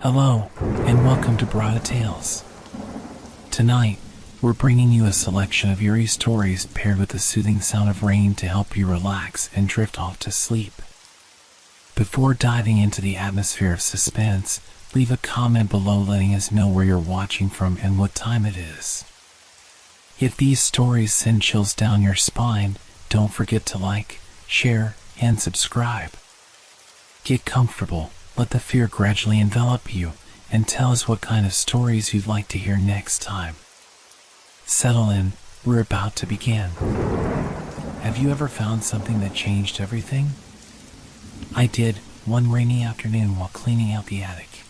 Hello, and welcome to Brada Tales. Tonight, we're bringing you a selection of eerie stories paired with the soothing sound of rain to help you relax and drift off to sleep. Before diving into the atmosphere of suspense, leave a comment below letting us know where you're watching from and what time it is. If these stories send chills down your spine, don't forget to like, share, and subscribe. Get comfortable, let the fear gradually envelop you, and tell us what kind of stories you'd like to hear next time. Settle in, we're about to begin. Have you ever found something that changed everything? I did, one rainy afternoon while cleaning out the attic.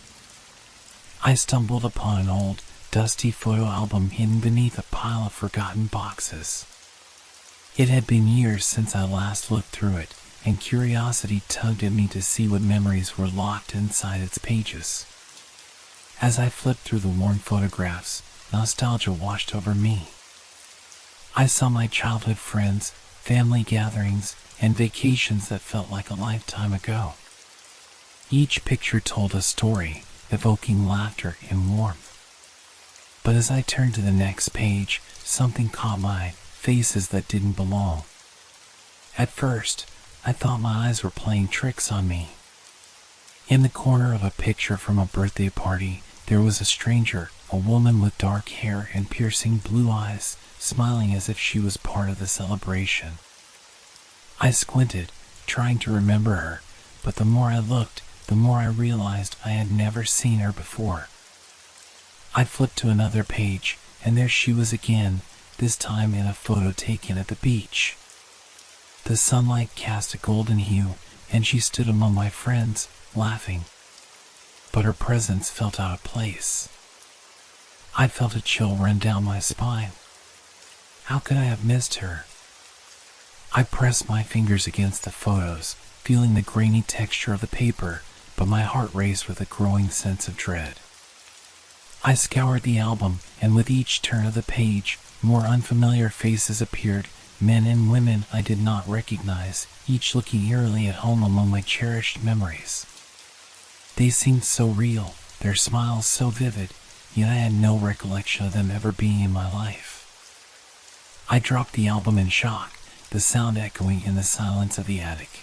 I stumbled upon an old, dusty photo album hidden beneath a pile of forgotten boxes. It had been years since I last looked through it, and curiosity tugged at me to see what memories were locked inside its pages. As I flipped through the worn photographs, nostalgia washed over me. I saw my childhood friends, family gatherings, and vacations that felt like a lifetime ago. Each picture told a story, evoking laughter and warmth. But as I turned to the next page, something caught my eye, faces that didn't belong. At first, I thought my eyes were playing tricks on me. In the corner of a picture from a birthday party, there was a stranger, a woman with dark hair and piercing blue eyes, smiling as if she was part of the celebration. I squinted, trying to remember her, but the more I looked, the more I realized I had never seen her before. I flipped to another page, and there she was again, this time in a photo taken at the beach. The sunlight cast a golden hue, and she stood among my friends, laughing. But her presence felt out of place. I felt a chill run down my spine. How could I have missed her? I pressed my fingers against the photos, feeling the grainy texture of the paper, but my heart raced with a growing sense of dread. I scoured the album, and with each turn of the page, more unfamiliar faces appeared, men and women I did not recognize, each looking eerily at home among my cherished memories. They seemed so real, their smiles so vivid, yet I had no recollection of them ever being in my life. I dropped the album in shock, the sound echoing in the silence of the attic.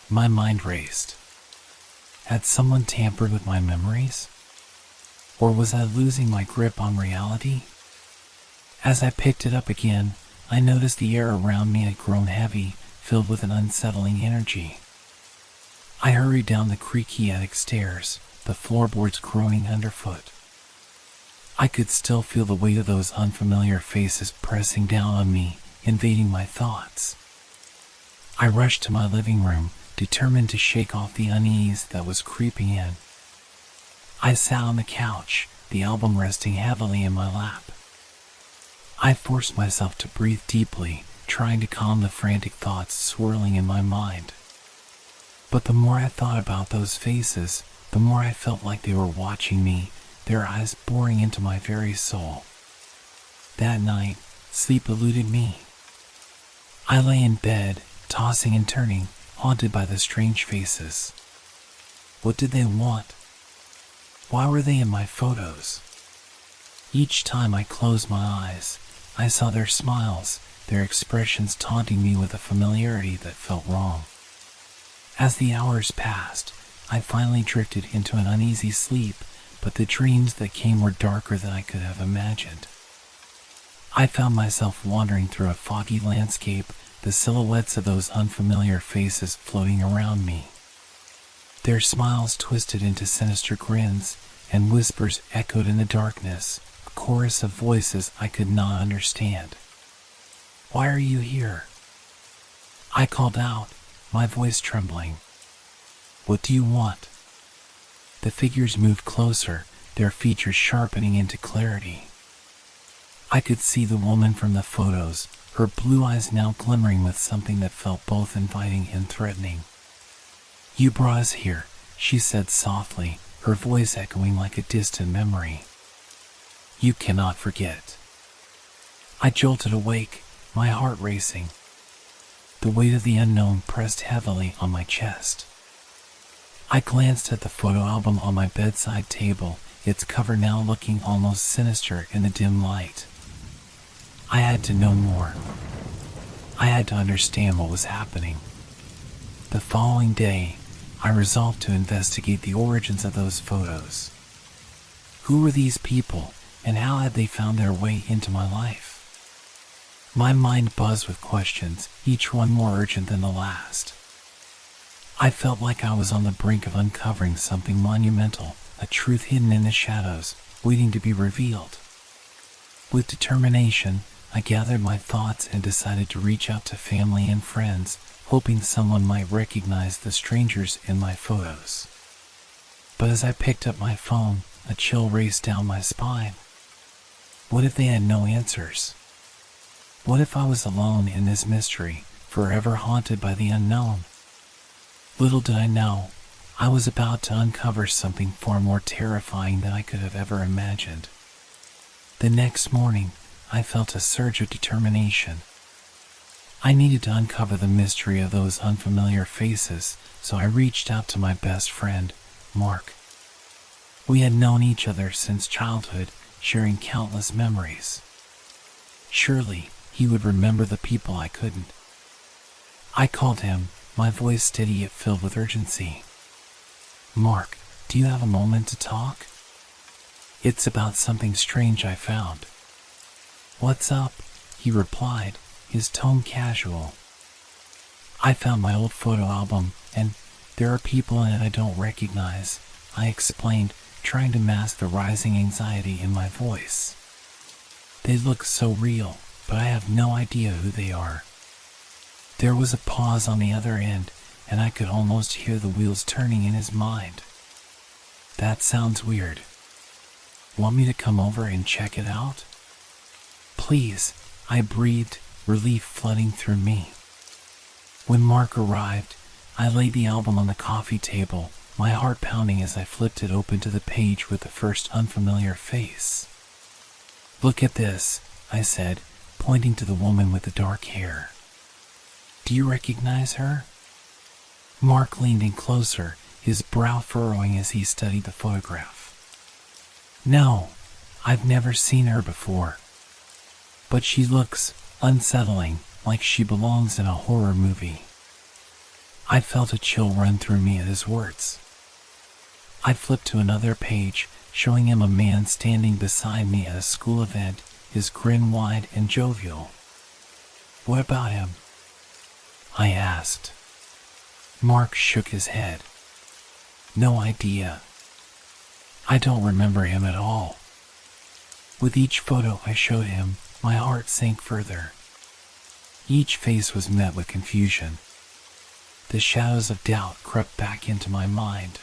My mind raced. Had someone tampered with my memories? Or was I losing my grip on reality? As I picked it up again, I noticed the air around me had grown heavy, filled with an unsettling energy. I hurried down the creaky attic stairs, the floorboards groaning underfoot. I could still feel the weight of those unfamiliar faces pressing down on me, invading my thoughts. I rushed to my living room, determined to shake off the unease that was creeping in. I sat on the couch, the album resting heavily in my lap. I forced myself to breathe deeply, trying to calm the frantic thoughts swirling in my mind. But the more I thought about those faces, the more I felt like they were watching me, their eyes boring into my very soul. That night, sleep eluded me. I lay in bed, tossing and turning, haunted by the strange faces. What did they want? Why were they in my photos? Each time I closed my eyes, I saw their smiles, their expressions taunting me with a familiarity that felt wrong. As the hours passed, I finally drifted into an uneasy sleep, but the dreams that came were darker than I could have imagined. I found myself wandering through a foggy landscape, the silhouettes of those unfamiliar faces floating around me. Their smiles twisted into sinister grins, and whispers echoed in the darkness, a chorus of voices I could not understand. "Why are you here?" I called out, my voice trembling. "What do you want?" The figures moved closer, their features sharpening into clarity. I could see the woman from the photos, her blue eyes now glimmering with something that felt both inviting and threatening. "You brought us here," she said softly, her voice echoing like a distant memory. "You cannot forget." I jolted awake, my heart racing. The weight of the unknown pressed heavily on my chest. I glanced at the photo album on my bedside table, its cover now looking almost sinister in the dim light. I had to know more. I had to understand what was happening. The following day, I resolved to investigate the origins of those photos. Who were these people, and how had they found their way into my life? My mind buzzed with questions, each one more urgent than the last. I felt like I was on the brink of uncovering something monumental, a truth hidden in the shadows, waiting to be revealed. With determination, I gathered my thoughts and decided to reach out to family and friends, hoping someone might recognize the strangers in my photos. But as I picked up my phone, a chill raced down my spine. What if they had no answers? What if I was alone in this mystery, forever haunted by the unknown? Little did I know, I was about to uncover something far more terrifying than I could have ever imagined. The next morning, I felt a surge of determination. I needed to uncover the mystery of those unfamiliar faces, so I reached out to my best friend, Mark. We had known each other since childhood, sharing countless memories. Surely, he would remember the people I couldn't. I called him, my voice steady yet filled with urgency. "Mark, do you have a moment to talk? It's about something strange I found." "What's up?" he replied, his tone casual. "I found my old photo album, and there are people in it I don't recognize," I explained, trying to mask the rising anxiety in my voice. "They look so real, but I have no idea who they are." There was a pause on the other end, and I could almost hear the wheels turning in his mind. "That sounds weird. Want me to come over and check it out?" "Please," I breathed, relief flooding through me. When Mark arrived, I laid the album on the coffee table, my heart pounding as I flipped it open to the page with the first unfamiliar face. "Look at this," I said, pointing to the woman with the dark hair. "Do you recognize her?" Mark leaned in closer, his brow furrowing as he studied the photograph. "No, I've never seen her before. But she looks unsettling, like she belongs in a horror movie." I felt a chill run through me at his words. I flipped to another page, showing him a man standing beside me at a school event, his grin wide and jovial. "What about him?" I asked. Mark shook his head. "No idea. I don't remember him at all." With each photo I showed him, my heart sank further. Each face was met with confusion. The shadows of doubt crept back into my mind.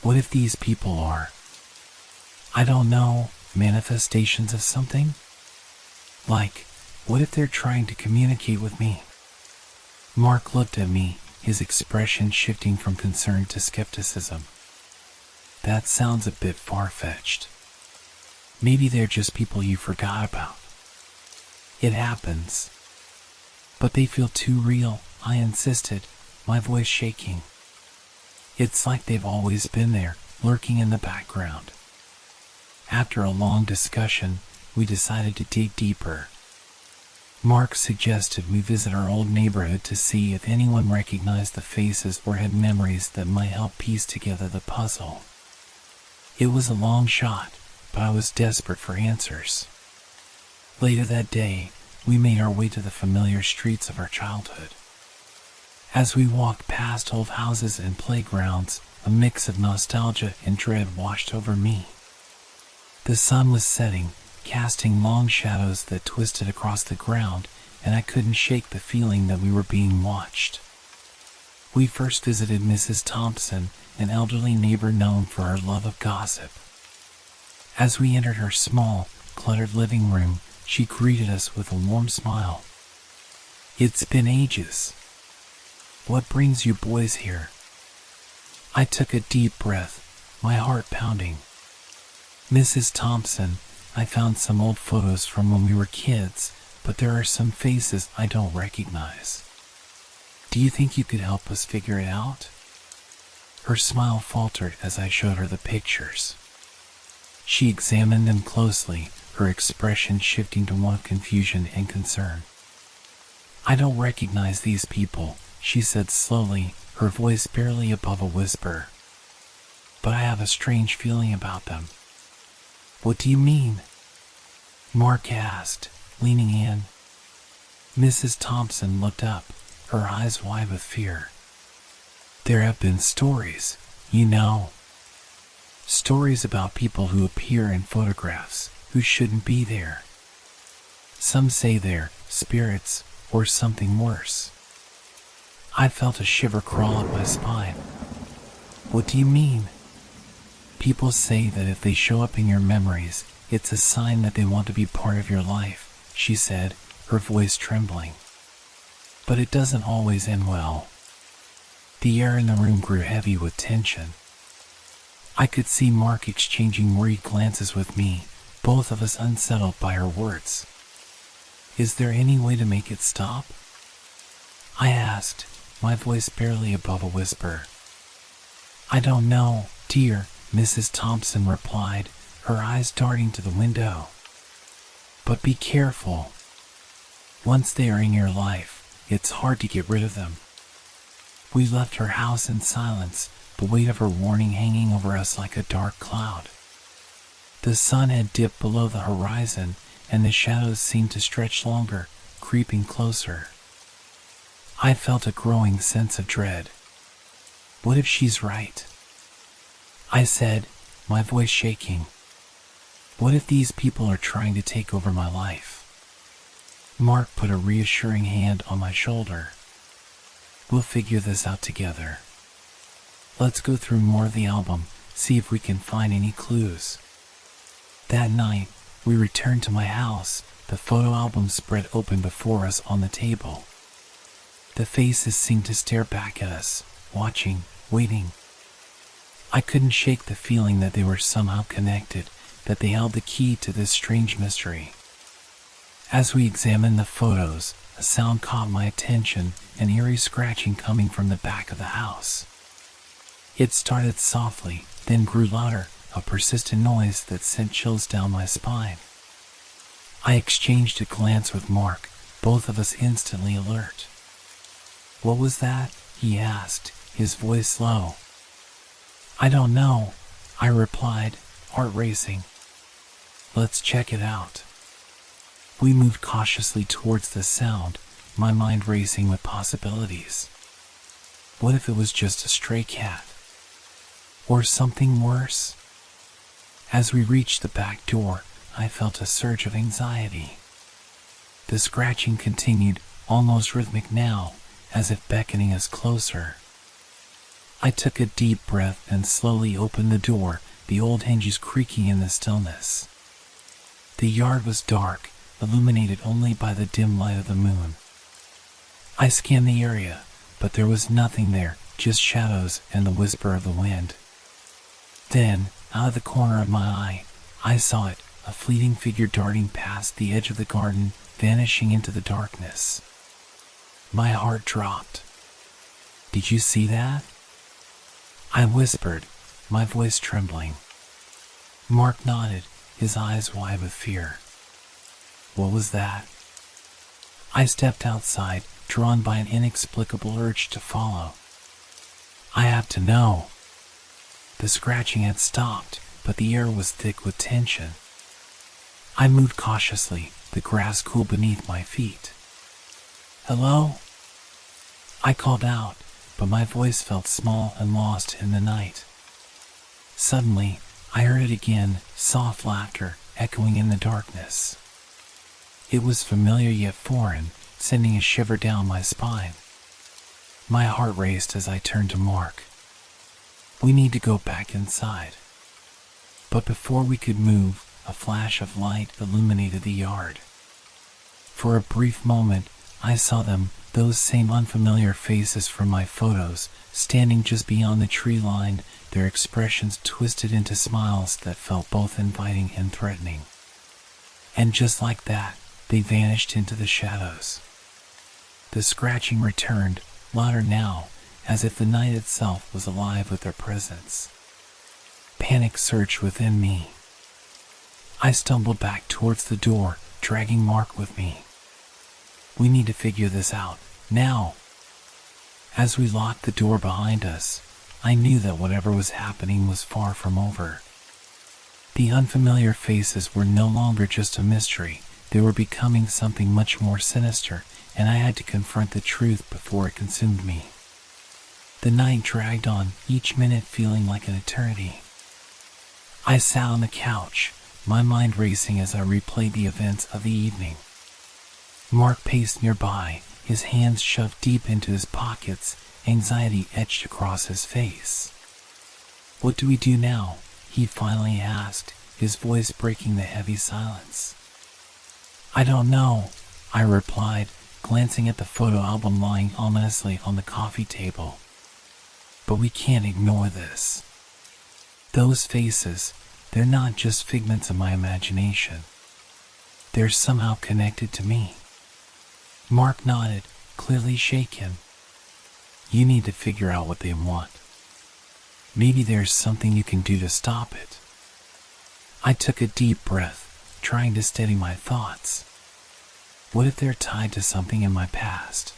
What if these people are, I don't know, manifestations of something? Like, what if they're trying to communicate with me? Mark looked at me, his expression shifting from concern to skepticism. "That sounds a bit far-fetched. Maybe they're just people you forgot about." "It happens." "But they feel too real," I insisted, my voice shaking. "It's like they've always been there, lurking in the background." After a long discussion, we decided to dig deeper. Mark suggested we visit our old neighborhood to see if anyone recognized the faces or had memories that might help piece together the puzzle. It was a long shot, but I was desperate for answers. Later that day, we made our way to the familiar streets of our childhood. As we walked past old houses and playgrounds, a mix of nostalgia and dread washed over me. The sun was setting, casting long shadows that twisted across the ground, and I couldn't shake the feeling that we were being watched. We first visited Mrs. Thompson, an elderly neighbor known for her love of gossip. As we entered her small, cluttered living room, she greeted us with a warm smile. "It's been ages. What brings you boys here?" I took a deep breath, my heart pounding. "Mrs. Thompson, I found some old photos from when we were kids, but there are some faces I don't recognize. Do you think you could help us figure it out?" Her smile faltered as I showed her the pictures. She examined them closely, her expression shifting to one of confusion and concern. "I don't recognize these people," she said slowly, her voice barely above a whisper. "But I have a strange feeling about them." "What do you mean?" Mark asked, leaning in. Mrs. Thompson looked up, her eyes wide with fear. "There have been stories, you know. Stories about people who appear in photographs who shouldn't be there. Some say they're spirits or something worse." I felt a shiver crawl up my spine. "What do you mean?" "People say that if they show up in your memories, it's a sign that they want to be part of your life," she said, her voice trembling. "But it doesn't always end well." The air in the room grew heavy with tension. I could see Mark exchanging worried glances with me, both of us unsettled by her words. "Is there any way to make it stop?" I asked, my voice barely above a whisper. "I don't know, dear," Mrs. Thompson replied, her eyes darting to the window. "But be careful. Once they are in your life, it's hard to get rid of them." We left her house in silence, the weight of her warning hanging over us like a dark cloud. The sun had dipped below the horizon, and the shadows seemed to stretch longer, creeping closer. I felt a growing sense of dread. "What if she's right?" I said, my voice shaking. "What if these people are trying to take over my life?" Mark put a reassuring hand on my shoulder. "We'll figure this out together. Let's go through more of the album, see if we can find any clues." That night, we returned to my house, the photo album spread open before us on the table. The faces seemed to stare back at us, watching, waiting. I couldn't shake the feeling that they were somehow connected, that they held the key to this strange mystery. As we examined the photos, a sound caught my attention, an eerie scratching coming from the back of the house. It started softly, then grew louder, a persistent noise that sent chills down my spine. I exchanged a glance with Mark, both of us instantly alert. "What was that?" he asked, his voice low. "I don't know," I replied, heart racing. "Let's check it out." We moved cautiously towards the sound, my mind racing with possibilities. What if it was just a stray cat? Or something worse? As we reached the back door, I felt a surge of anxiety. The scratching continued, almost rhythmic now, as if beckoning us closer. I took a deep breath and slowly opened the door, the old hinges creaking in the stillness. The yard was dark, illuminated only by the dim light of the moon. I scanned the area, but there was nothing there, just shadows and the whisper of the wind. Then, out of the corner of my eye, I saw it, a fleeting figure darting past the edge of the garden, vanishing into the darkness. My heart dropped. "Did you see that?" I whispered, my voice trembling. Mark nodded, his eyes wide with fear. "What was that?" I stepped outside, drawn by an inexplicable urge to follow. I had to know. The scratching had stopped, but the air was thick with tension. I moved cautiously, the grass cool beneath my feet. "Hello?" I called out, but my voice felt small and lost in the night. Suddenly, I heard it again, soft laughter echoing in the darkness. It was familiar yet foreign, sending a shiver down my spine. My heart raced as I turned to Mark. "We need to go back inside." But before we could move, a flash of light illuminated the yard. For a brief moment, I saw them, those same unfamiliar faces from my photos, standing just beyond the tree line, their expressions twisted into smiles that felt both inviting and threatening. And just like that, they vanished into the shadows. The scratching returned, louder now, as if the night itself was alive with their presence. Panic surged within me. I stumbled back towards the door, dragging Mark with me. We need to figure this out, now. As we locked the door behind us, I knew that whatever was happening was far from over. The unfamiliar faces were no longer just a mystery, they were becoming something much more sinister, and I had to confront the truth before it consumed me. The night dragged on, each minute feeling like an eternity. I sat on the couch, my mind racing as I replayed the events of the evening. Mark paced nearby, his hands shoved deep into his pockets, anxiety etched across his face. "What do we do now?" he finally asked, his voice breaking the heavy silence. "I don't know," I replied, glancing at the photo album lying ominously on the coffee table. "But we can't ignore this. Those faces, they're not just figments of my imagination. They're somehow connected to me." Mark nodded, clearly shaken. "You need to figure out what they want. Maybe there's something you can do to stop it." I took a deep breath, trying to steady my thoughts. What if they're tied to something in my past?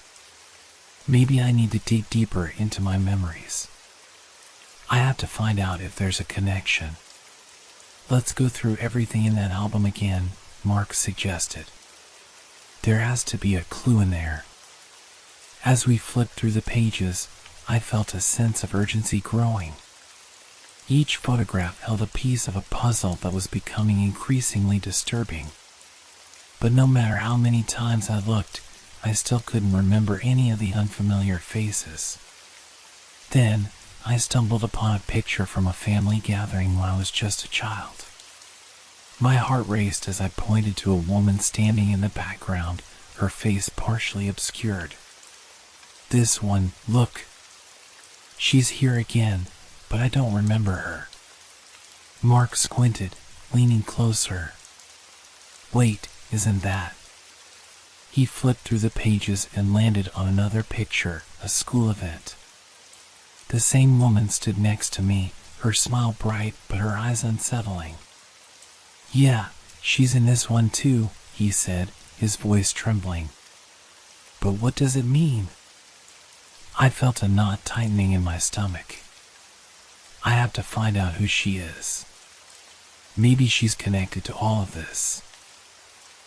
Maybe I need to dig deeper into my memories. I have to find out if there's a connection. "Let's go through everything in that album again," Mark suggested. "There has to be a clue in there." As we flipped through the pages, I felt a sense of urgency growing. Each photograph held a piece of a puzzle that was becoming increasingly disturbing. But no matter how many times I looked, I still couldn't remember any of the unfamiliar faces. Then, I stumbled upon a picture from a family gathering when I was just a child. My heart raced as I pointed to a woman standing in the background, her face partially obscured. "This one, look. She's here again, but I don't remember her." Mark squinted, leaning closer. "Wait, isn't that?" He flipped through the pages and landed on another picture, a school event. The same woman stood next to me, her smile bright but her eyes unsettling. "Yeah, she's in this one too," he said, his voice trembling. "But what does it mean?" I felt a knot tightening in my stomach. I have to find out who she is. Maybe she's connected to all of this.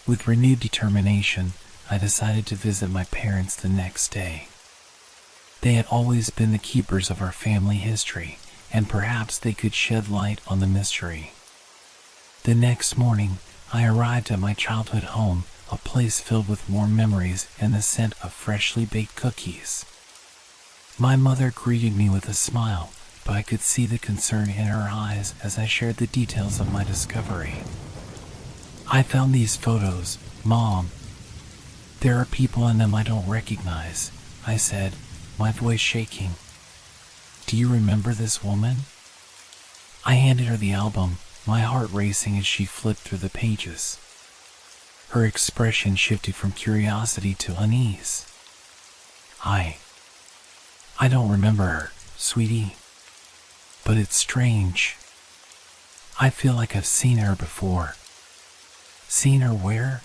With renewed determination, I decided to visit my parents the next day. They had always been the keepers of our family history, and perhaps they could shed light on the mystery. The next morning, I arrived at my childhood home, a place filled with warm memories and the scent of freshly baked cookies. My mother greeted me with a smile, but I could see the concern in her eyes as I shared the details of my discovery. "I found these photos, Mom. There are people in them I don't recognize," I said, my voice shaking. "Do you remember this woman?" I handed her the album, my heart racing as she flipped through the pages. Her expression shifted from curiosity to unease. I don't remember her, sweetie. But it's strange. I feel like I've seen her before." "Seen her where?"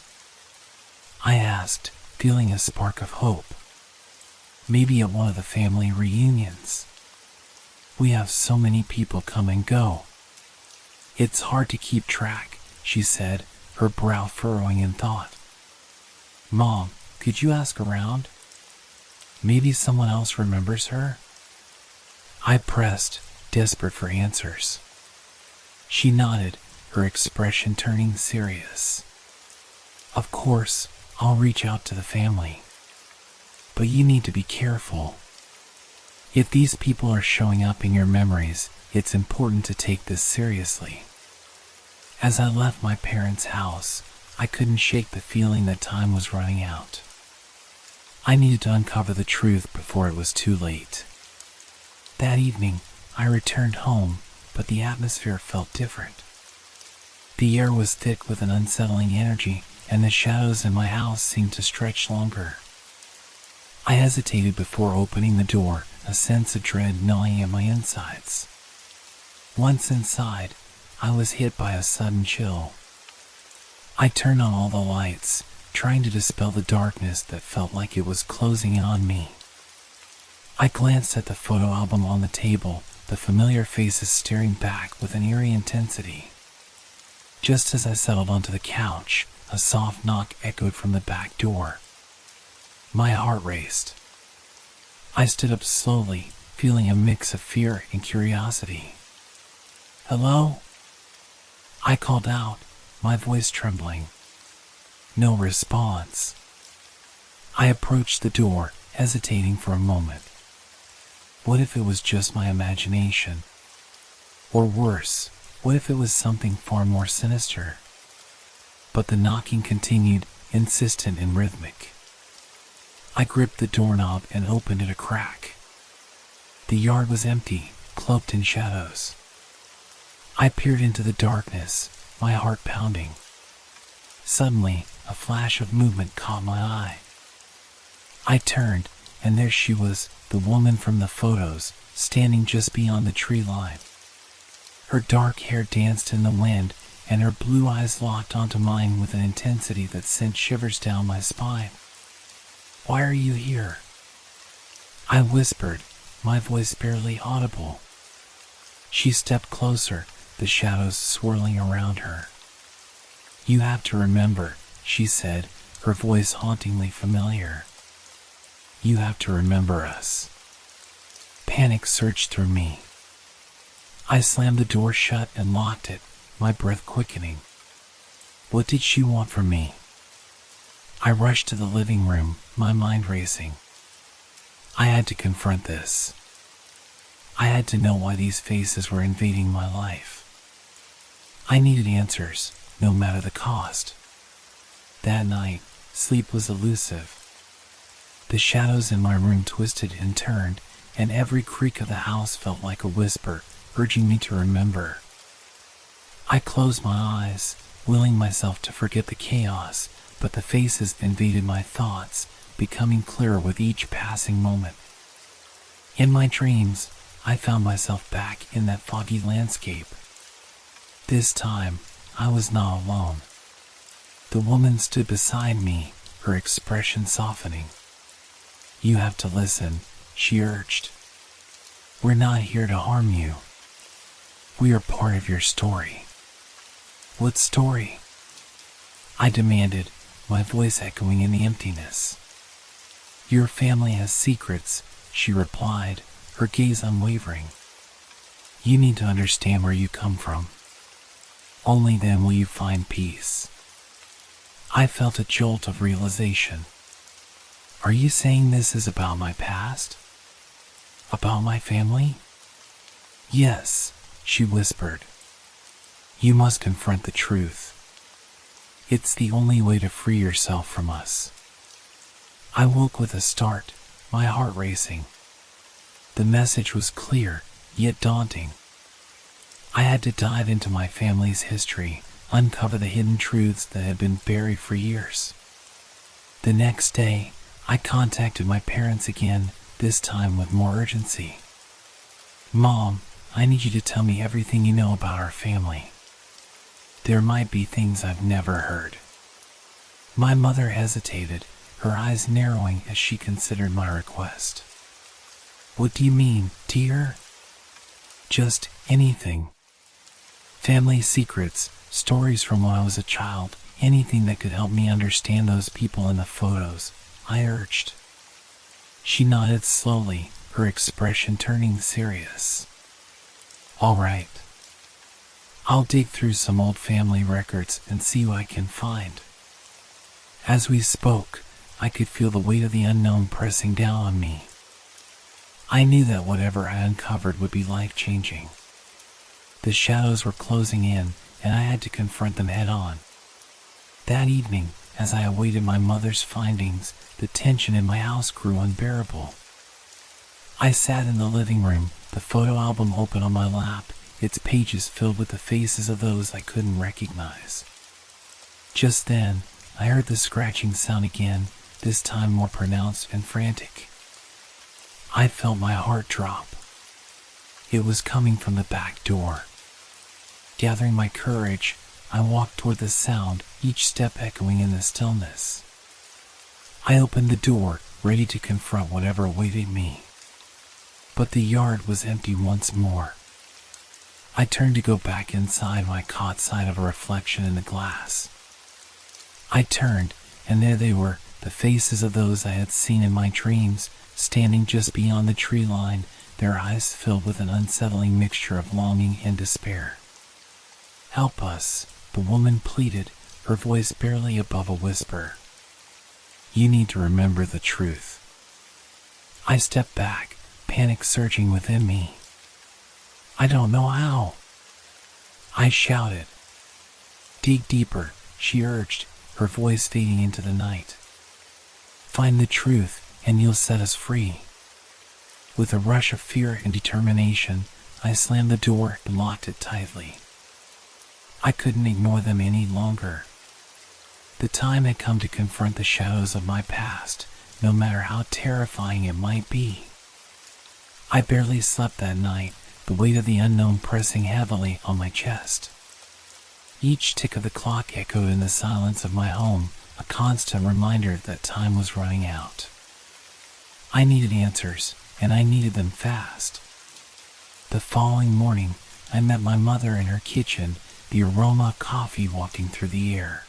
I asked, feeling a spark of hope. "Maybe at one of the family reunions. We have so many people come and go. It's hard to keep track," she said, her brow furrowing in thought. "Mom, could you ask around? Maybe someone else remembers her?" I pressed, desperate for answers. She nodded, her expression turning serious. "Of course, I'll reach out to the family. But you need to be careful. If these people are showing up in your memories, it's important to take this seriously." As I left my parents' house, I couldn't shake the feeling that time was running out. I needed to uncover the truth before it was too late. That evening, I returned home, but the atmosphere felt different. The air was thick with an unsettling energy, and the shadows in my house seemed to stretch longer. I hesitated before opening the door, a sense of dread gnawing at my insides. Once inside, I was hit by a sudden chill. I turned on all the lights, trying to dispel the darkness that felt like it was closing in on me. I glanced at the photo album on the table, the familiar faces staring back with an eerie intensity. Just as I settled onto the couch, a soft knock echoed from the back door. My heart raced. I stood up slowly, feeling a mix of fear and curiosity. "Hello?" I called out, my voice trembling. No response. I approached the door, hesitating for a moment. What if it was just my imagination? Or worse, what if it was something far more sinister? But the knocking continued, insistent and rhythmic. I gripped the doorknob and opened it a crack. The yard was empty, cloaked in shadows. I peered into the darkness, my heart pounding. Suddenly, a flash of movement caught my eye. I turned, and there she was, the woman from the photos, standing just beyond the tree line. Her dark hair danced in the wind, and her blue eyes locked onto mine with an intensity that sent shivers down my spine. "Why are you here?" I whispered, my voice barely audible. She stepped closer, the shadows swirling around her. "You have to remember," she said, her voice hauntingly familiar. "You have to remember us." Panic surged through me. I slammed the door shut and locked it, my breath quickening. What did she want from me? I rushed to the living room, my mind racing. I had to confront this. I had to know why these faces were invading my life. I needed answers, no matter the cost. That night, sleep was elusive. The shadows in my room twisted and turned, and every creak of the house felt like a whisper, urging me to remember. I closed my eyes, willing myself to forget the chaos, but the faces invaded my thoughts, becoming clearer with each passing moment. In my dreams, I found myself back in that foggy landscape. This time, I was not alone. The woman stood beside me, her expression softening. "You have to listen," she urged. "We're not here to harm you. We are part of your story." "What story?" I demanded, my voice echoing in the emptiness. "Your family has secrets," she replied, her gaze unwavering. "You need to understand where you come from. Only then will you find peace." I felt a jolt of realization. "Are you saying this is about my past? About my family?" "Yes," she whispered. "You must confront the truth. It's the only way to free yourself from us." I woke with a start, my heart racing. The message was clear, yet daunting. I had to dive into my family's history, uncover the hidden truths that had been buried for years. The next day, I contacted my parents again, this time with more urgency. "Mom, I need you to tell me everything you know about our family. There might be things I've never heard." My mother hesitated, her eyes narrowing as she considered my request. "What do you mean, dear?" "Just anything. Family secrets, stories from when I was a child, anything that could help me understand those people in the photos," I urged. She nodded slowly, her expression turning serious. "All right. I'll dig through some old family records and see what I can find." As we spoke, I could feel the weight of the unknown pressing down on me. I knew that whatever I uncovered would be life-changing. The shadows were closing in, and I had to confront them head-on. That evening, as I awaited my mother's findings, the tension in my house grew unbearable. I sat in the living room, the photo album open on my lap, its pages filled with the faces of those I couldn't recognize. Just then, I heard the scratching sound again, this time more pronounced and frantic. I felt my heart drop. It was coming from the back door. Gathering my courage, I walked toward the sound, each step echoing in the stillness. I opened the door, ready to confront whatever awaited me. But the yard was empty once more. I turned to go back inside when I caught sight of a reflection in the glass. I turned, and there they were, the faces of those I had seen in my dreams, standing just beyond the tree line, their eyes filled with an unsettling mixture of longing and despair. "Help us," the woman pleaded, her voice barely above a whisper. "You need to remember the truth." I stepped back, panic surging within me. "I don't know how," I shouted. "Dig deeper," she urged, her voice fading into the night. "Find the truth, and you'll set us free." With a rush of fear and determination, I slammed the door and locked it tightly. I couldn't ignore them any longer. The time had come to confront the shadows of my past, no matter how terrifying it might be. I barely slept that night, the weight of the unknown pressing heavily on my chest. Each tick of the clock echoed in the silence of my home, a constant reminder that time was running out. I needed answers, and I needed them fast. The following morning, I met my mother in her kitchen, the aroma of coffee wafting through the air.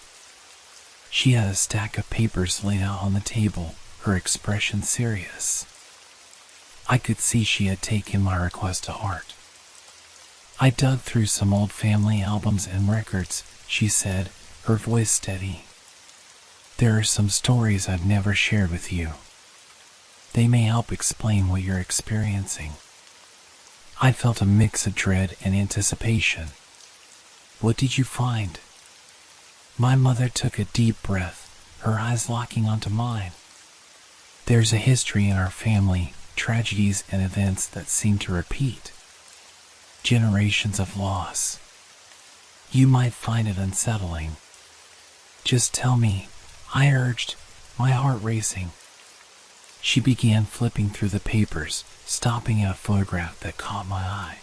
She had a stack of papers laid out on the table, her expression serious. I could see she had taken my request to heart. "I dug through some old family albums and records," she said, her voice steady. "There are some stories I've never shared with you. They may help explain what you're experiencing." I felt a mix of dread and anticipation. "What did you find?" My mother took a deep breath, her eyes locking onto mine. "There's a history in our family, tragedies and events that seem to repeat. Generations of loss. You might find it unsettling." "Just tell me," I urged, my heart racing. She began flipping through the papers, stopping at a photograph that caught my eye.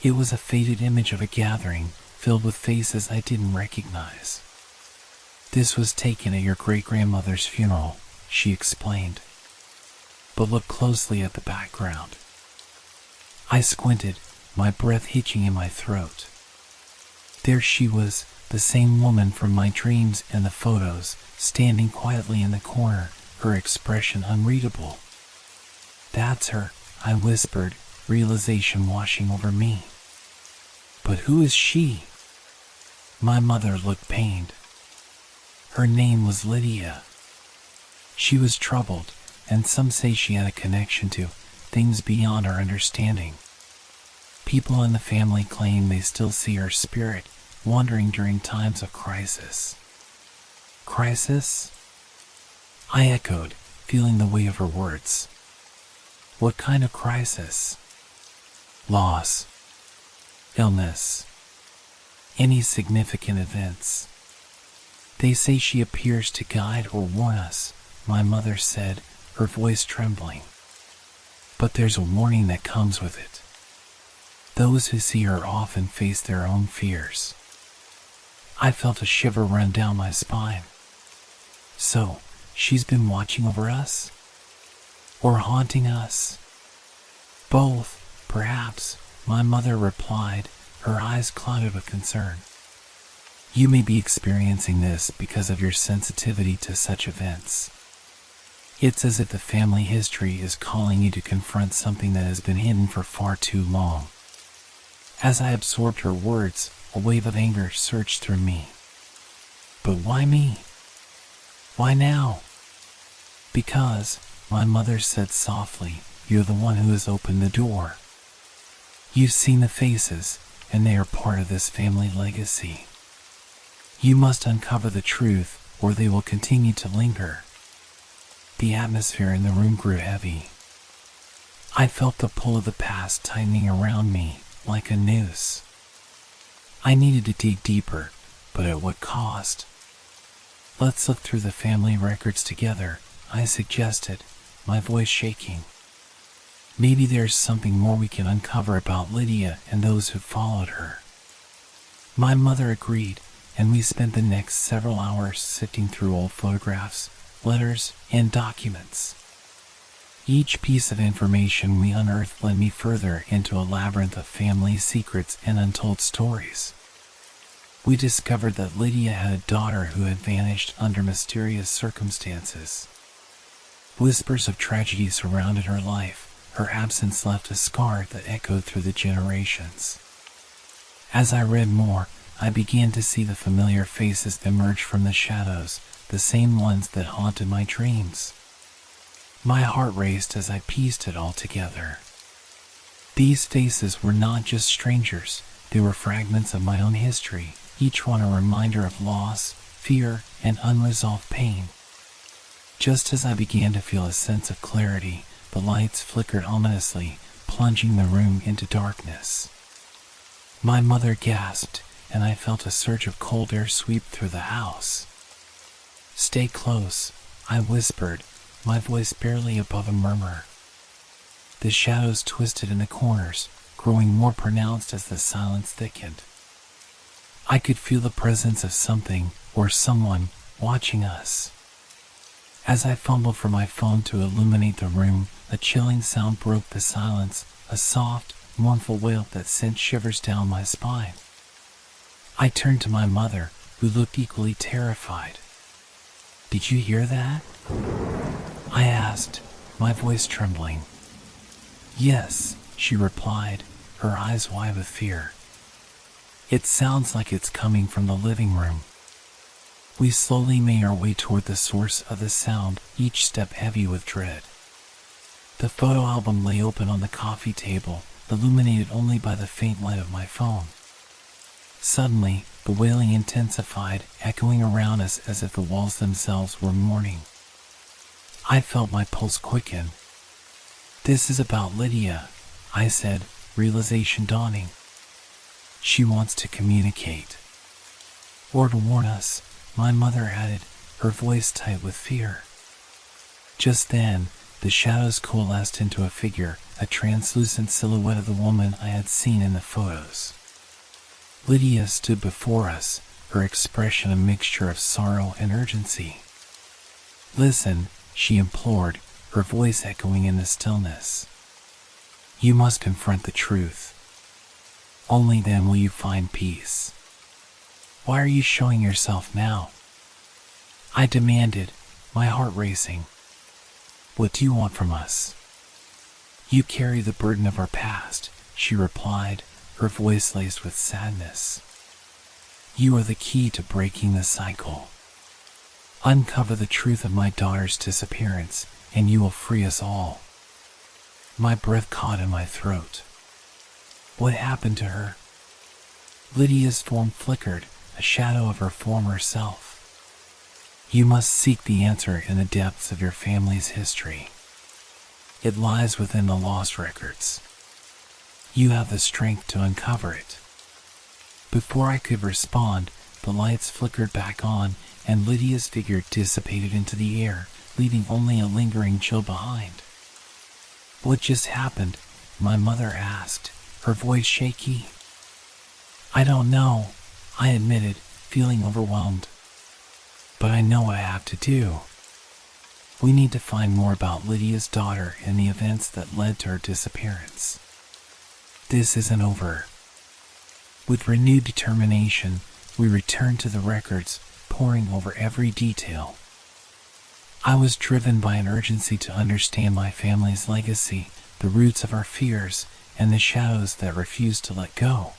It was a faded image of a gathering filled with faces I didn't recognize. "This was taken at your great-grandmother's funeral," she explained. "But look closely at the background." I squinted, my breath hitching in my throat. There she was, the same woman from my dreams and the photos, standing quietly in the corner, her expression unreadable. "That's her," I whispered, realization washing over me. "But who is she?" My mother looked pained. "Her name was Lydia. She was troubled, and some say she had a connection to things beyond our understanding. People in the family claim they still see her spirit wandering during times of crisis." "Crisis?" I echoed, feeling the weight of her words. "What kind of crisis?" "Loss. Illness. Any significant events. They say she appears to guide or warn us," my mother said, her voice trembling. "But there's a warning that comes with it. Those who see her often face their own fears." I felt a shiver run down my spine. "So, she's been watching over us? Or haunting us?" "Both, perhaps," my mother replied, her eyes clouded with concern. "You may be experiencing this because of your sensitivity to such events. It's as if the family history is calling you to confront something that has been hidden for far too long." As I absorbed her words, a wave of anger surged through me. "But why me? Why now?" "Because," my mother said softly, "you're the one who has opened the door. You've seen the faces, and they are part of this family legacy. You must uncover the truth, or they will continue to linger." The atmosphere in the room grew heavy. I felt the pull of the past tightening around me like a noose. I needed to dig deeper, but at what cost? "Let's look through the family records together," I suggested, my voice shaking. Maybe there's something more we can uncover about Lydia and those who followed her. My mother agreed, and we spent the next several hours sifting through old photographs, letters, and documents. Each piece of information we unearthed led me further into a labyrinth of family secrets and untold stories. We discovered that Lydia had a daughter who had vanished under mysterious circumstances. Whispers of tragedy surrounded her life. Her absence left a scar that echoed through the generations. As I read more, I began to see the familiar faces emerge from the shadows, the same ones that haunted my dreams. My heart raced as I pieced it all together. These faces were not just strangers, they were fragments of my own history, each one a reminder of loss, fear, and unresolved pain. Just as I began to feel a sense of clarity, the lights flickered ominously, plunging the room into darkness. My mother gasped, and I felt a surge of cold air sweep through the house. "Stay close," I whispered, my voice barely above a murmur. The shadows twisted in the corners, growing more pronounced as the silence thickened. I could feel the presence of something, or someone, watching us. As I fumbled for my phone to illuminate the room, a chilling sound broke the silence, a soft, mournful wail that sent shivers down my spine. I turned to my mother, who looked equally terrified. "Did you hear that?" I asked, my voice trembling. "Yes," she replied, her eyes wide with fear. "It sounds like it's coming from the living room." We slowly made our way toward the source of the sound, each step heavy with dread. The photo album lay open on the coffee table, illuminated only by the faint light of my phone. Suddenly, the wailing intensified, echoing around us as if the walls themselves were mourning. I felt my pulse quicken. "This is about Lydia," I said, realization dawning. "She wants to communicate." "Or to warn us," my mother added, her voice tight with fear. Just then, the shadows coalesced into a figure, a translucent silhouette of the woman I had seen in the photos. Lydia stood before us, her expression a mixture of sorrow and urgency. "Listen," she implored, her voice echoing in the stillness. "You must confront the truth. Only then will you find peace. Why are you showing yourself now?" I demanded, my heart racing. "What do you want from us?" "You carry the burden of our past," she replied, her voice laced with sadness. "You are the key to breaking the cycle. Uncover the truth of my daughter's disappearance, and you will free us all." My breath caught in my throat. What happened to her? Lydia's form flickered, a shadow of her former self. "You must seek the answer in the depths of your family's history. It lies within the lost records. You have the strength to uncover it." Before I could respond, the lights flickered back on, and Lydia's figure dissipated into the air, leaving only a lingering chill behind. "What just happened?" my mother asked, her voice shaky. "I don't know," I admitted, feeling overwhelmed. "But I know what I have to do. We need to find more about Lydia's daughter and the events that led to her disappearance. This isn't over." With renewed determination, we returned to the records, poring over every detail. I was driven by an urgency to understand my family's legacy, the roots of our fears, and the shadows that refused to let go.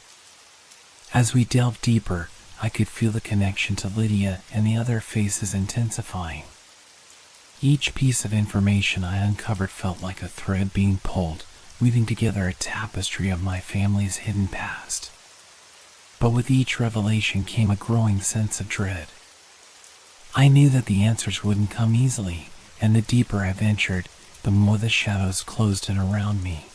As we delved deeper, I could feel the connection to Lydia and the other faces intensifying. Each piece of information I uncovered felt like a thread being pulled, weaving together a tapestry of my family's hidden past. But with each revelation came a growing sense of dread. I knew that the answers wouldn't come easily, and the deeper I ventured, the more the shadows closed in around me.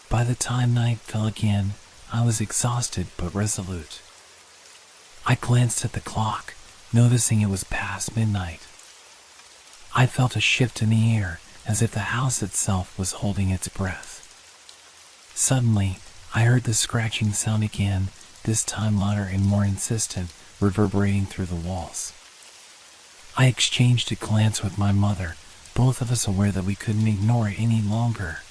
By the time night fell again, I was exhausted but resolute. I glanced at the clock, noticing it was past midnight. I felt a shift in the air, as if the house itself was holding its breath. Suddenly, I heard the scratching sound again, this time louder and more insistent, reverberating through the walls. I exchanged a glance with my mother, both of us aware that we couldn't ignore it any longer.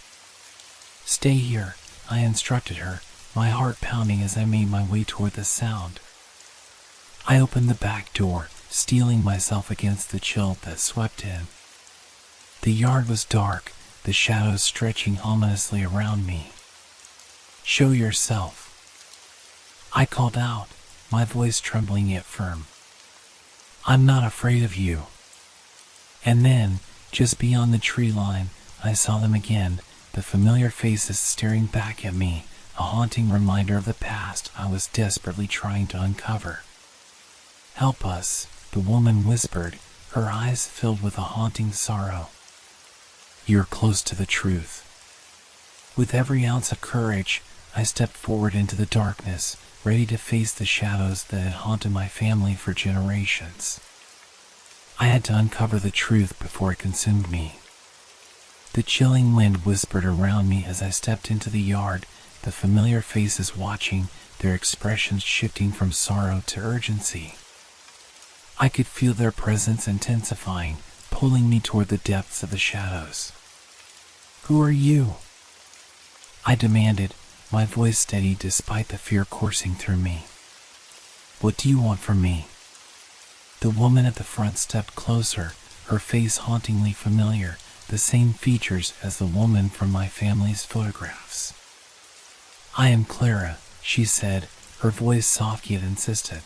"Stay here," I instructed her, my heart pounding as I made my way toward the sound. I opened the back door, steeling myself against the chill that swept in. The yard was dark, the shadows stretching ominously around me. "Show yourself," I called out, my voice trembling yet firm. "I'm not afraid of you." And then, just beyond the tree line, I saw them again, the familiar faces staring back at me, a haunting reminder of the past I was desperately trying to uncover. "Help us," the woman whispered, her eyes filled with a haunting sorrow. "You're close to the truth." With every ounce of courage, I stepped forward into the darkness, ready to face the shadows that had haunted my family for generations. I had to uncover the truth before it consumed me. The chilling wind whispered around me as I stepped into the yard, the familiar faces watching, their expressions shifting from sorrow to urgency. I could feel their presence intensifying, pulling me toward the depths of the shadows. "Who are you?" I demanded, my voice steady despite the fear coursing through me. "What do you want from me?" The woman at the front stepped closer, her face hauntingly familiar, the same features as the woman from my family's photographs. "I am Clara," she said, her voice soft yet insistent.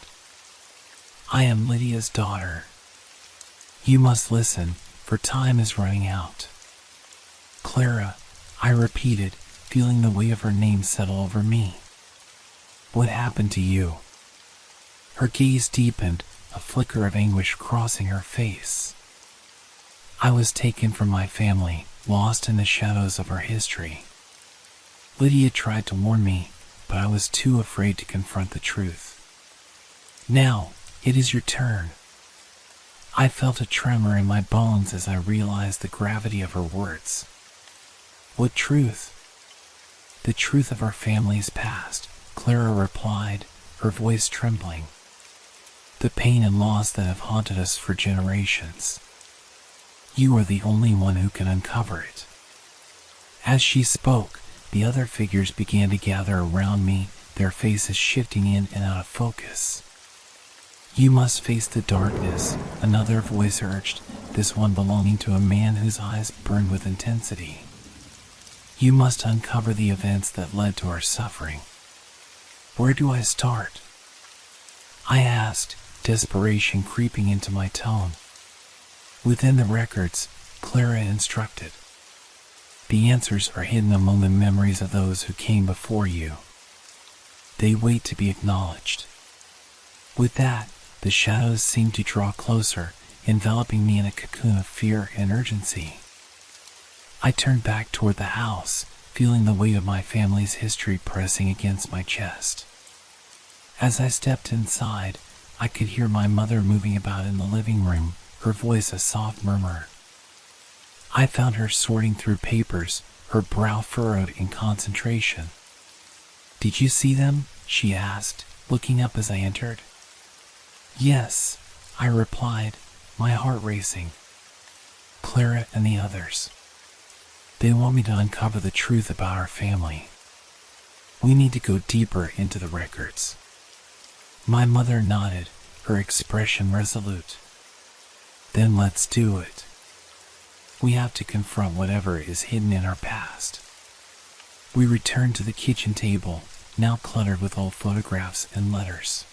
"I am Lydia's daughter. You must listen, for time is running out." "Clara," I repeated, feeling the weight of her name settle over me. "What happened to you?" Her gaze deepened, a flicker of anguish crossing her face. "I was taken from my family, lost in the shadows of our history. Lydia tried to warn me, but I was too afraid to confront the truth. Now, it is your turn." I felt a tremor in my bones as I realized the gravity of her words. "What truth?" "The truth of our family's past," Clara replied, her voice trembling. "The pain and loss that have haunted us for generations. You are the only one who can uncover it." As she spoke, the other figures began to gather around me, their faces shifting in and out of focus. "You must face the darkness," another voice urged, this one belonging to a man whose eyes burned with intensity. "You must uncover the events that led to our suffering." "Where do I start?" I asked, desperation creeping into my tone. "Within the records," Clara instructed. "The answers are hidden among the memories of those who came before you. They wait to be acknowledged." With that, the shadows seemed to draw closer, enveloping me in a cocoon of fear and urgency. I turned back toward the house, feeling the weight of my family's history pressing against my chest. As I stepped inside, I could hear my mother moving about in the living room, her voice a soft murmur. I found her sorting through papers, her brow furrowed in concentration. "Did you see them?" she asked, looking up as I entered. "Yes," I replied, my heart racing. "Clara and the others. They want me to uncover the truth about our family. We need to go deeper into the records." My mother nodded, her expression resolute. "Then let's do it. We have to confront whatever is hidden in our past." We returned to the kitchen table, now cluttered with old photographs and letters.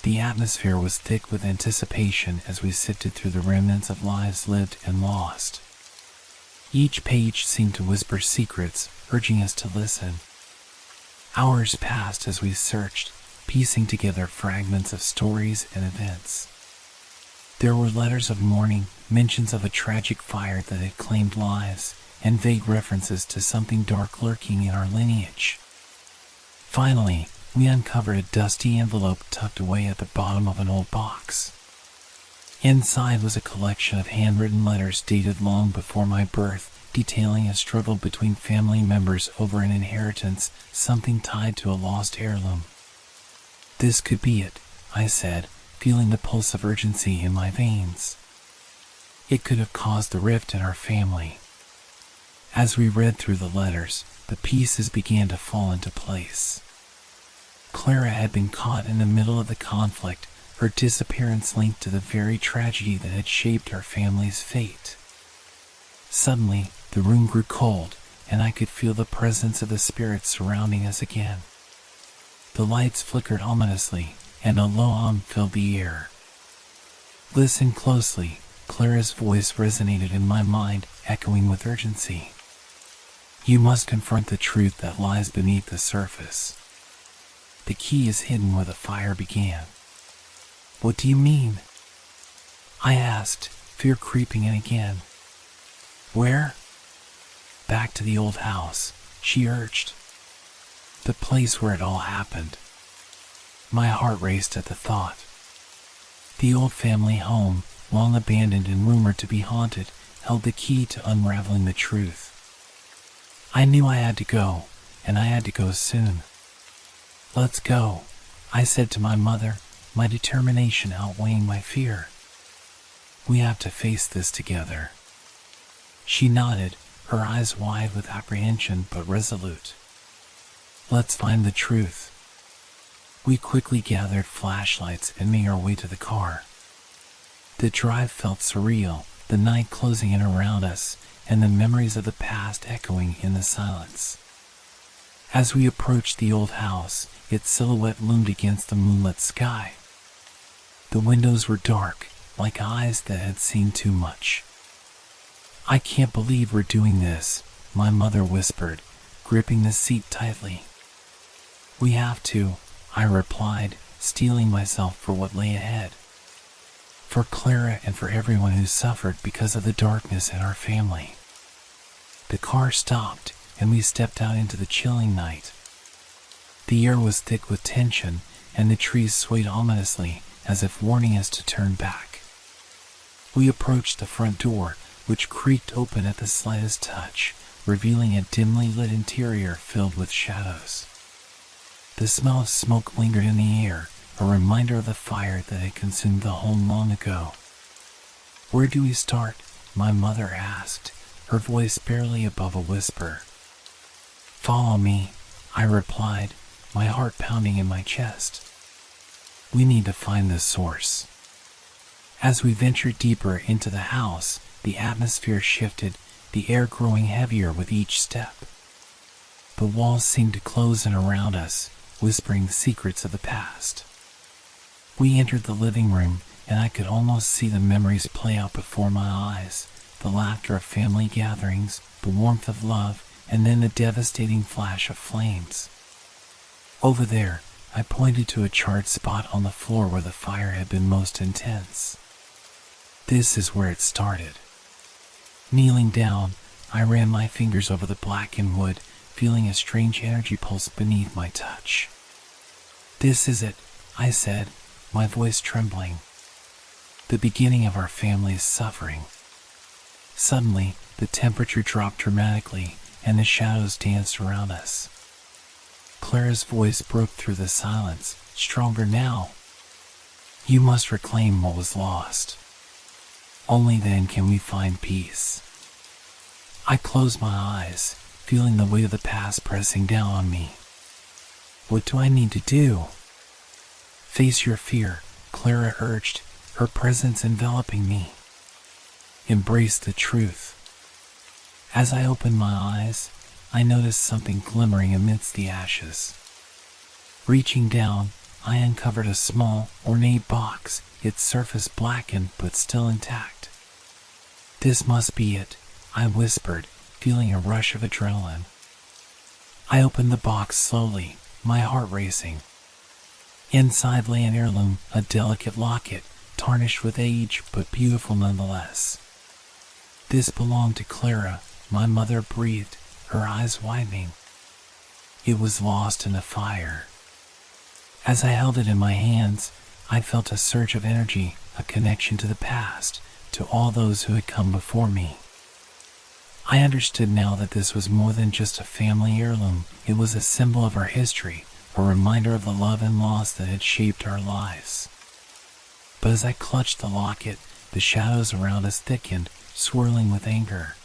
The atmosphere was thick with anticipation as we sifted through the remnants of lives lived and lost. Each page seemed to whisper secrets, urging us to listen. Hours passed as we searched, piecing together fragments of stories and events. There were letters of mourning, mentions of a tragic fire that had claimed lives, and vague references to something dark lurking in our lineage. Finally, we uncovered a dusty envelope tucked away at the bottom of an old box. Inside was a collection of handwritten letters dated long before my birth, detailing a struggle between family members over an inheritance, something tied to a lost heirloom. This could be it, I said, feeling the pulse of urgency in my veins. It could have caused the rift in our family. As we read through the letters, the pieces began to fall into place. Clara had been caught in the middle of the conflict, her disappearance linked to the very tragedy that had shaped our family's fate. Suddenly, the room grew cold, and I could feel the presence of the spirits surrounding us again. The lights flickered ominously, and a low hum filled the air. Listen closely, Clara's voice resonated in my mind, echoing with urgency. You must confront the truth that lies beneath the surface. The key is hidden where the fire began. What do you mean? I asked, fear creeping in again. Where? Back to the old house, she urged. The place where it all happened. My heart raced at the thought. The old family home, long abandoned and rumored to be haunted, held the key to unraveling the truth. I knew I had to go, and I had to go soon. Let's go, I said to my mother, my determination outweighing my fear. We have to face this together. She nodded, her eyes wide with apprehension but resolute. Let's find the truth. We quickly gathered flashlights and made our way to the car. The drive felt surreal, the night closing in around us, and the memories of the past echoing in the silence. As we approached the old house, its silhouette loomed against the moonlit sky. The windows were dark, like eyes that had seen too much. I can't believe we're doing this, my mother whispered, gripping the seat tightly. We have to, I replied, steeling myself for what lay ahead. For Clara and for everyone who suffered because of the darkness in our family. The car stopped, and we stepped out into the chilling night. The air was thick with tension, and the trees swayed ominously, as if warning us to turn back. We approached the front door, which creaked open at the slightest touch, revealing a dimly lit interior filled with shadows. The smell of smoke lingered in the air, a reminder of the fire that had consumed the home long ago. Where do we start? My mother asked, her voice barely above a whisper. Follow me, I replied, my heart pounding in my chest. We need to find the source. As we ventured deeper into the house, the atmosphere shifted, the air growing heavier with each step. The walls seemed to close in around us, whispering secrets of the past. We entered the living room, and I could almost see the memories play out before my eyes, the laughter of family gatherings, the warmth of love, and then the devastating flash of flames. Over there, I pointed to a charred spot on the floor where the fire had been most intense. This is where it started. Kneeling down, I ran my fingers over the blackened wood, feeling a strange energy pulse beneath my touch. This is it, I said, my voice trembling. The beginning of our family's suffering. Suddenly, the temperature dropped dramatically, and the shadows danced around us. Clara's voice broke through the silence, stronger now. You must reclaim what was lost. Only then can we find peace. I closed my eyes, feeling the weight of the past pressing down on me. What do I need to do? Face your fear, Clara urged, her presence enveloping me. Embrace the truth. As I opened my eyes, I noticed something glimmering amidst the ashes. Reaching down, I uncovered a small, ornate box, its surface blackened but still intact. This must be it, I whispered, feeling a rush of adrenaline. I opened the box slowly, my heart racing. Inside lay an heirloom, a delicate locket, tarnished with age but beautiful nonetheless. This belonged to Clara, my mother breathed, her eyes widening. It was lost in the fire. As I held it in my hands, I felt a surge of energy, a connection to the past, to all those who had come before me. I understood now that this was more than just a family heirloom. It was a symbol of our history, a reminder of the love and loss that had shaped our lives. But as I clutched the locket, the shadows around us thickened, swirling with anger.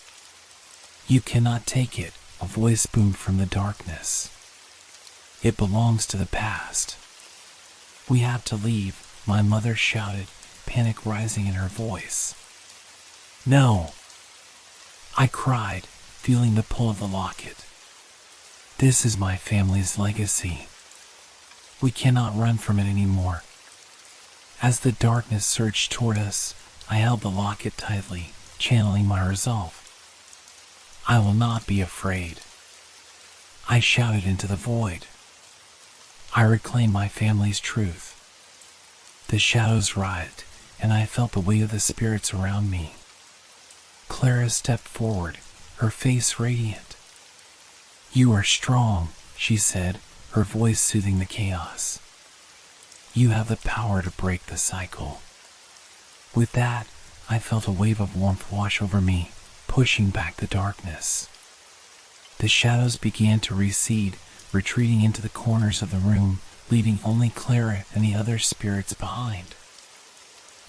"You cannot take it," a voice boomed from the darkness. "It belongs to the past." "We have to leave," my mother shouted, panic rising in her voice. "No!" I cried, feeling the pull of the locket. "This is my family's legacy. We cannot run from it anymore." As the darkness surged toward us, I held the locket tightly, channeling my resolve. "I will not be afraid," I shouted into the void. I reclaimed my family's truth. The shadows writhed, and I felt the weight of the spirits around me. Clara stepped forward, her face radiant. "You are strong," she said, her voice soothing the chaos. "You have the power to break the cycle." With that, I felt a wave of warmth wash over me, pushing back the darkness. The shadows began to recede, retreating into the corners of the room, leaving only Clara and the other spirits behind.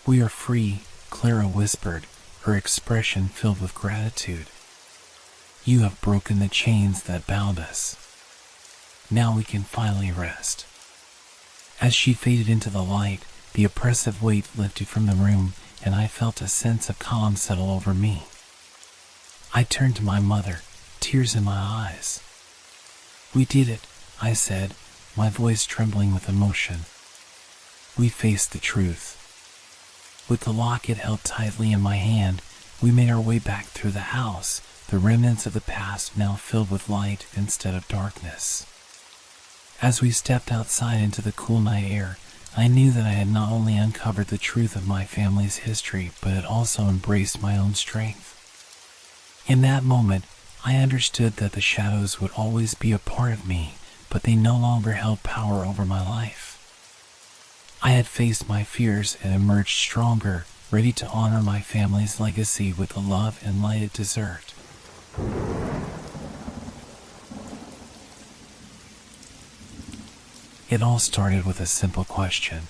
"We are free," Clara whispered, her expression filled with gratitude. "You have broken the chains that bound us. Now we can finally rest." As she faded into the light, the oppressive weight lifted from the room, and I felt a sense of calm settle over me. I turned to my mother, tears in my eyes. "We did it," I said, my voice trembling with emotion. "We faced the truth." With the locket held tightly in my hand, we made our way back through the house, the remnants of the past now filled with light instead of darkness. As we stepped outside into the cool night air, I knew that I had not only uncovered the truth of my family's history, but had also embraced my own strength. In that moment, I understood that the shadows would always be a part of me, but they no longer held power over my life. I had faced my fears and emerged stronger, ready to honor my family's legacy with the love and light it deserved. It all started with a simple question.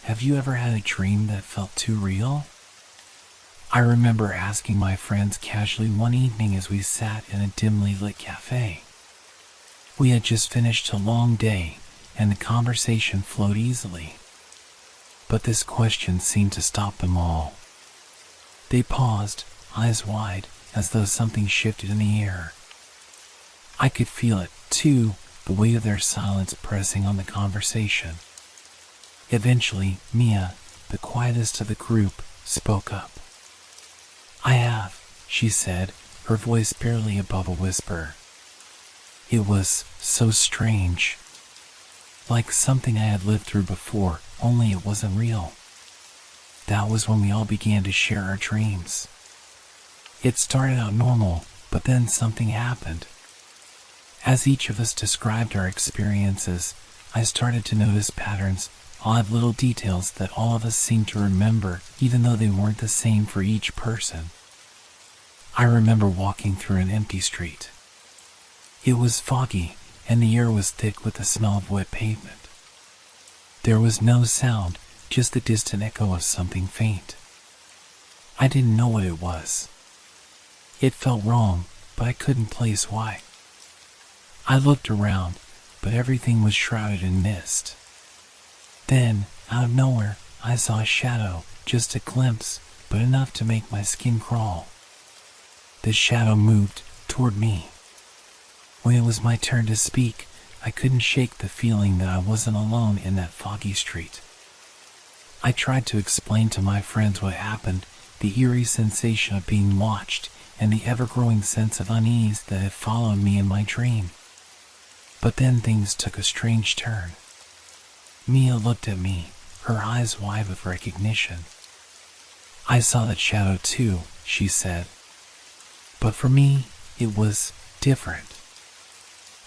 Have you ever had a dream that felt too real? I remember asking my friends casually one evening as we sat in a dimly lit cafe. We had just finished a long day, and the conversation flowed easily. But this question seemed to stop them all. They paused, eyes wide, as though something shifted in the air. I could feel it, too, the weight of their silence pressing on the conversation. Eventually, Mia, the quietest of the group, spoke up. "I have," she said, her voice barely above a whisper. It was so strange. Like something I had lived through before, only it wasn't real. That was when we all began to share our dreams. It started out normal, but then something happened. As each of us described our experiences, I started to notice patterns, odd little details that all of us seemed to remember, even though they weren't the same for each person. I remember walking through an empty street. It was foggy, and the air was thick with the smell of wet pavement. There was no sound, just the distant echo of something faint. I didn't know what it was. It felt wrong, but I couldn't place why. I looked around, but everything was shrouded in mist. Then, out of nowhere, I saw a shadow, just a glimpse, but enough to make my skin crawl. The shadow moved toward me. When it was my turn to speak, I couldn't shake the feeling that I wasn't alone in that foggy street. I tried to explain to my friends what happened, the eerie sensation of being watched, and the ever-growing sense of unease that had followed me in my dream. But then things took a strange turn. Mia looked at me, her eyes wide with recognition. "I saw that shadow too," she said. "But for me, it was different.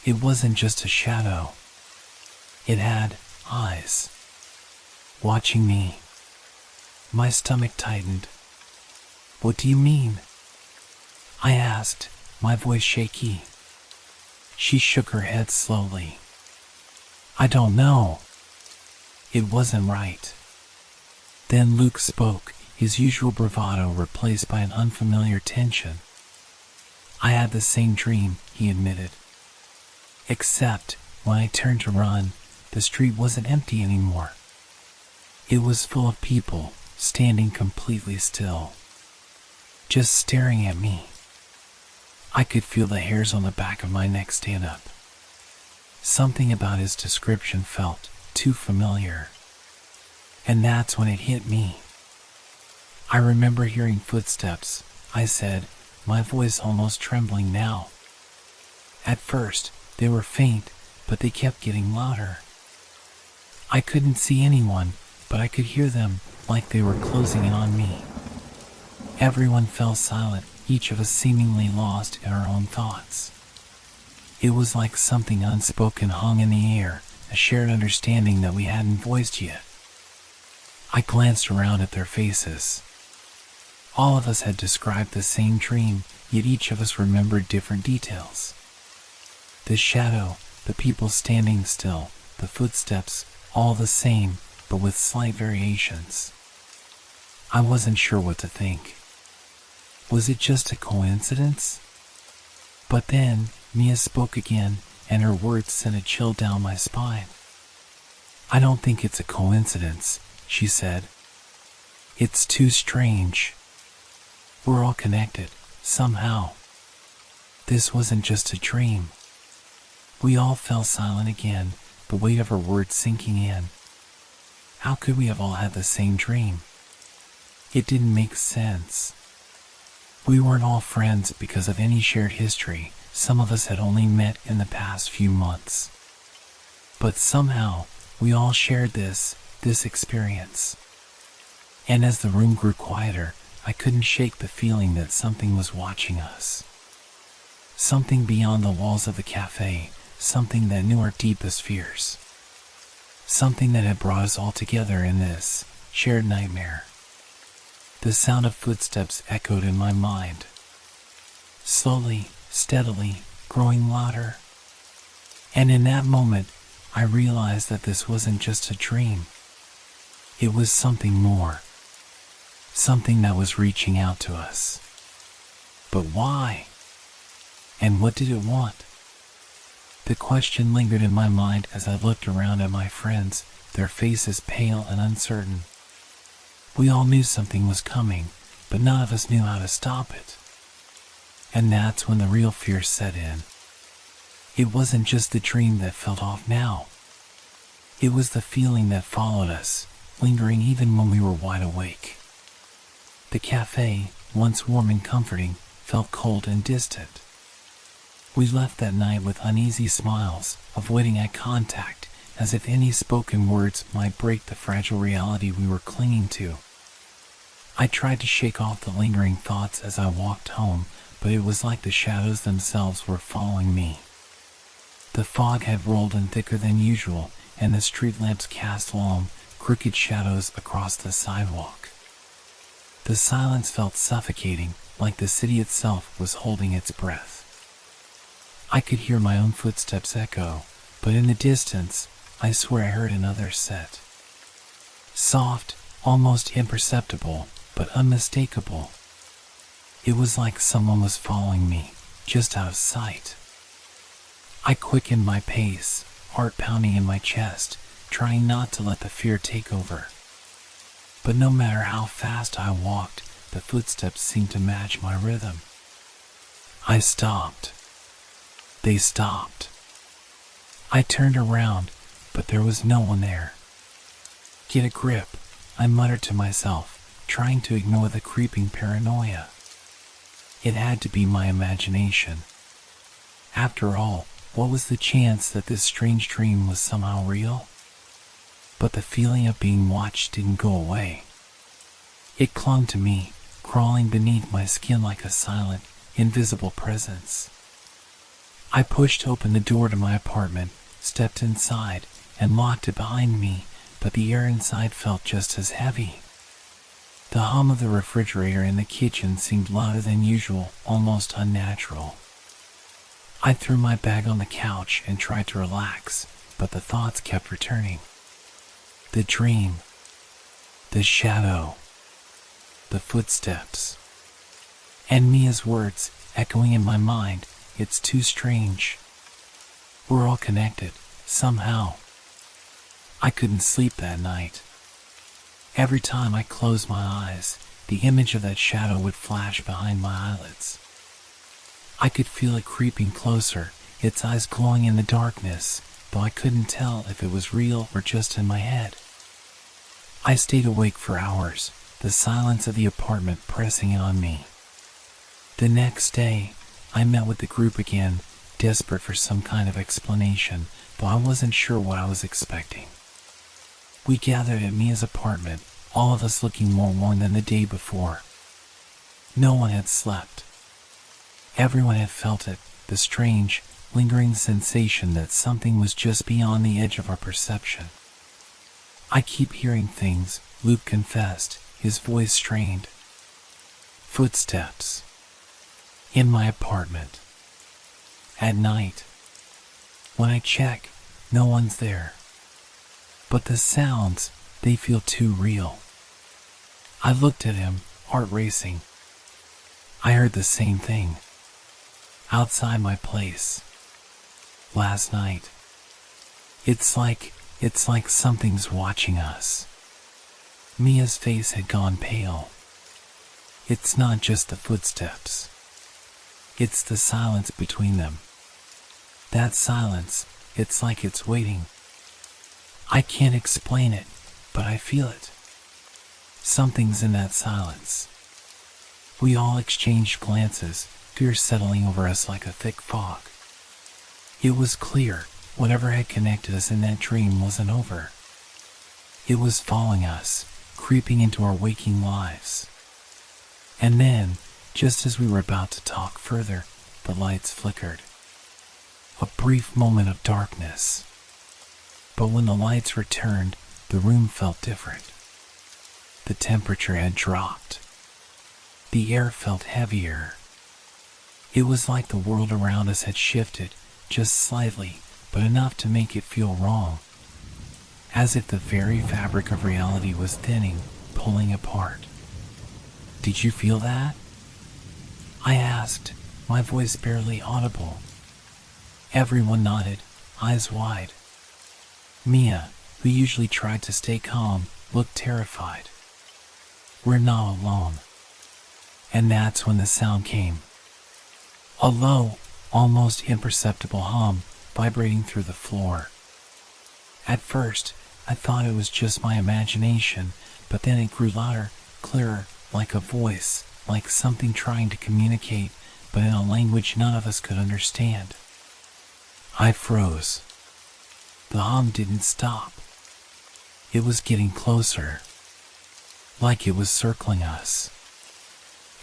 It wasn't just a shadow. It had eyes. watching me. My stomach tightened. "What do you mean?" I asked, my voice shaky. She shook her head slowly. "I don't know. It wasn't right." Then Luke spoke, his usual bravado replaced by an unfamiliar tension. "I had the same dream," he admitted. "Except, when I turned to run, the street wasn't empty anymore. It was full of people, standing completely still, just staring at me. I could feel the hairs on the back of my neck stand up. Something about his description felt too familiar. And that's when it hit me. I remember hearing footsteps," I said, my voice almost trembling now. "At first, they were faint, but they kept getting louder. I couldn't see anyone, but I could hear them like they were closing in on me." Everyone fell silent, each of us seemingly lost in our own thoughts. It was like something unspoken hung in the air, a shared understanding that we hadn't voiced yet. I glanced around at their faces. All of us had described the same dream, yet each of us remembered different details. The shadow, the people standing still, the footsteps, all the same, but with slight variations. I wasn't sure what to think. Was it just a coincidence? But then, Mia spoke again, and her words sent a chill down my spine. "I don't think it's a coincidence," she said. "It's too strange. We're all connected, somehow. This wasn't just a dream." We all fell silent again, the weight of her words sinking in. How could we have all had the same dream? It didn't make sense. We weren't all friends because of any shared history. Some of us had only met in the past few months. But somehow, we all shared this experience. And as the room grew quieter, I couldn't shake the feeling that something was watching us. Something beyond the walls of the cafe, something that knew our deepest fears. Something that had brought us all together in this shared nightmare. The sound of footsteps echoed in my mind. Slowly, steadily, growing louder. And in that moment, I realized that this wasn't just a dream. It was something more. Something that was reaching out to us. But why? And what did it want? The question lingered in my mind as I looked around at my friends, their faces pale and uncertain. We all knew something was coming, but none of us knew how to stop it. And that's when the real fear set in. It wasn't just the dream that felt off now. It was the feeling that followed us, lingering even when we were wide awake. The cafe, once warm and comforting, felt cold and distant. We left that night with uneasy smiles, avoiding eye contact, as if any spoken words might break the fragile reality we were clinging to. I tried to shake off the lingering thoughts as I walked home, but it was like the shadows themselves were following me. The fog had rolled in thicker than usual, and the street lamps cast long, crooked shadows across the sidewalk. The silence felt suffocating, like the city itself was holding its breath. I could hear my own footsteps echo, but in the distance, I swear I heard another set. Soft, almost imperceptible, but unmistakable. It was like someone was following me, just out of sight. I quickened my pace, heart pounding in my chest, trying not to let the fear take over. But no matter how fast I walked, the footsteps seemed to match my rhythm. I stopped. They stopped. I turned around, but there was no one there. "Get a grip," I muttered to myself, trying to ignore the creeping paranoia. It had to be my imagination. After all, what was the chance that this strange dream was somehow real? But the feeling of being watched didn't go away. It clung to me, crawling beneath my skin like a silent, invisible presence. I pushed open the door to my apartment, stepped inside, and locked it behind me, but the air inside felt just as heavy. The hum of the refrigerator in the kitchen seemed louder than usual, almost unnatural. I threw my bag on the couch and tried to relax, but the thoughts kept returning. The dream, the shadow, the footsteps, and Mia's words echoing in my mind. It's too strange. We're all connected, somehow. I couldn't sleep that night. Every time I closed my eyes, the image of that shadow would flash behind my eyelids. I could feel it creeping closer, its eyes glowing in the darkness, though I couldn't tell if it was real or just in my head. I stayed awake for hours, the silence of the apartment pressing in on me. The next day, I met with the group again, desperate for some kind of explanation, though I wasn't sure what I was expecting. We gathered at Mia's apartment, all of us looking more worn than the day before. No one had slept. Everyone had felt it, the strange, lingering sensation that something was just beyond the edge of our perception. I keep hearing things, Luke confessed, his voice strained. Footsteps. In my apartment. At night. When I check, no one's there. But the sounds, they feel too real. I looked at him, heart racing. I heard the same thing. Outside my place. Last night. It's like something's watching us. Mia's face had gone pale. It's not just the footsteps. It's the silence between them. That silence, it's like it's waiting. I can't explain it, but I feel it. Something's in that silence. We all exchanged glances, fear settling over us like a thick fog. It was clear, whatever had connected us in that dream wasn't over. It was following us, creeping into our waking lives. And then, just as we were about to talk further, the lights flickered. A brief moment of darkness. But when the lights returned, the room felt different. The temperature had dropped. The air felt heavier. It was like the world around us had shifted, just slightly, but enough to make it feel wrong. As if the very fabric of reality was thinning, pulling apart. Did you feel that? I asked, my voice barely audible. Everyone nodded, eyes wide. Mia, who usually tried to stay calm, looked terrified. We're not alone. And that's when the sound came. A low, almost imperceptible hum vibrating through the floor. At first, I thought it was just my imagination, but then it grew louder, clearer, like a voice, like something trying to communicate, but in a language none of us could understand. I froze. The hum didn't stop. It was getting closer, like it was circling us.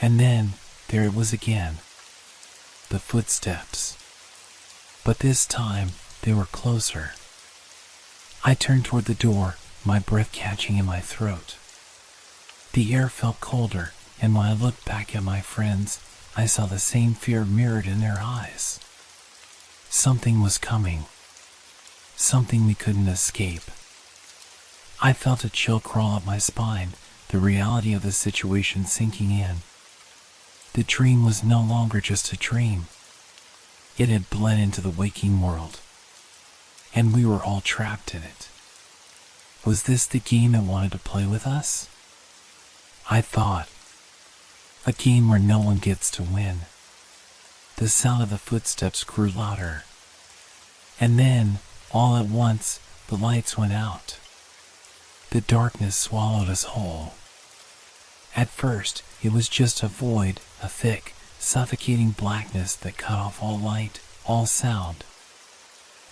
And then, there it was again. The footsteps. But this time, they were closer. I turned toward the door, my breath catching in my throat. The air felt colder, and when I looked back at my friends, I saw the same fear mirrored in their eyes. Something was coming. Something we couldn't escape. I felt a chill crawl up my spine, the reality of the situation sinking in. The dream was no longer just a dream. It had bled into the waking world. And we were all trapped in it. Was this the game it wanted to play with us? I thought. A game where no one gets to win. The sound of the footsteps grew louder. And then, all at once, the lights went out. The darkness swallowed us whole. At first, it was just a void, a thick, suffocating blackness that cut off all light, all sound.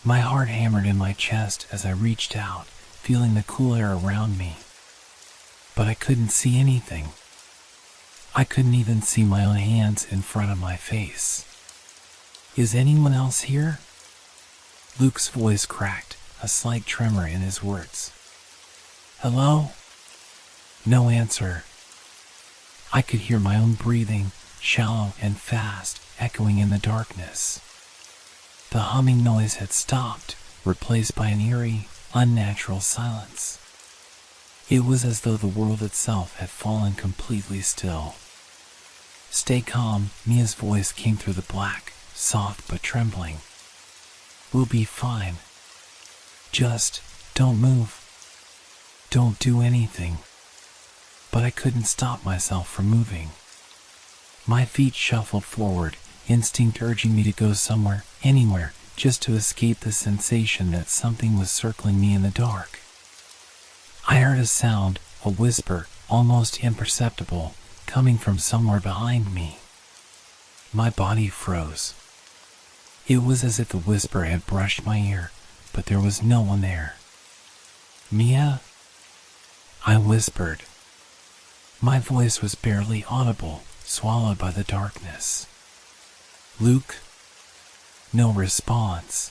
My heart hammered in my chest as I reached out, feeling the cool air around me. But I couldn't see anything. I couldn't even see my own hands in front of my face. Is anyone else here? Luke's voice cracked, a slight tremor in his words. Hello? No answer. I could hear my own breathing, shallow and fast, echoing in the darkness. The humming noise had stopped, replaced by an eerie, unnatural silence. It was as though the world itself had fallen completely still. Stay calm, Mia's voice came through the black, soft but trembling. We'll be fine. Just don't move. Don't do anything. But I couldn't stop myself from moving. My feet shuffled forward, instinct urging me to go somewhere, anywhere, just to escape the sensation that something was circling me in the dark. I heard a sound, a whisper, almost imperceptible, coming from somewhere behind me. My body froze. It was as if the whisper had brushed my ear, but there was no one there. Mia? I whispered. My voice was barely audible, swallowed by the darkness. Luke? No response.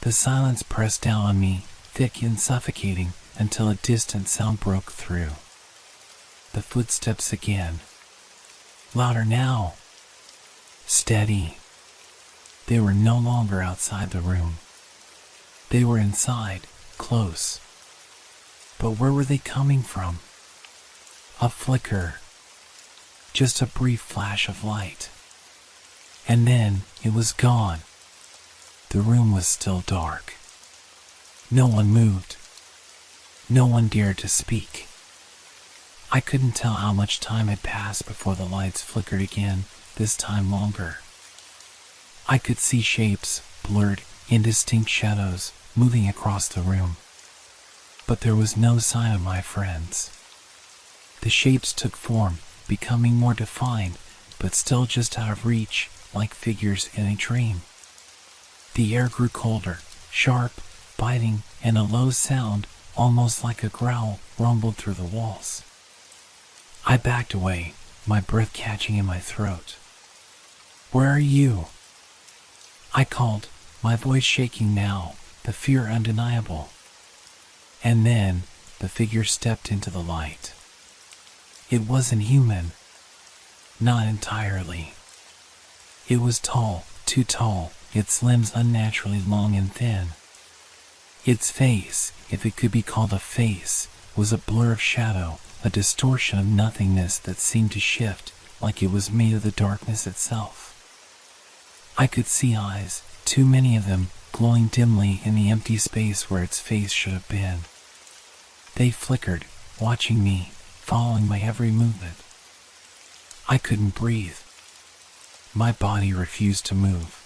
The silence pressed down on me, thick and suffocating, until a distant sound broke through. The footsteps again. Louder now. Steady. They were no longer outside the room. They were inside, close. But where were they coming from? A flicker. Just a brief flash of light. And then it was gone. The room was still dark. No one moved. No one dared to speak. I couldn't tell how much time had passed before the lights flickered again, this time longer. I could see shapes, blurred, indistinct shadows, moving across the room. But there was no sign of my friends. The shapes took form, becoming more defined, but still just out of reach, like figures in a dream. The air grew colder, sharp, biting, and a low sound, almost like a growl, rumbled through the walls. I backed away, my breath catching in my throat. Where are you? I called, my voice shaking now, the fear undeniable. And then, the figure stepped into the light. It wasn't human. Not entirely. It was tall, too tall, its limbs unnaturally long and thin. Its face, if it could be called a face, was a blur of shadow, a distortion of nothingness that seemed to shift, like it was made of the darkness itself. I could see eyes, too many of them, glowing dimly in the empty space where its face should have been. They flickered, watching me, following my every movement. I couldn't breathe. My body refused to move.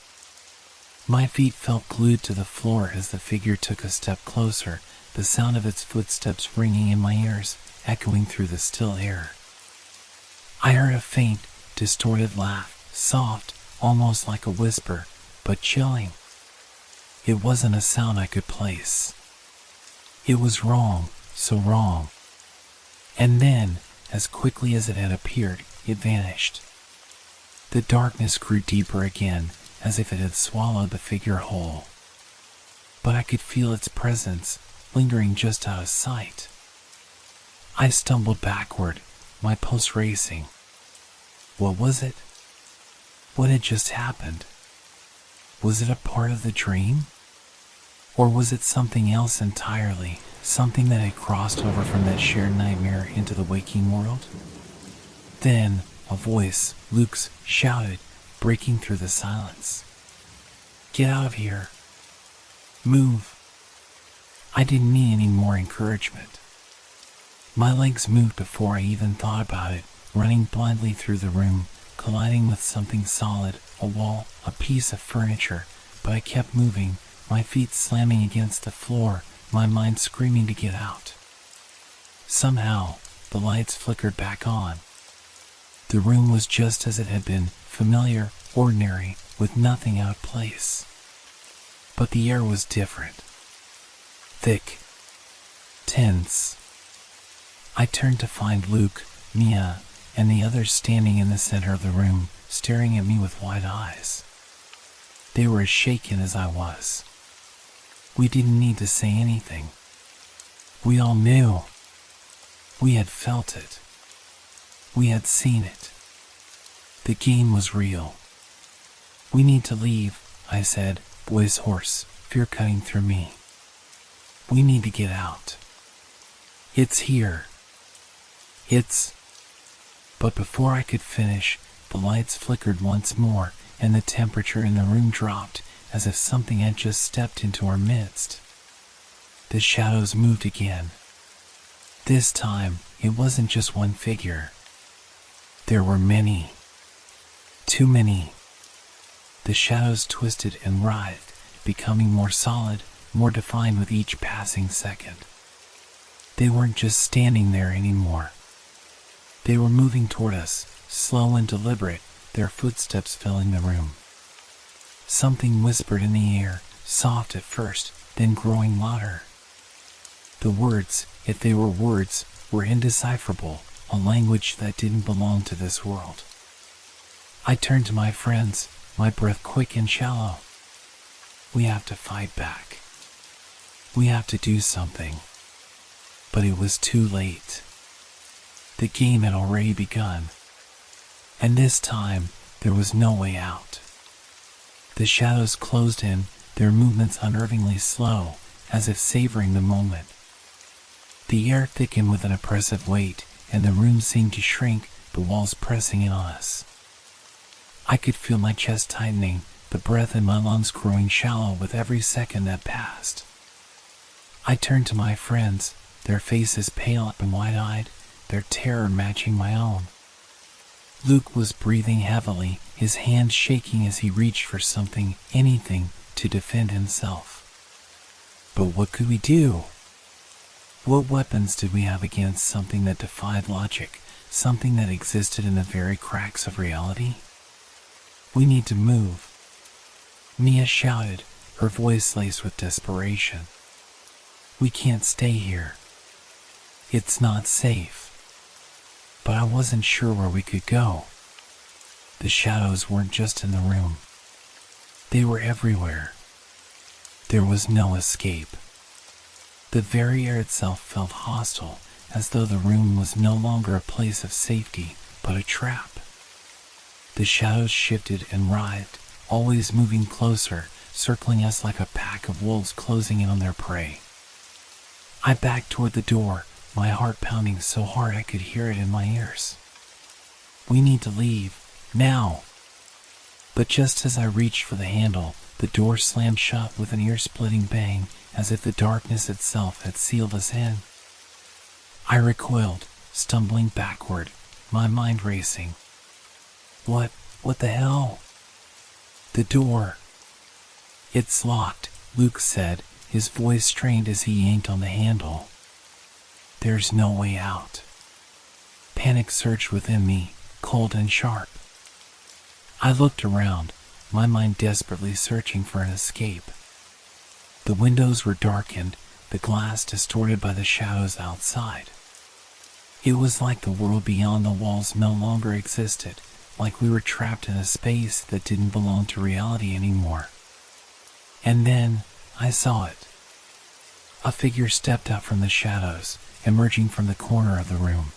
My feet felt glued to the floor as the figure took a step closer, the sound of its footsteps ringing in my ears, echoing through the still air. I heard a faint, distorted laugh, soft, almost like a whisper, but chilling. It wasn't a sound I could place. It was wrong, so wrong. And then, as quickly as it had appeared, it vanished. The darkness grew deeper again, as if it had swallowed the figure whole. But I could feel its presence, lingering just out of sight. I stumbled backward, my pulse racing. What was it? What had just happened? Was it a part of the dream? Or was it something else entirely, something that had crossed over from that shared nightmare into the waking world? Then, a voice, Luke's, shouted, breaking through the silence. Get out of here. Move. I didn't need any more encouragement. My legs moved before I even thought about it, running blindly through the room, colliding with something solid, a wall, a piece of furniture, but I kept moving, my feet slamming against the floor, my mind screaming to get out. Somehow, the lights flickered back on. The room was just as it had been, familiar, ordinary, with nothing out of place. But the air was different. Thick. Tense. I turned to find Luke, Mia, and the others standing in the center of the room, staring at me with wide eyes. They were as shaken as I was. We didn't need to say anything. We all knew. We had felt it. We had seen it. The game was real. We need to leave, I said, voice hoarse, fear cutting through me. We need to get out. It's here. But before I could finish, the lights flickered once more, and the temperature in the room dropped, as if something had just stepped into our midst. The shadows moved again. This time, it wasn't just one figure. There were many. Too many. The shadows twisted and writhed, becoming more solid, more defined with each passing second. They weren't just standing there anymore. They were moving toward us, slow and deliberate, their footsteps filling the room. Something whispered in the air, soft at first, then growing louder. The words, if they were words, were indecipherable, a language that didn't belong to this world. I turned to my friends, my breath quick and shallow. We have to fight back. We have to do something. But it was too late. The game had already begun. And this time, there was no way out. The shadows closed in, their movements unnervingly slow, as if savoring the moment. The air thickened with an oppressive weight, and the room seemed to shrink, the walls pressing in on us. I could feel my chest tightening, the breath in my lungs growing shallow with every second that passed. I turned to my friends, their faces pale and wide-eyed, their terror matching my own. Luke was breathing heavily, his hands shaking as he reached for something, anything, to defend himself. But what could we do? What weapons did we have against something that defied logic, something that existed in the very cracks of reality? We need to move. Mia shouted, her voice laced with desperation. We can't stay here. It's not safe. But I wasn't sure where we could go. The shadows weren't just in the room. They were everywhere. There was no escape. The very air itself felt hostile, as though the room was no longer a place of safety, but a trap. The shadows shifted and writhed, always moving closer, circling us like a pack of wolves closing in on their prey. I backed toward the door, my heart pounding so hard I could hear it in my ears. We need to leave, now. But just as I reached for the handle, the door slammed shut with an ear-splitting bang, as if the darkness itself had sealed us in. I recoiled, stumbling backward, my mind racing. What the hell? The door. It's locked, Luke said, his voice strained as he yanked on the handle. There's no way out. Panic surged within me, cold and sharp. I looked around, my mind desperately searching for an escape. The windows were darkened, the glass distorted by the shadows outside. It was like the world beyond the walls no longer existed, like we were trapped in a space that didn't belong to reality anymore. And then, I saw it. A figure stepped out from the shadows, emerging from the corner of the room.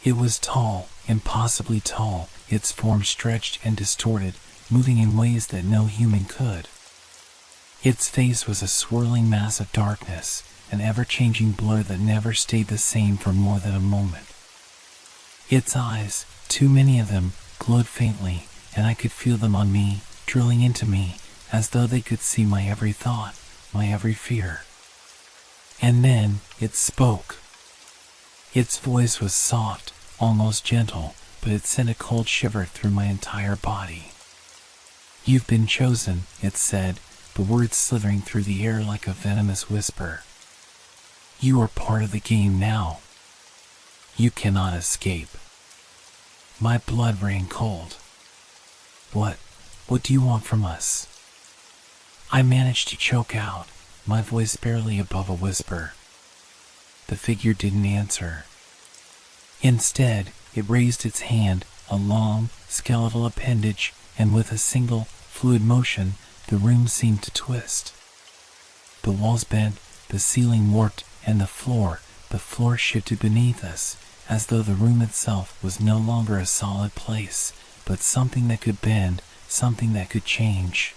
It was tall, impossibly tall, its form stretched and distorted, moving in ways that no human could. Its face was a swirling mass of darkness, an ever-changing blur that never stayed the same for more than a moment. Its eyes, too many of them, glowed faintly, and I could feel them on me, drilling into me, as though they could see my every thought, my every fear. And then, it spoke. Its voice was soft, almost gentle, but it sent a cold shiver through my entire body. You've been chosen, it said, the words slithering through the air like a venomous whisper. You are part of the game now. You cannot escape. My blood ran cold. What do you want from us? I managed to choke out, my voice barely above a whisper. The figure didn't answer. Instead, it raised its hand, a long, skeletal appendage, and with a single, fluid motion, the room seemed to twist. The walls bent, the ceiling warped, and the floor shifted beneath us, as though the room itself was no longer a solid place, but something that could bend, something that could change.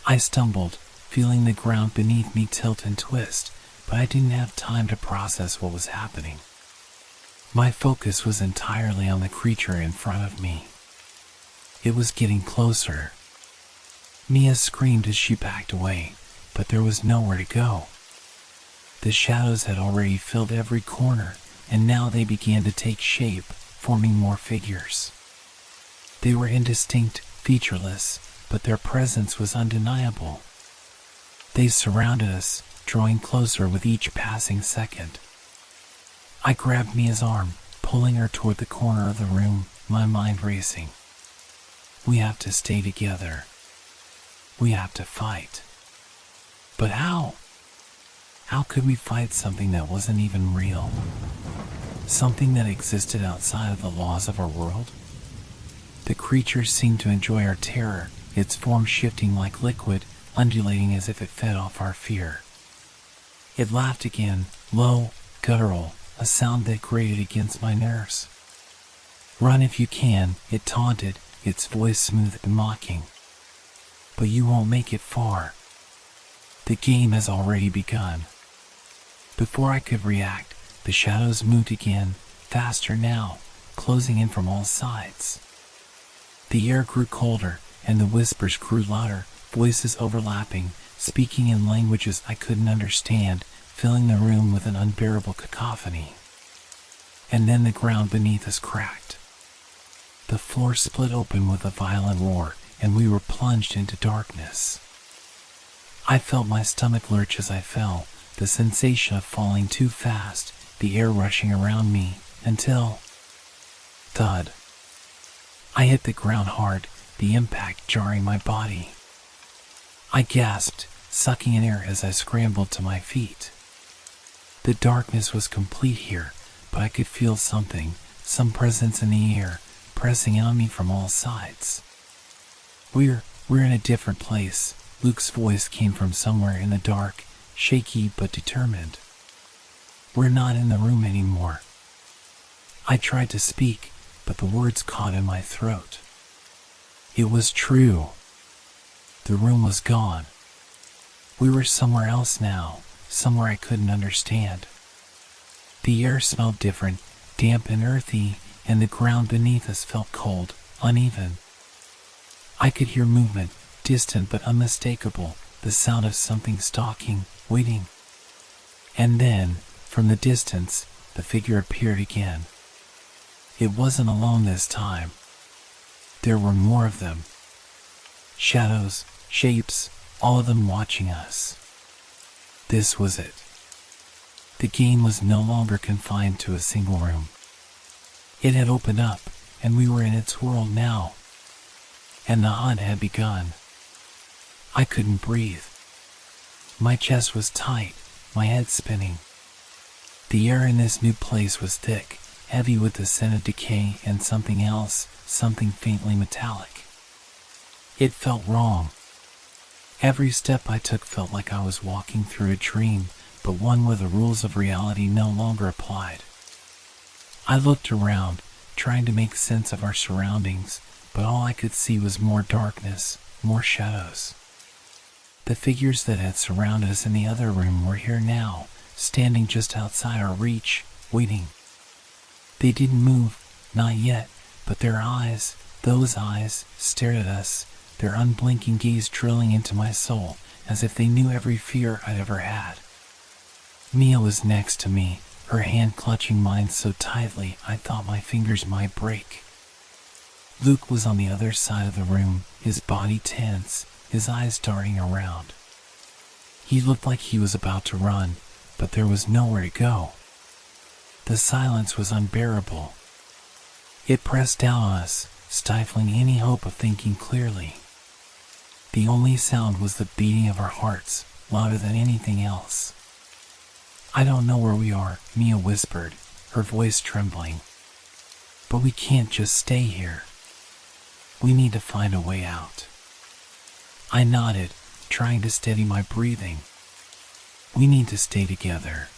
I stumbled, feeling the ground beneath me tilt and twist, but I didn't have time to process what was happening. My focus was entirely on the creature in front of me. It was getting closer. Mia screamed as she backed away, but there was nowhere to go. The shadows had already filled every corner, and now they began to take shape, forming more figures. They were indistinct, featureless, but their presence was undeniable. They surrounded us, drawing closer with each passing second. I grabbed Mia's arm, pulling her toward the corner of the room, my mind racing. We have to stay together. We have to fight. But how? How could we fight something that wasn't even real? Something that existed outside of the laws of our world? The creature seemed to enjoy our terror, its form shifting like liquid, undulating as if it fed off our fear. It laughed again, low, guttural, a sound that grated against my nerves. Run if you can, it taunted, its voice smooth and mocking. But you won't make it far. The game has already begun. Before I could react, the shadows moved again, faster now, closing in from all sides. The air grew colder, and the whispers grew louder, voices overlapping, speaking in languages I couldn't understand, filling the room with an unbearable cacophony. And then the ground beneath us cracked. The floor split open with a violent roar, and we were plunged into darkness. I felt my stomach lurch as I fell, the sensation of falling too fast, the air rushing around me, until... thud. I hit the ground hard, the impact jarring my body. I gasped, sucking in air as I scrambled to my feet. The darkness was complete here, but I could feel something, some presence in the air, pressing in on me from all sides. We're in a different place. Luke's voice came from somewhere in the dark, shaky but determined. We're not in the room anymore. I tried to speak, but the words caught in my throat. It was true. The room was gone. We were somewhere else now, somewhere I couldn't understand. The air smelled different, damp and earthy, and the ground beneath us felt cold, uneven. I could hear movement, distant but unmistakable, the sound of something stalking, waiting. And then, from the distance, the figure appeared again. It wasn't alone this time. There were more of them. Shadows, shapes, all of them watching us. This was it. The game was no longer confined to a single room. It had opened up, and we were in its world now. And the hunt had begun. I couldn't breathe. My chest was tight, my head spinning. The air in this new place was thick, heavy with the scent of decay and something else, something faintly metallic. It felt wrong. Every step I took felt like I was walking through a dream, but one where the rules of reality no longer applied. I looked around, trying to make sense of our surroundings, but all I could see was more darkness, more shadows. The figures that had surrounded us in the other room were here now, standing just outside our reach, waiting. They didn't move, not yet, but their eyes, those eyes, stared at us, their unblinking gaze drilling into my soul, as if they knew every fear I'd ever had. Mia was next to me, her hand clutching mine so tightly I thought my fingers might break. Luke was on the other side of the room, his body tense, his eyes darting around. He looked like he was about to run, but there was nowhere to go. The silence was unbearable. It pressed down on us, stifling any hope of thinking clearly. The only sound was the beating of our hearts, louder than anything else. I don't know where we are, Mia whispered, her voice trembling. But we can't just stay here. We need to find a way out. I nodded, trying to steady my breathing. We need to stay together.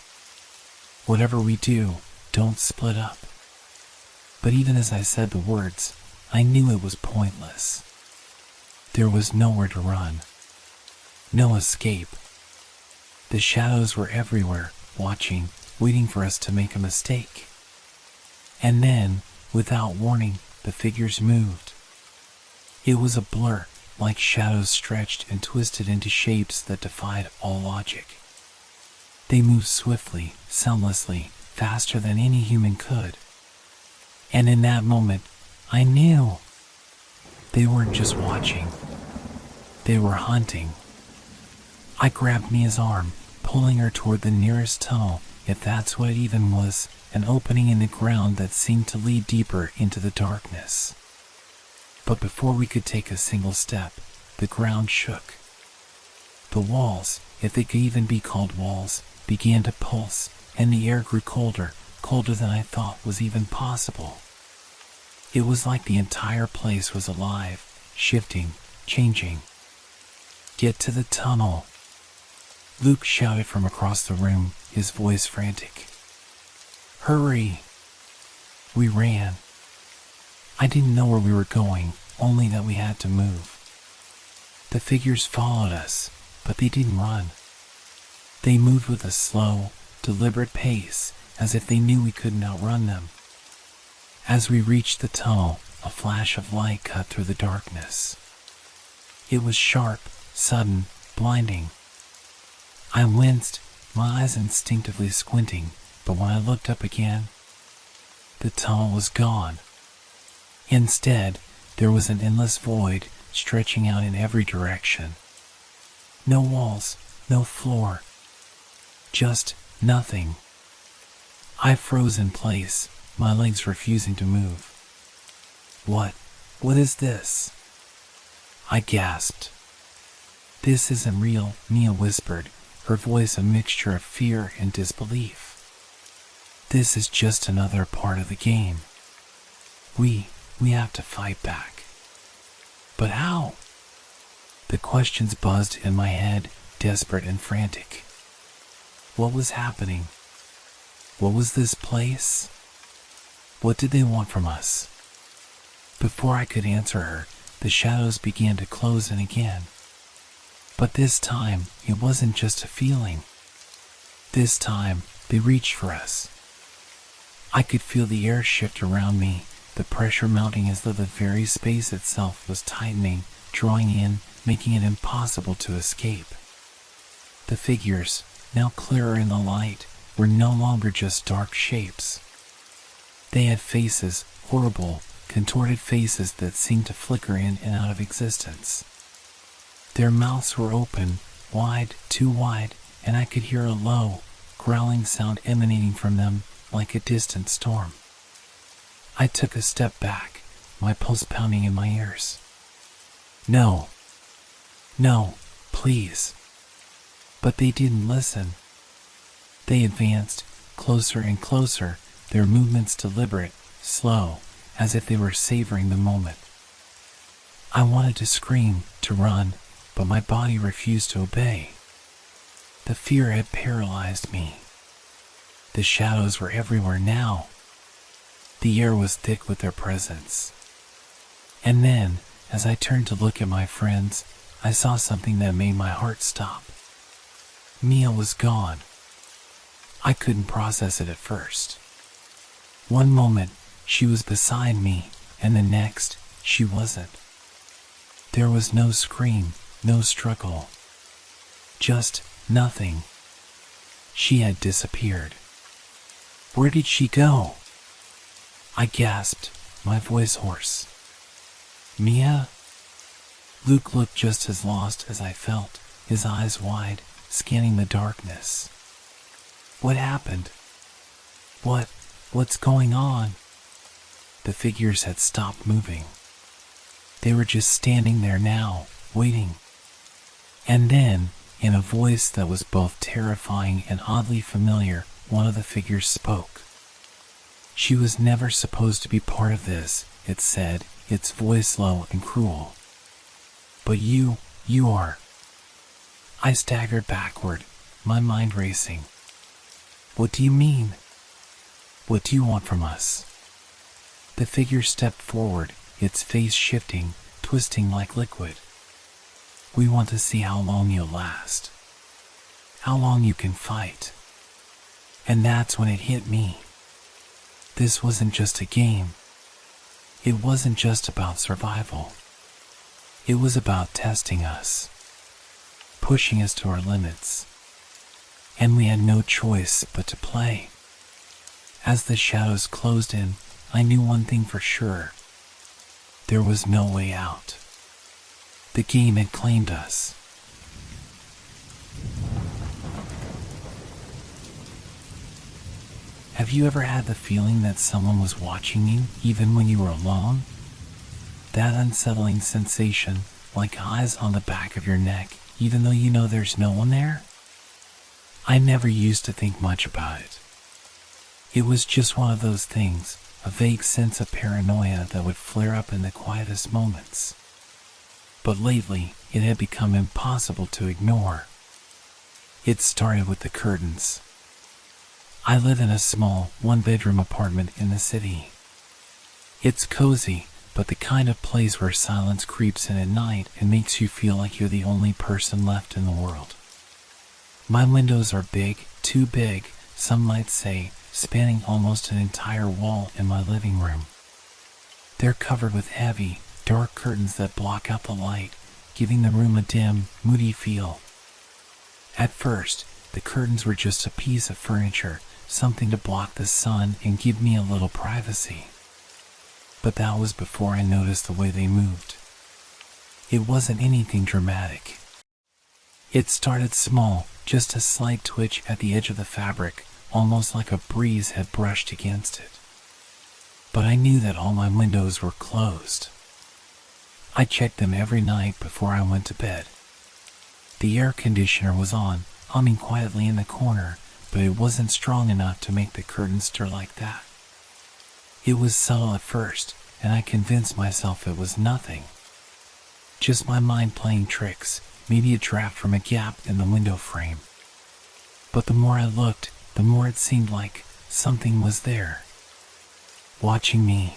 Whatever we do, don't split up. But even as I said the words, I knew it was pointless. There was nowhere to run. No escape. The shadows were everywhere, watching, waiting for us to make a mistake. And then, without warning, the figures moved. It was a blur, like shadows stretched and twisted into shapes that defied all logic. They moved swiftly, soundlessly, faster than any human could. And in that moment, I knew. They weren't just watching. They were hunting. I grabbed Mia's arm, pulling her toward the nearest tunnel, if that's what it even was, an opening in the ground that seemed to lead deeper into the darkness. But before we could take a single step, the ground shook. The walls, if they could even be called walls, began to pulse, and the air grew colder, colder than I thought was even possible. It was like the entire place was alive, shifting, changing. Get to the tunnel. Luke shouted from across the room, his voice frantic. Hurry! We ran. I didn't know where we were going, only that we had to move. The figures followed us, but they didn't run. They moved with a slow, deliberate pace, as if they knew we couldn't outrun them. As we reached the tunnel, a flash of light cut through the darkness. It was sharp, sudden, blinding. I winced, my eyes instinctively squinting, but when I looked up again, the tunnel was gone. Instead, there was an endless void stretching out in every direction. No walls, no floor. Just nothing. I froze in place, my legs refusing to move. What is this? I gasped. This isn't real, Mia whispered, her voice a mixture of fear and disbelief. This is just another part of the game. We have to fight back. But how? The questions buzzed in my head, desperate and frantic. What was happening? What was this place? What did they want from us? Before I could answer her, the shadows began to close in again. But this time, it wasn't just a feeling. This time, they reached for us. I could feel the air shift around me, the pressure mounting as though the very space itself was tightening, drawing in, making it impossible to escape. The figures, now clearer in the light, were no longer just dark shapes. They had faces, horrible, contorted faces that seemed to flicker in and out of existence. Their mouths were open, wide, too wide, and I could hear a low, growling sound emanating from them like a distant storm. I took a step back, my pulse pounding in my ears. No, please. But they didn't listen. They advanced, closer and closer, their movements deliberate, slow, as if they were savoring the moment. I wanted to scream, to run, but my body refused to obey. The fear had paralyzed me. The shadows were everywhere now. The air was thick with their presence. And then, as I turned to look at my friends, I saw something that made my heart stop. Mia was gone. I couldn't process it at first. One moment, she was beside me, and the next, she wasn't. There was no scream, no struggle. Just nothing. She had disappeared. Where did she go? I gasped, my voice hoarse. Mia? Luke looked just as lost as I felt, his eyes wide, scanning the darkness. What happened? What's going on? The figures had stopped moving. They were just standing there now, waiting. And then, in a voice that was both terrifying and oddly familiar, one of the figures spoke. She was never supposed to be part of this, it said, its voice low and cruel. But you are. I staggered backward, my mind racing. What do you mean? What do you want from us? The figure stepped forward, its face shifting, twisting like liquid. We want to see how long you'll last. How long you can fight. And that's when it hit me. This wasn't just a game. It wasn't just about survival. It was about testing us, pushing us to our limits. And we had no choice but to play. As the shadows closed in, I knew one thing for sure. There was no way out. The game had claimed us. Have you ever had the feeling that someone was watching you even when you were alone? That unsettling sensation, like eyes on the back of your neck, even though you know there's no one there? I never used to think much about it. It was just one of those things, a vague sense of paranoia that would flare up in the quietest moments. But lately, it had become impossible to ignore. It started with the curtains. I live in a small, one-bedroom apartment in the city. It's cozy, but the kind of place where silence creeps in at night and makes you feel like you're the only person left in the world. My windows are big, too big, some might say, spanning almost an entire wall in my living room. They're covered with heavy, dark curtains that block out the light, giving the room a dim, moody feel. At first, the curtains were just a piece of furniture, something to block the sun and give me a little privacy. But that was before I noticed the way they moved. It wasn't anything dramatic. It started small, just a slight twitch at the edge of the fabric, almost like a breeze had brushed against it. But I knew that all my windows were closed. I checked them every night before I went to bed. The air conditioner was on, humming quietly in the corner, but it wasn't strong enough to make the curtains stir like that. It was subtle at first, and I convinced myself it was nothing. Just my mind playing tricks, maybe a draft from a gap in the window frame. But the more I looked, the more it seemed like something was there, watching me.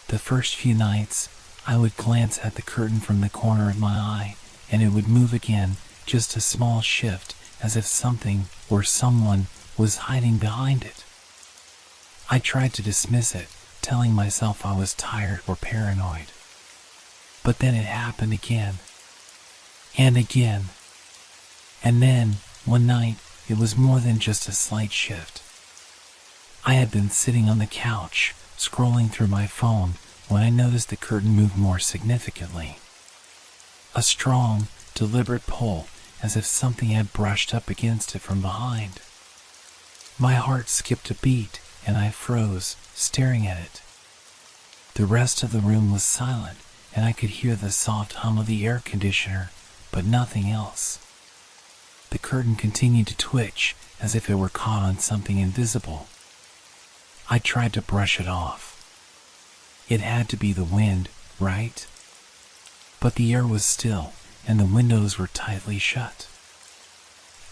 The first few nights, I would glance at the curtain from the corner of my eye, and it would move again, just a small shift, as if something or someone was hiding behind it. I tried to dismiss it, telling myself I was tired or paranoid. But then it happened again. And again. And then, one night, it was more than just a slight shift. I had been sitting on the couch, scrolling through my phone, when I noticed the curtain move more significantly. A strong, deliberate pull, as if something had brushed up against it from behind. My heart skipped a beat, and I froze, staring at it. The rest of the room was silent, and I could hear the soft hum of the air conditioner, but nothing else. The curtain continued to twitch, as if it were caught on something invisible. I tried to brush it off. It had to be the wind, right? But the air was still, and the windows were tightly shut.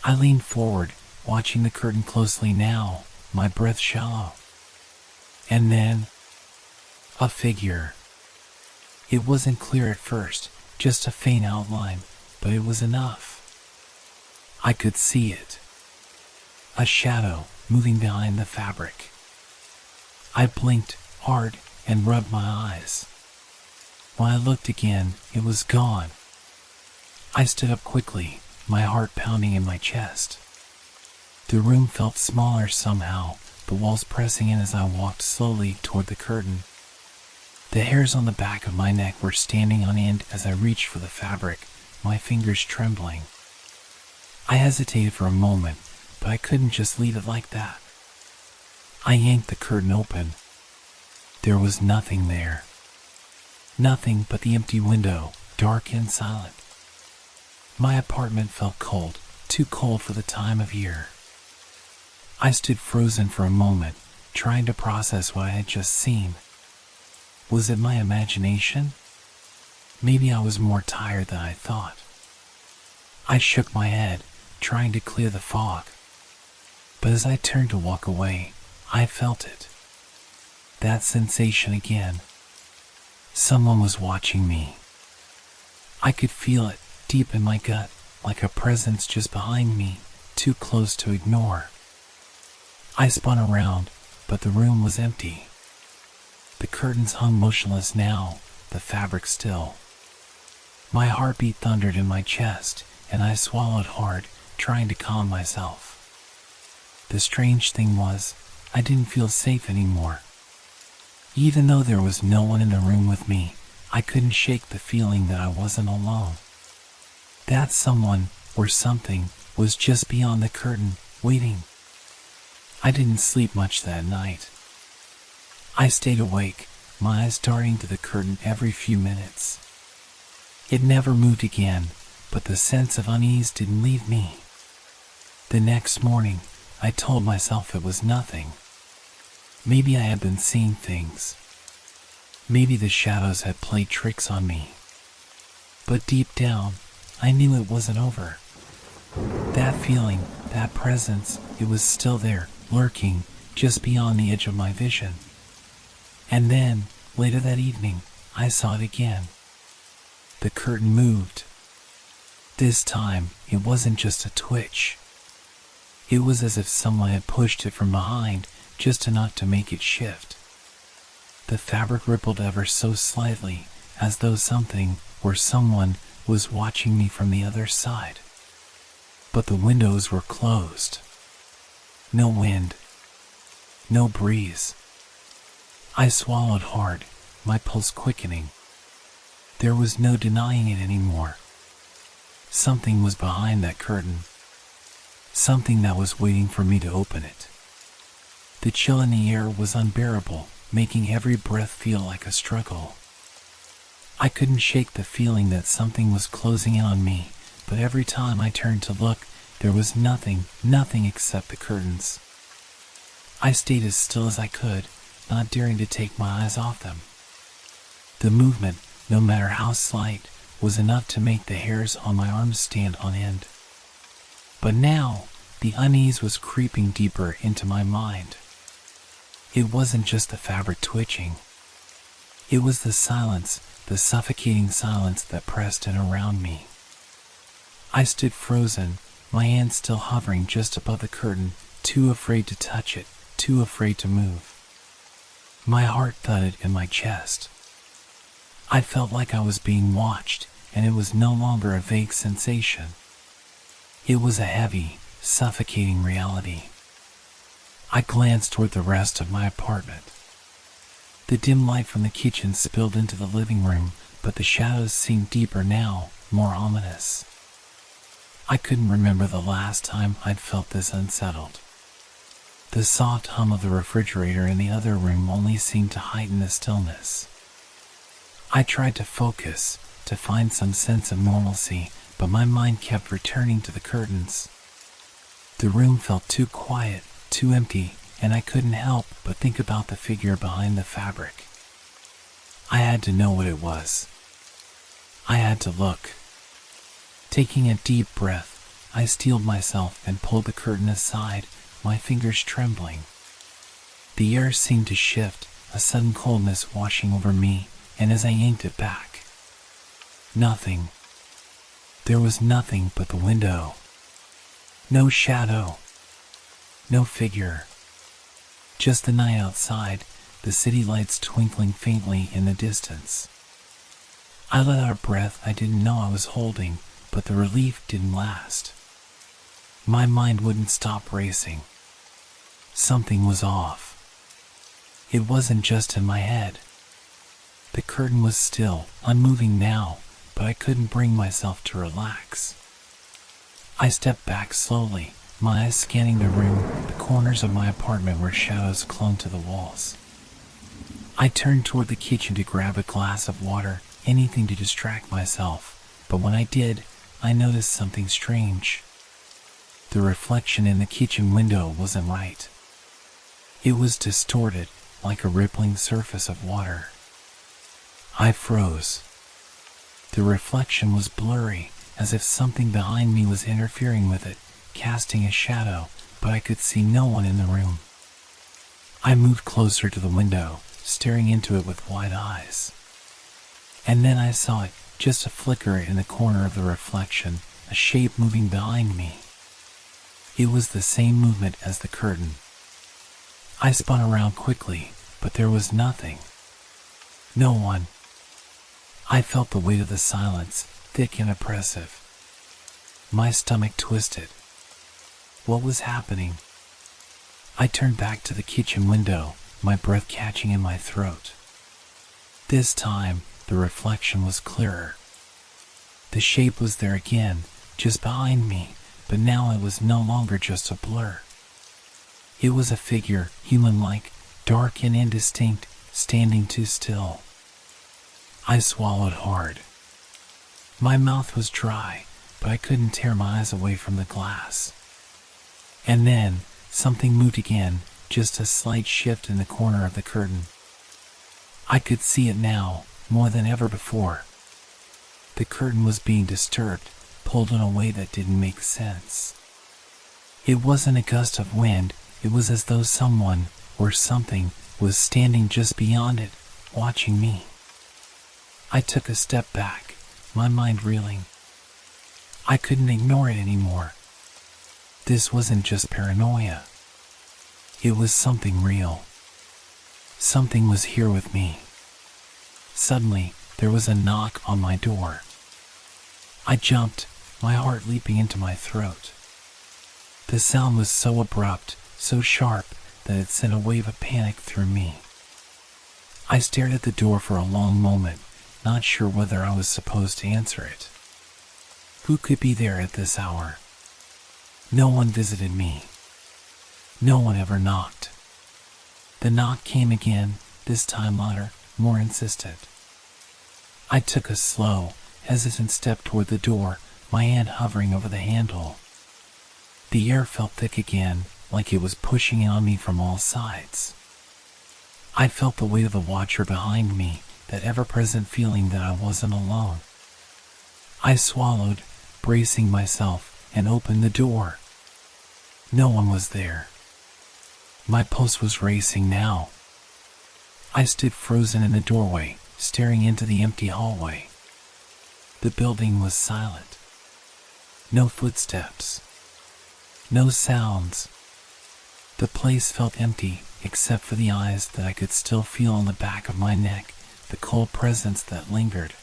I leaned forward, watching the curtain closely now, my breath shallow. And then, a figure. It wasn't clear at first, just a faint outline, but it was enough. I could see it. A shadow moving behind the fabric. I blinked hard and rubbed my eyes. When I looked again, it was gone. I stood up quickly, my heart pounding in my chest. The room felt smaller somehow, the walls pressing in as I walked slowly toward the curtain. The hairs on the back of my neck were standing on end as I reached for the fabric, my fingers trembling. I hesitated for a moment, but I couldn't just leave it like that. I yanked the curtain open. There was nothing there. Nothing but the empty window, dark and silent. My apartment felt cold, too cold for the time of year. I stood frozen for a moment, trying to process what I had just seen. Was it my imagination? Maybe I was more tired than I thought. I shook my head, trying to clear the fog. But as I turned to walk away, I felt it. That sensation again. Someone was watching me. I could feel it deep in my gut, like a presence just behind me, too close to ignore. I spun around, but the room was empty. The curtains hung motionless now, the fabric still. My heartbeat thundered in my chest, and I swallowed hard, trying to calm myself. The strange thing was, I didn't feel safe anymore. Even though there was no one in the room with me, I couldn't shake the feeling that I wasn't alone. That someone, or something, was just beyond the curtain, waiting. I didn't sleep much that night. I stayed awake, my eyes darting to the curtain every few minutes. It never moved again, but the sense of unease didn't leave me. The next morning, I told myself it was nothing. Maybe I had been seeing things. Maybe the shadows had played tricks on me. But deep down, I knew it wasn't over. That feeling, that presence, it was still there, lurking, just beyond the edge of my vision. And then, later that evening, I saw it again. The curtain moved. This time, it wasn't just a twitch. It was as if someone had pushed it from behind, just enough to make it shift. The fabric rippled ever so slightly, as though something, or someone, was watching me from the other side. But the windows were closed. No wind. No breeze. I swallowed hard, my pulse quickening. There was no denying it anymore. Something was behind that curtain. Something that was waiting for me to open it. The chill in the air was unbearable, making every breath feel like a struggle. I couldn't shake the feeling that something was closing in on me, but every time I turned to look, there was nothing except the curtains. I stayed as still as I could, not daring to take my eyes off them. The movement, no matter how slight, was enough to make the hairs on my arms stand on end. But now, the unease was creeping deeper into my mind. It wasn't just the fabric twitching. It was the silence, the suffocating silence that pressed in around me. I stood frozen, my hands still hovering just above the curtain, too afraid to touch it, too afraid to move. My heart thudded in my chest. I felt like I was being watched, and it was no longer a vague sensation. It was a heavy, suffocating reality. I glanced toward the rest of my apartment. The dim light from the kitchen spilled into the living room, but the shadows seemed deeper now, more ominous. I couldn't remember the last time I'd felt this unsettled. The soft hum of the refrigerator in the other room only seemed to heighten the stillness. I tried to focus, to find some sense of normalcy, but my mind kept returning to the curtains. The room felt too quiet, too empty, and I couldn't help but think about the figure behind the fabric. I had to know what it was. I had to look. Taking a deep breath, I steeled myself and pulled the curtain aside, my fingers trembling. The air seemed to shift, a sudden coldness washing over me, and as I yanked it back, nothing. There was nothing but the window. No shadow. No figure. Just the night outside, the city lights twinkling faintly in the distance. I let out a breath I didn't know I was holding, but the relief didn't last. My mind wouldn't stop racing. Something was off. It wasn't just in my head. The curtain was still, unmoving now, but I couldn't bring myself to relax. I stepped back slowly, my eyes scanning the room, the corners of my apartment where shadows clung to the walls. I turned toward the kitchen to grab a glass of water, anything to distract myself, but when I did, I noticed something strange. The reflection in the kitchen window wasn't right. It was distorted, like a rippling surface of water. I froze. The reflection was blurry, as if something behind me was interfering with it, casting a shadow, but I could see no one in the room. I moved closer to the window, staring into it with wide eyes. And then I saw it, just a flicker in the corner of the reflection, a shape moving behind me. It was the same movement as the curtain. I spun around quickly, but there was nothing. No one. I felt the weight of the silence, thick and oppressive. My stomach twisted. What was happening? I turned back to the kitchen window, my breath catching in my throat. This time, the reflection was clearer. The shape was there again, just behind me, but now it was no longer just a blur. It was a figure, human-like, dark and indistinct, standing too still. I swallowed hard. My mouth was dry, but I couldn't tear my eyes away from the glass. And then, something moved again, just a slight shift in the corner of the curtain. I could see it now, more than ever before. The curtain was being disturbed, pulled in a way that didn't make sense. It wasn't a gust of wind, it was as though someone, or something, was standing just beyond it, watching me. I took a step back, my mind reeling. I couldn't ignore it anymore. This wasn't just paranoia. It was something real. Something was here with me. Suddenly, there was a knock on my door. I jumped, my heart leaping into my throat. The sound was so abrupt, so sharp, that it sent a wave of panic through me. I stared at the door for a long moment, not sure whether I was supposed to answer it. Who could be there at this hour? No one visited me. No one ever knocked. The knock came again, this time louder, more insistent. I took a slow, hesitant step toward the door, my hand hovering over the handle. The air felt thick again, like it was pushing in on me from all sides. I felt the weight of the watcher behind me, that ever-present feeling that I wasn't alone. I swallowed, bracing myself, and opened the door. No one was there. My pulse was racing now. I stood frozen in the doorway, staring into the empty hallway. The building was silent. No footsteps. No sounds. The place felt empty, except for the eyes that I could still feel on the back of my neck, the cold presence that lingered.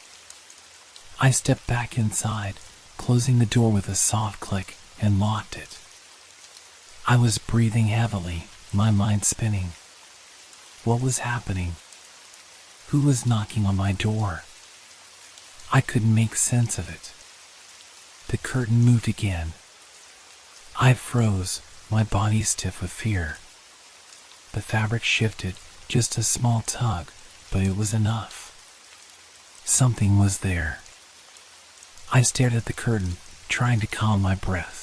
I stepped back inside, closing the door with a soft click, and locked it. I was breathing heavily, my mind spinning. What was happening? Who was knocking on my door? I couldn't make sense of it. The curtain moved again. I froze, my body stiff with fear. The fabric shifted, just a small tug, but it was enough. Something was there. I stared at the curtain, trying to calm my breath.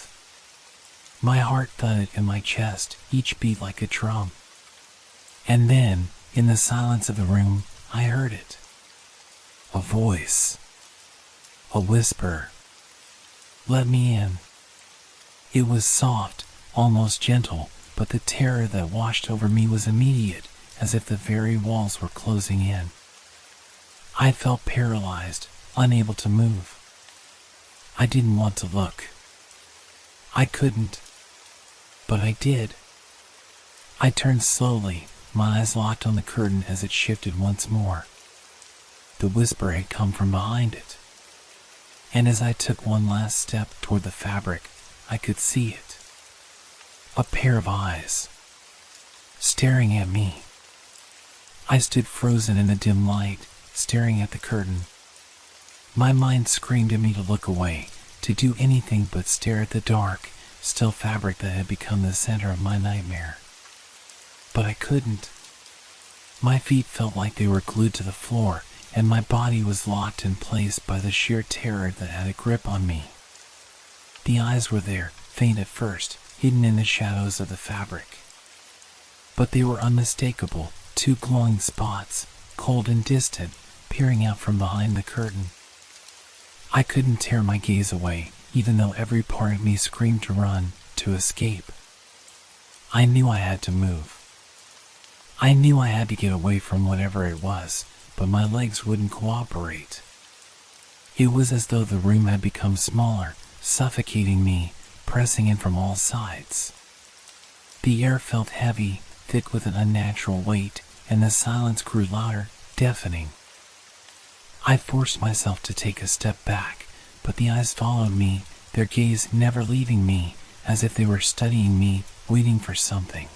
My heart thudded in my chest, each beat like a drum. And then, in the silence of the room, I heard it. A voice. A whisper. Let me in. It was soft, almost gentle, but the terror that washed over me was immediate, as if the very walls were closing in. I felt paralyzed, unable to move. I didn't want to look. I couldn't. But I did. I turned slowly, my eyes locked on the curtain as it shifted once more. The whisper had come from behind it. And as I took one last step toward the fabric, I could see it. A pair of eyes. Staring at me. I stood frozen in the dim light, staring at the curtain. My mind screamed at me to look away, to do anything but stare at the dark, still fabric that had become the center of my nightmare. But I couldn't. My feet felt like they were glued to the floor, and my body was locked in place by the sheer terror that had a grip on me. The eyes were there, faint at first, hidden in the shadows of the fabric. But they were unmistakable, two glowing spots, cold and distant, peering out from behind the curtain. I couldn't tear my gaze away, even though every part of me screamed to run, to escape. I knew I had to move. I knew I had to get away from whatever it was, but my legs wouldn't cooperate. It was as though the room had become smaller, suffocating me, pressing in from all sides. The air felt heavy, thick with an unnatural weight, and the silence grew louder, deafening. I forced myself to take a step back, but the eyes followed me, their gaze never leaving me, as if they were studying me, waiting for something.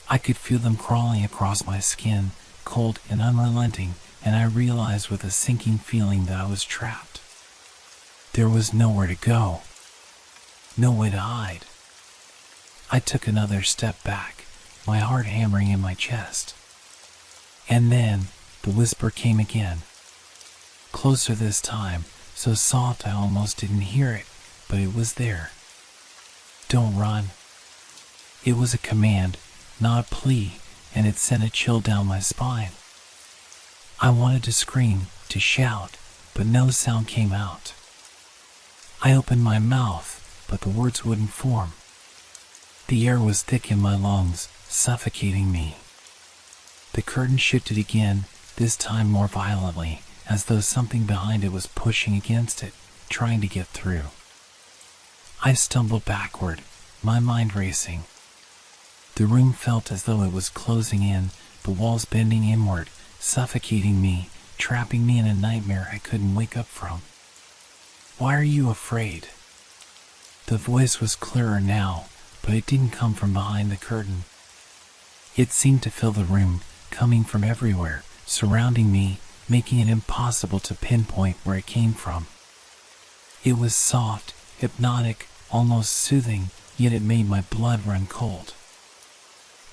I could feel them crawling across my skin, cold and unrelenting, and I realized with a sinking feeling that I was trapped. There was nowhere to go, no way to hide. I took another step back, my heart hammering in my chest. And then, the whisper came again. Closer this time, so soft I almost didn't hear it, but it was there. Don't run. It was a command, not a plea, and it sent a chill down my spine. I wanted to scream, to shout, but no sound came out. I opened my mouth, but the words wouldn't form. The air was thick in my lungs, suffocating me. The curtain shifted again, this time more violently, as though something behind it was pushing against it, trying to get through. I stumbled backward, my mind racing. The room felt as though it was closing in, the walls bending inward, suffocating me, trapping me in a nightmare I couldn't wake up from. Why are you afraid? The voice was clearer now, but it didn't come from behind the curtain. It seemed to fill the room, coming from everywhere, surrounding me, making it impossible to pinpoint where it came from. It was soft, hypnotic, almost soothing, yet it made my blood run cold.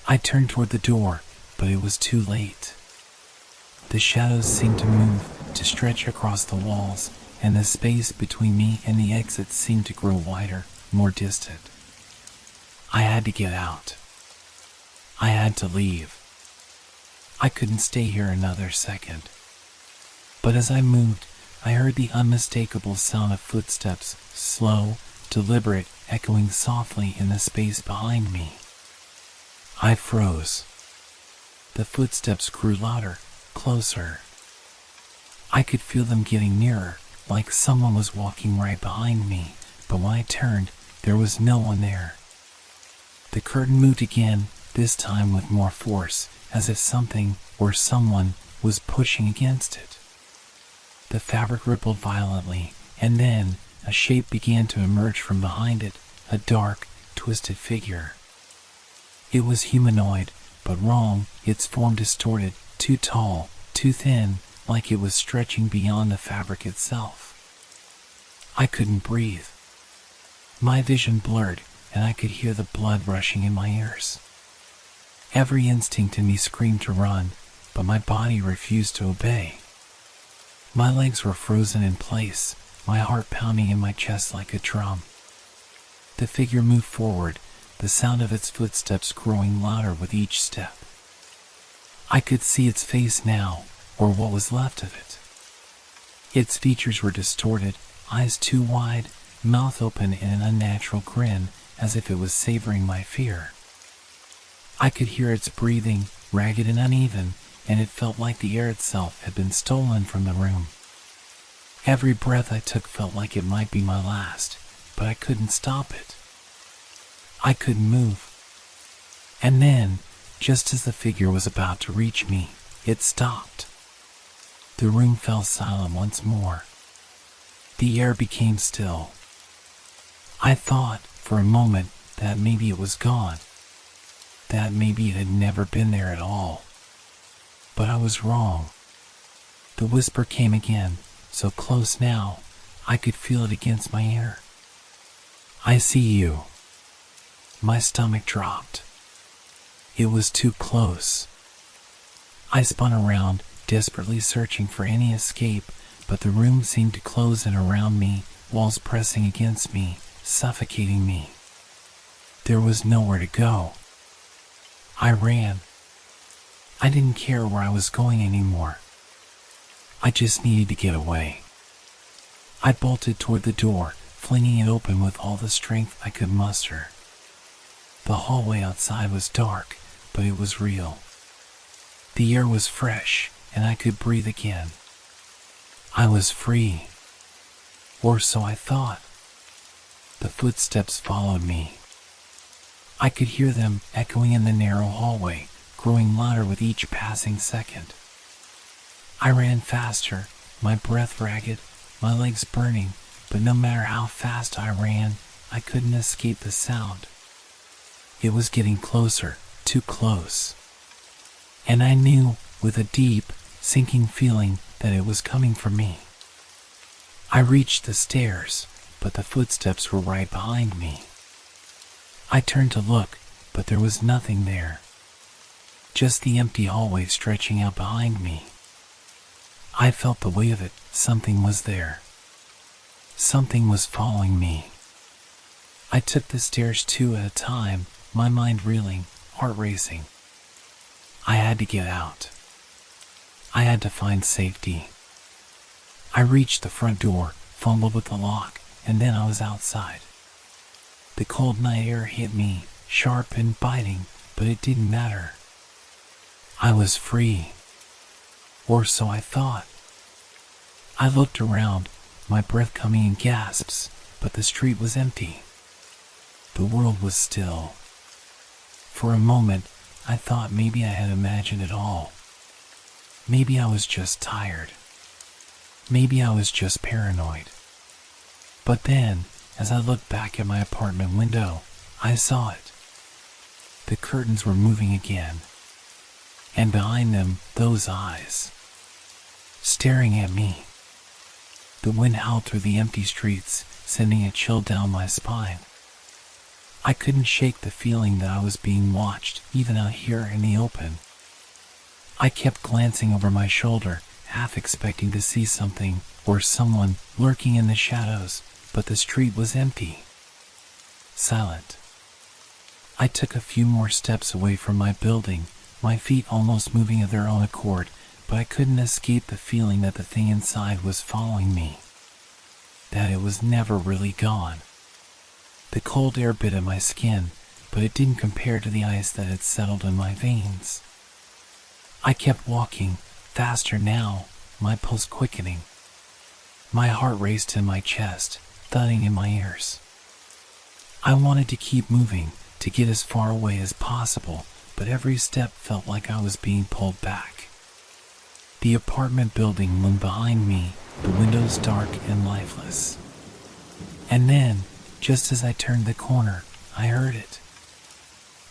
I turned toward the door, but it was too late. The shadows seemed to move, to stretch across the walls, and the space between me and the exit seemed to grow wider, more distant. I had to get out. I had to leave. I couldn't stay here another second. But as I moved, I heard the unmistakable sound of footsteps, slow, deliberate, echoing softly in the space behind me. I froze. The footsteps grew louder, closer. I could feel them getting nearer, like someone was walking right behind me, but when I turned, there was no one there. The curtain moved again, this time with more force, as if something, or someone, was pushing against it. The fabric rippled violently, and then a shape began to emerge from behind it, a dark, twisted figure. It was humanoid, but wrong, its form distorted, too tall, too thin, like it was stretching beyond the fabric itself. I couldn't breathe. My vision blurred, and I could hear the blood rushing in my ears. Every instinct in me screamed to run, but my body refused to obey. My legs were frozen in place, my heart pounding in my chest like a drum. The figure moved forward, the sound of its footsteps growing louder with each step. I could see its face now, or what was left of it. Its features were distorted, eyes too wide, mouth open in an unnatural grin, as if it was savoring my fear. I could hear its breathing, ragged and uneven, and it felt like the air itself had been stolen from the room. Every breath I took felt like it might be my last, but I couldn't stop it. I couldn't move. And then, just as the figure was about to reach me, it stopped. The room fell silent once more. The air became still. I thought, for a moment, that maybe it was gone. That maybe it had never been there at all. But I was wrong. The whisper came again, so close now, I could feel it against my ear. I see you. My stomach dropped. It was too close. I spun around, desperately searching for any escape, but the room seemed to close in around me, walls pressing against me, suffocating me. There was nowhere to go. I ran. I didn't care where I was going anymore. I just needed to get away. I bolted toward the door, flinging it open with all the strength I could muster. The hallway outside was dark, but it was real. The air was fresh, and I could breathe again. I was free. Or so I thought. The footsteps followed me. I could hear them echoing in the narrow hallway, growing louder with each passing second. I ran faster, my breath ragged, my legs burning, but no matter how fast I ran, I couldn't escape the sound. It was getting closer, too close. And I knew, with a deep, sinking feeling, that it was coming for me. I reached the stairs, but the footsteps were right behind me. I turned to look, but there was nothing there. Just the empty hallway stretching out behind me. I felt the weight of it. Something was there. Something was following me. I took the stairs two at a time, my mind reeling, heart racing. I had to get out. I had to find safety. I reached the front door, fumbled with the lock, and then I was outside. The cold night air hit me, sharp and biting, but it didn't matter. I was free. Or so I thought. I looked around, my breath coming in gasps, but the street was empty. The world was still. For a moment, I thought maybe I had imagined it all. Maybe I was just tired. Maybe I was just paranoid. But then, as I looked back at my apartment window, I saw it. The curtains were moving again. And behind them, those eyes. Staring at me. The wind howled through the empty streets, sending a chill down my spine. I couldn't shake the feeling that I was being watched, even out here in the open. I kept glancing over my shoulder, half expecting to see something or someone lurking in the shadows, but the street was empty. Silent. I took a few more steps away from my building, my feet almost moving of their own accord, but I couldn't escape the feeling that the thing inside was following me. That it was never really gone. The cold air bit at my skin, but it didn't compare to the ice that had settled in my veins. I kept walking, faster now, my pulse quickening. My heart raced in my chest, thudding in my ears. I wanted to keep moving, to get as far away as possible, but every step felt like I was being pulled back. The apartment building loomed behind me, the windows dark and lifeless. And then, just as I turned the corner, I heard it.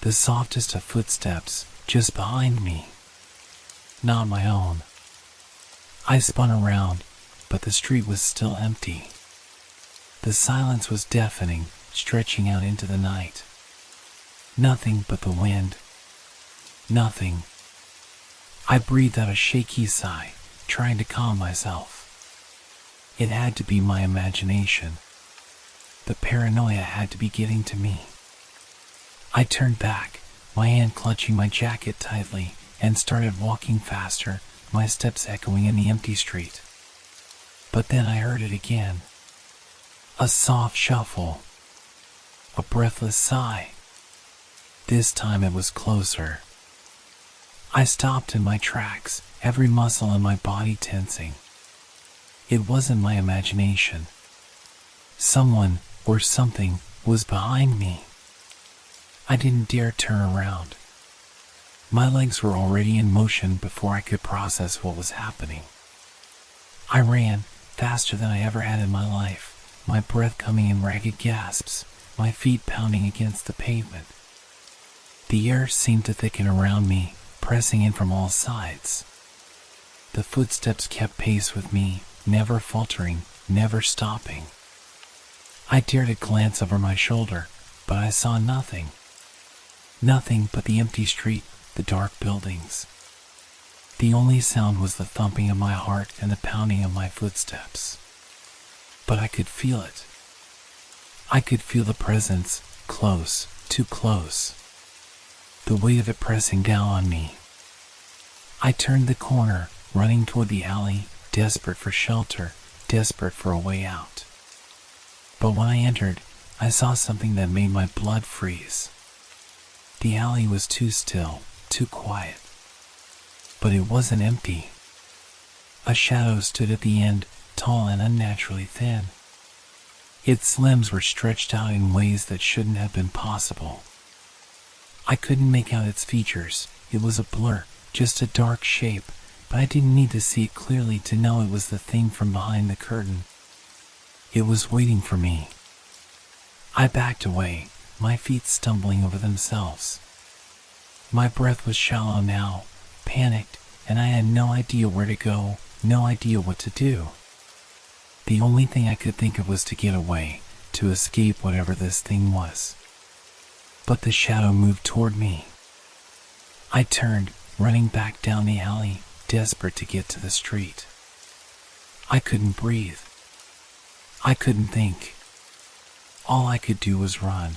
The softest of footsteps, just behind me. Not my own. I spun around, but the street was still empty. The silence was deafening, stretching out into the night. Nothing but the wind. Nothing. I breathed out a shaky sigh, trying to calm myself. It had to be my imagination. The paranoia had to be getting to me. I turned back, my hand clutching my jacket tightly, and started walking faster, my steps echoing in the empty street. But then I heard it again. A soft shuffle. A breathless sigh. This time it was closer. I stopped in my tracks, every muscle in my body tensing. It wasn't my imagination. Someone, or something, was behind me. I didn't dare turn around. My legs were already in motion before I could process what was happening. I ran, faster than I ever had in my life, my breath coming in ragged gasps, my feet pounding against the pavement. The air seemed to thicken around me, pressing in from all sides. The footsteps kept pace with me, never faltering, never stopping. I dared to glance over my shoulder, but I saw nothing. Nothing but the empty street, the dark buildings. The only sound was the thumping of my heart and the pounding of my footsteps. But I could feel it. I could feel the presence, close, too close. The weight of it pressing down on me. I turned the corner, running toward the alley, desperate for shelter, desperate for a way out. But when I entered, I saw something that made my blood freeze. The alley was too still, too quiet. But it wasn't empty. A shadow stood at the end, tall and unnaturally thin. Its limbs were stretched out in ways that shouldn't have been possible. I couldn't make out its features. It was a blur, just a dark shape, but I didn't need to see it clearly to know it was the thing from behind the curtain. It was waiting for me. I backed away, my feet stumbling over themselves. My breath was shallow now, panicked, and I had no idea where to go, no idea what to do. The only thing I could think of was to get away, to escape whatever this thing was. But the shadow moved toward me. I turned, running back down the alley, desperate to get to the street. I couldn't breathe. I couldn't think. All I could do was run.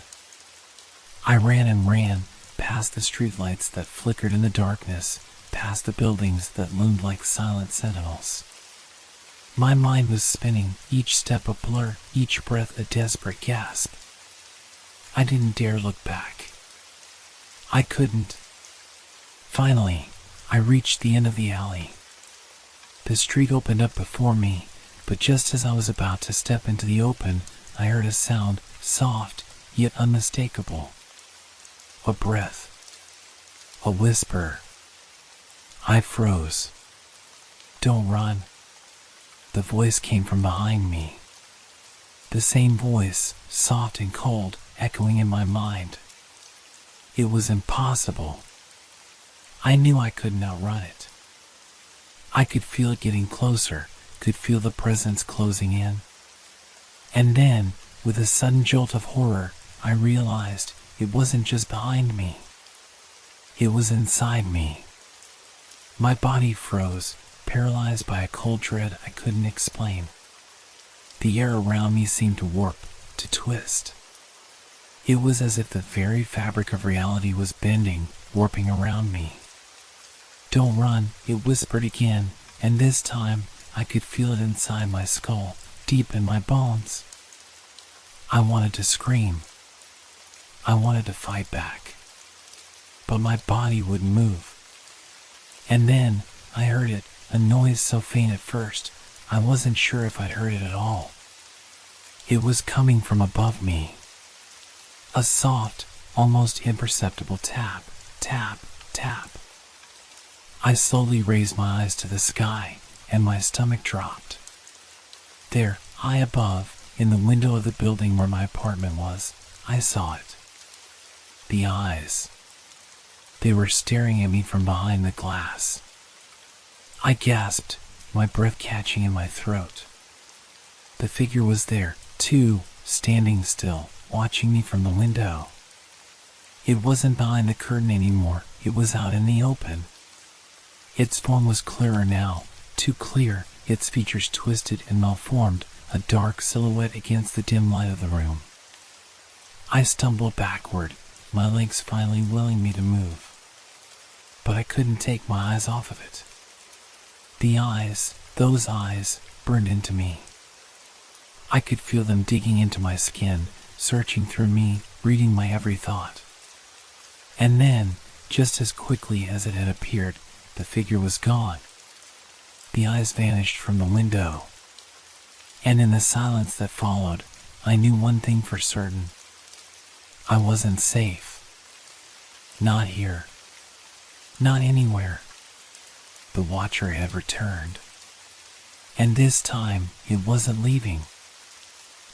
I ran and ran, past the streetlights that flickered in the darkness, past the buildings that loomed like silent sentinels. My mind was spinning, each step a blur, each breath a desperate gasp. I didn't dare look back. I couldn't. Finally, I reached the end of the alley. The street opened up before me, but just as I was about to step into the open, I heard a sound, soft, yet unmistakable. A breath. A whisper. I froze. "Don't run." The voice came from behind me. The same voice, soft and cold, echoing in my mind. It was impossible. I knew I couldn't outrun it. I could feel it getting closer, could feel the presence closing in. And then, with a sudden jolt of horror, I realized it wasn't just behind me. It was inside me. My body froze, paralyzed by a cold dread I couldn't explain. The air around me seemed to warp, to twist. It was as if the very fabric of reality was bending, warping around me. "Don't run," it whispered again, and this time I could feel it inside my skull, deep in my bones. I wanted to scream. I wanted to fight back. But my body wouldn't move. And then I heard it, a noise so faint at first, I wasn't sure if I'd heard it at all. It was coming from above me. A soft, almost imperceptible tap, tap, tap. I slowly raised my eyes to the sky, and my stomach dropped. There, high above, in the window of the building where my apartment was, I saw it. The eyes. They were staring at me from behind the glass. I gasped, my breath catching in my throat. The figure was there, too, standing still, watching me from the window. It wasn't behind the curtain anymore, it was out in the open. Its form was clearer now, too clear, its features twisted and malformed, a dark silhouette against the dim light of the room. I stumbled backward, my legs finally willing me to move. But I couldn't take my eyes off of it. The eyes, those eyes, burned into me. I could feel them digging into my skin, searching through me, reading my every thought. And then, just as quickly as it had appeared, the figure was gone. The eyes vanished from the window. And in the silence that followed, I knew one thing for certain. I wasn't safe. Not here. Not anywhere. The Watcher had returned. And this time, it wasn't leaving.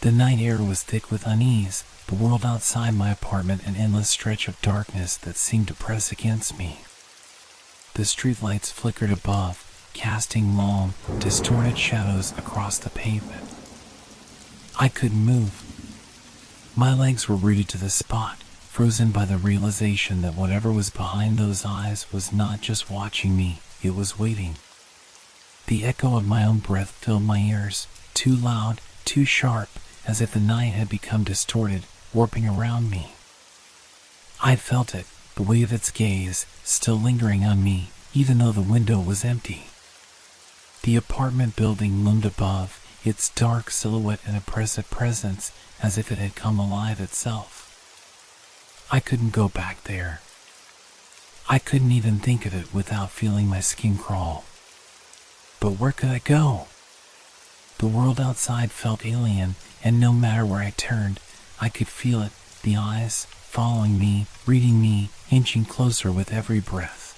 The night air was thick with unease, the world outside my apartment an endless stretch of darkness that seemed to press against me. The streetlights flickered above, casting long, distorted shadows across the pavement. I couldn't move. My legs were rooted to the spot, frozen by the realization that whatever was behind those eyes was not just watching me, it was waiting. The echo of my own breath filled my ears, too loud, too sharp, as if the night had become distorted, warping around me. I felt it, the weight of its gaze, still lingering on me, even though the window was empty. The apartment building loomed above, its dark silhouette an oppressive presence, as if it had come alive itself. I couldn't go back there. I couldn't even think of it without feeling my skin crawl. But where could I go? The world outside felt alien, and no matter where I turned, I could feel it, the eyes, following me, reading me, inching closer with every breath.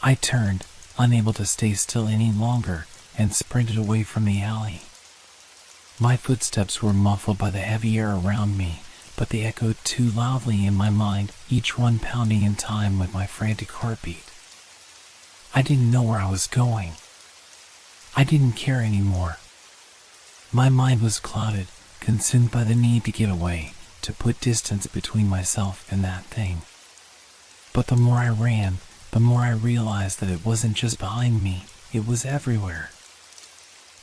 I turned, unable to stay still any longer, and sprinted away from the alley. My footsteps were muffled by the heavy air around me, but they echoed too loudly in my mind, each one pounding in time with my frantic heartbeat. I didn't know where I was going. I didn't care anymore. My mind was clouded, consumed by the need to get away, to put distance between myself and that thing. But the more I ran, the more I realized that it wasn't just behind me, it was everywhere.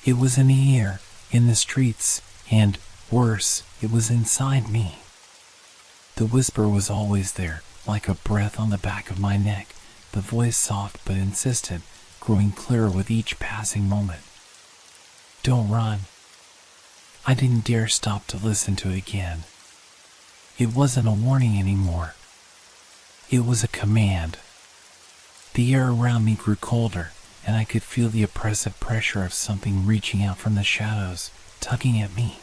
It was in the air, in the streets, and, worse, it was inside me. The whisper was always there, like a breath on the back of my neck, the voice soft but insistent, growing clearer with each passing moment. Don't run. I didn't dare stop to listen to it again. It wasn't a warning anymore. It was a command. The air around me grew colder, and I could feel the oppressive pressure of something reaching out from the shadows, tugging at me.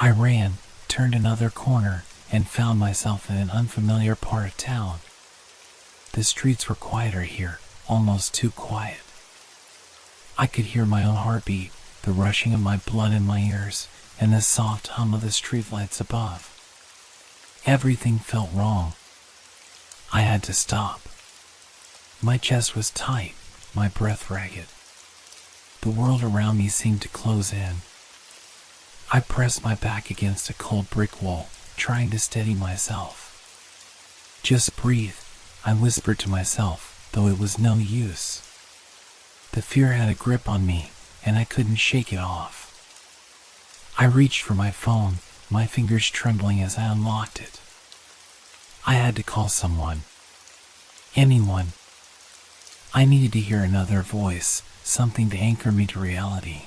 I ran, turned another corner, and found myself in an unfamiliar part of town. The streets were quieter here, almost too quiet. I could hear my own heartbeat, the rushing of my blood in my ears, and the soft hum of the streetlights above. Everything felt wrong. I had to stop. My chest was tight, my breath ragged. The world around me seemed to close in. I pressed my back against a cold brick wall, trying to steady myself. Just breathe, I whispered to myself, though it was no use. The fear had a grip on me, and I couldn't shake it off. I reached for my phone, my fingers trembling as I unlocked it. I had to call someone. Anyone. I needed to hear another voice, something to anchor me to reality.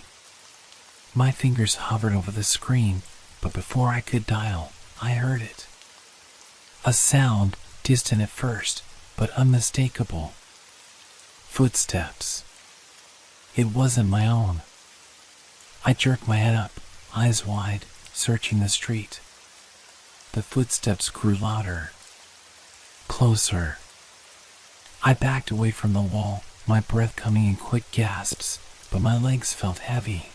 My fingers hovered over the screen, but before I could dial, I heard it. A sound, distant at first, but unmistakable. Footsteps. It wasn't my own. I jerked my head up, eyes wide, searching the street. The footsteps grew louder. Closer. I backed away from the wall, my breath coming in quick gasps, but my legs felt heavy.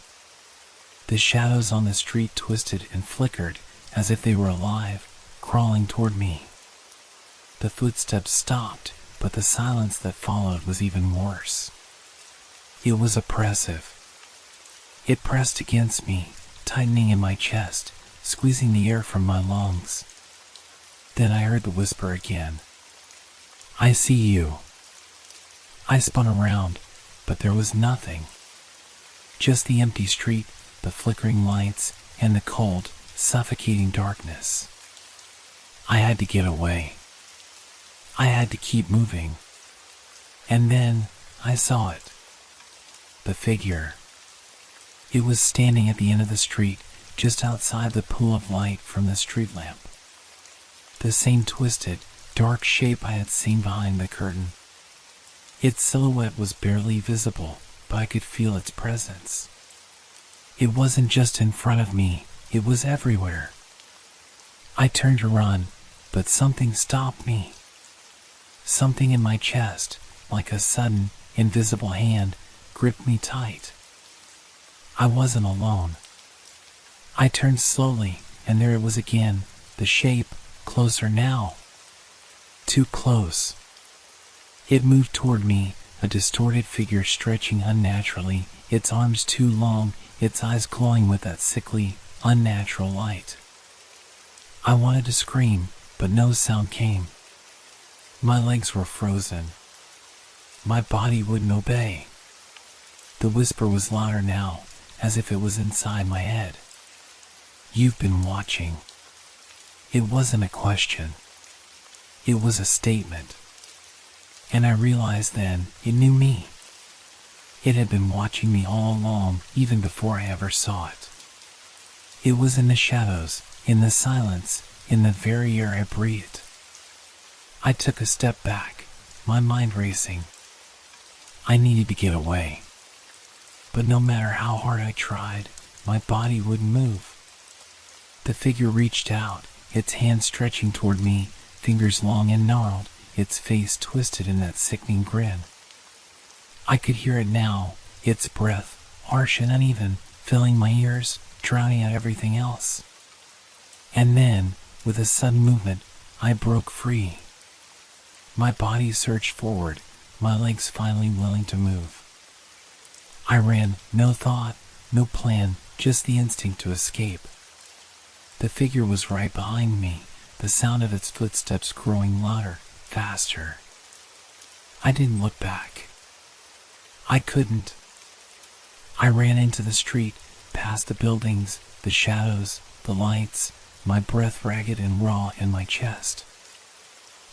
The shadows on the street twisted and flickered, as if they were alive, crawling toward me. The footsteps stopped, but the silence that followed was even worse. It was oppressive. It pressed against me, tightening in my chest, squeezing the air from my lungs. Then I heard the whisper again. I see you. I spun around, but there was nothing. Just the empty street, the flickering lights, and the cold, suffocating darkness. I had to get away. I had to keep moving. And then I saw it. The figure. It was standing at the end of the street, just outside the pool of light from the street lamp. The same twisted, dark shape I had seen behind the curtain. Its silhouette was barely visible, but I could feel its presence. It wasn't just in front of me, it was everywhere. I turned to run, but something stopped me. Something in my chest, like a sudden, invisible hand, gripped me tight. I wasn't alone. I turned slowly, and there it was again, the shape, closer now. Too close. It moved toward me, a distorted figure stretching unnaturally, its arms too long, its eyes glowing with that sickly, unnatural light. I wanted to scream, but no sound came. My legs were frozen. My body wouldn't obey. The whisper was louder now, as if it was inside my head. You've been watching. It wasn't a question. It was a statement. And I realized then, it knew me. It had been watching me all along, even before I ever saw it. It was in the shadows, in the silence, in the very air I breathed. I took a step back, my mind racing. I needed to get away. But no matter how hard I tried, my body wouldn't move. The figure reached out, its hand stretching toward me, fingers long and gnarled, its face twisted in that sickening grin. I could hear it now, its breath, harsh and uneven, filling my ears, drowning out everything else. And then, with a sudden movement, I broke free. My body surged forward, my legs finally willing to move. I ran, no thought, no plan, just the instinct to escape. The figure was right behind me, the sound of its footsteps growing louder, faster. I didn't look back. I couldn't. I ran into the street, past the buildings, the shadows, the lights, my breath ragged and raw in my chest.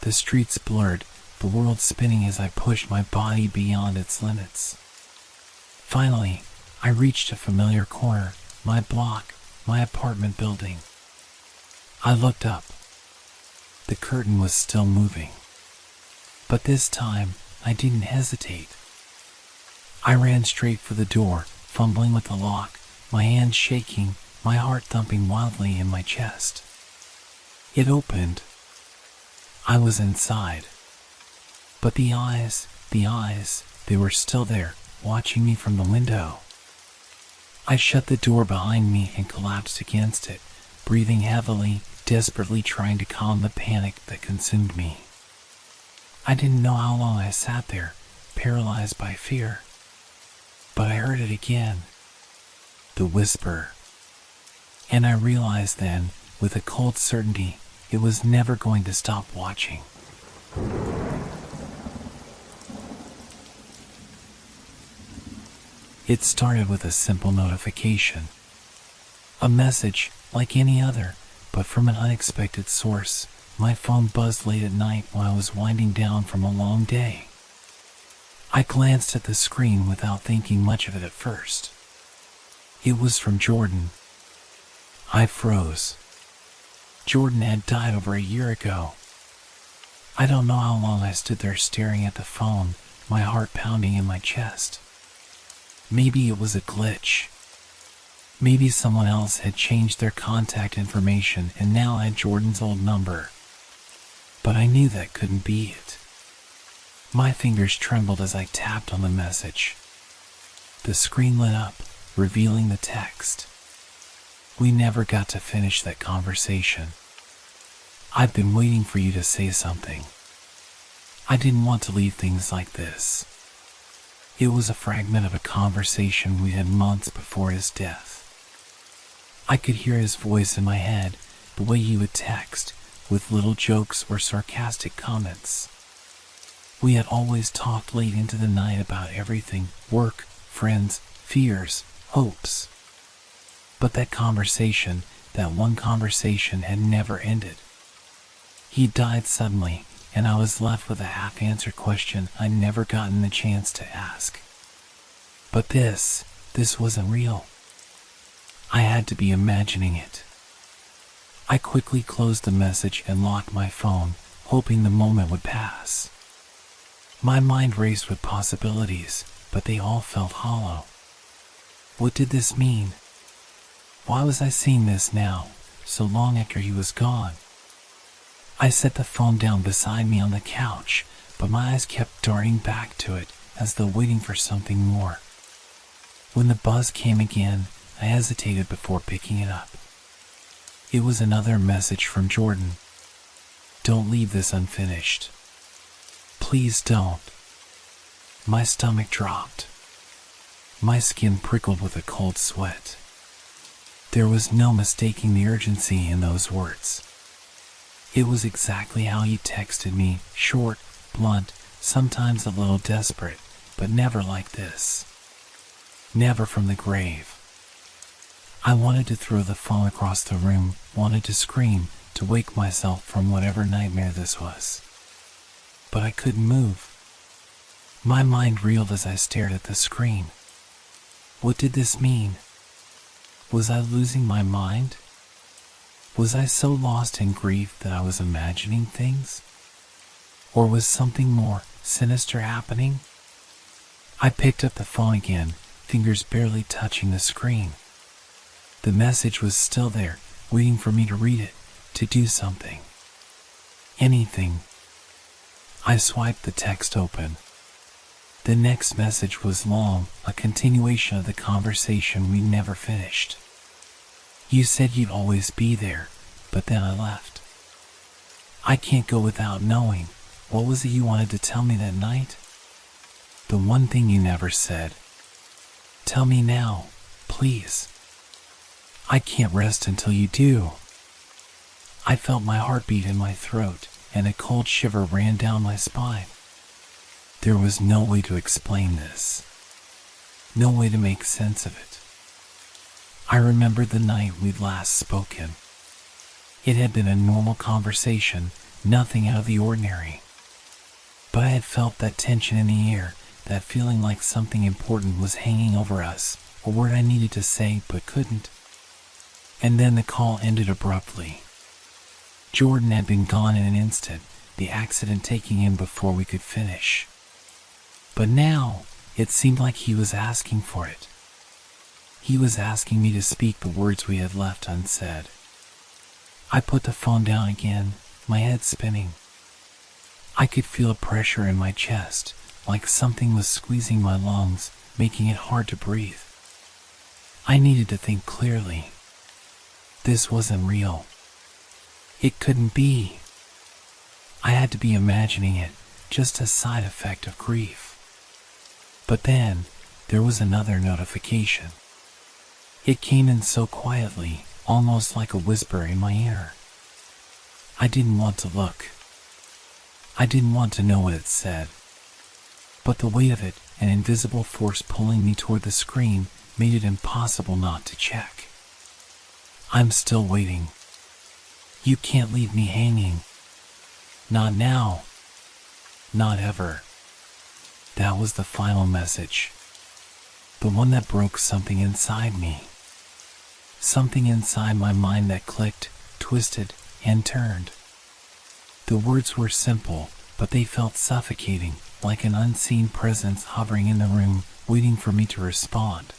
The streets blurred, the world spinning as I pushed my body beyond its limits. Finally, I reached a familiar corner, my block, my apartment building. I looked up. The curtain was still moving. But this time, I didn't hesitate. I ran straight for the door, fumbling with the lock, my hands shaking, my heart thumping wildly in my chest. It opened. I was inside. But the eyes, they were still there, watching me from the window. I shut the door behind me and collapsed against it, breathing heavily, desperately trying to calm the panic that consumed me. I didn't know how long I sat there, paralyzed by fear. But I heard it again. The whisper. And I realized then, with a cold certainty, it was never going to stop watching. It started with a simple notification. A message, like any other, but from an unexpected source. My phone buzzed late at night while I was winding down from a long day. I glanced at the screen without thinking much of it at first. It was from Jordan. I froze. Jordan had died over a year ago. I don't know how long I stood there staring at the phone, my heart pounding in my chest. Maybe it was a glitch. Maybe someone else had changed their contact information and now had Jordan's old number. But I knew that couldn't be it. My fingers trembled as I tapped on the message. The screen lit up, revealing the text. We never got to finish that conversation. I've been waiting for you to say something. I didn't want to leave things like this. It was a fragment of a conversation we had months before his death. I could hear his voice in my head, the way he would text, with little jokes or sarcastic comments. We had always talked late into the night about everything, work, friends, fears, hopes. But that one conversation had never ended. He died suddenly, and I was left with a half-answered question I'd never gotten the chance to ask. But this wasn't real. I had to be imagining it. I quickly closed the message and locked my phone, hoping the moment would pass. My mind raced with possibilities, but they all felt hollow. What did this mean? Why was I seeing this now, so long after he was gone? I set the phone down beside me on the couch, but my eyes kept darting back to it as though waiting for something more. When the buzz came again, I hesitated before picking it up. It was another message from Jordan. Don't leave this unfinished. Please don't. My stomach dropped. My skin prickled with a cold sweat. There was no mistaking the urgency in those words. It was exactly how he texted me, short, blunt, sometimes a little desperate, but never like this. Never from the grave. I wanted to throw the phone across the room, wanted to scream, to wake myself from whatever nightmare this was. But I couldn't move. My mind reeled as I stared at the screen. What did this mean? Was I losing my mind? Was I so lost in grief that I was imagining things? Or was something more sinister happening? I picked up the phone again, fingers barely touching the screen. The message was still there, waiting for me to read it, to do something. Anything. I swiped the text open. The next message was long, a continuation of the conversation we never finished. You said you'd always be there, but then I left. I can't go without knowing. What was it you wanted to tell me that night? The one thing you never said. Tell me now, please. I can't rest until you do. I felt my heartbeat in my throat, and a cold shiver ran down my spine. There was no way to explain this. No way to make sense of it. I remembered the night we'd last spoken. It had been a normal conversation, nothing out of the ordinary. But I had felt that tension in the air, that feeling like something important was hanging over us, a word I needed to say but couldn't. And then the call ended abruptly. Jordan had been gone in an instant, the accident taking him before we could finish. But now, it seemed like he was asking for it. He was asking me to speak the words we had left unsaid. I put the phone down again, my head spinning. I could feel a pressure in my chest, like something was squeezing my lungs, making it hard to breathe. I needed to think clearly. This wasn't real. It couldn't be. I had to be imagining it, just a side effect of grief. But then, there was another notification. It came in so quietly, almost like a whisper in my ear. I didn't want to look. I didn't want to know what it said. But the weight of it, an invisible force pulling me toward the screen, made it impossible not to check. I'm still waiting. You can't leave me hanging. Not now. Not ever. That was the final message. The one that broke something inside me. Something inside my mind that clicked, twisted, and turned. The words were simple, but they felt suffocating, like an unseen presence hovering in the room, waiting for me to respond.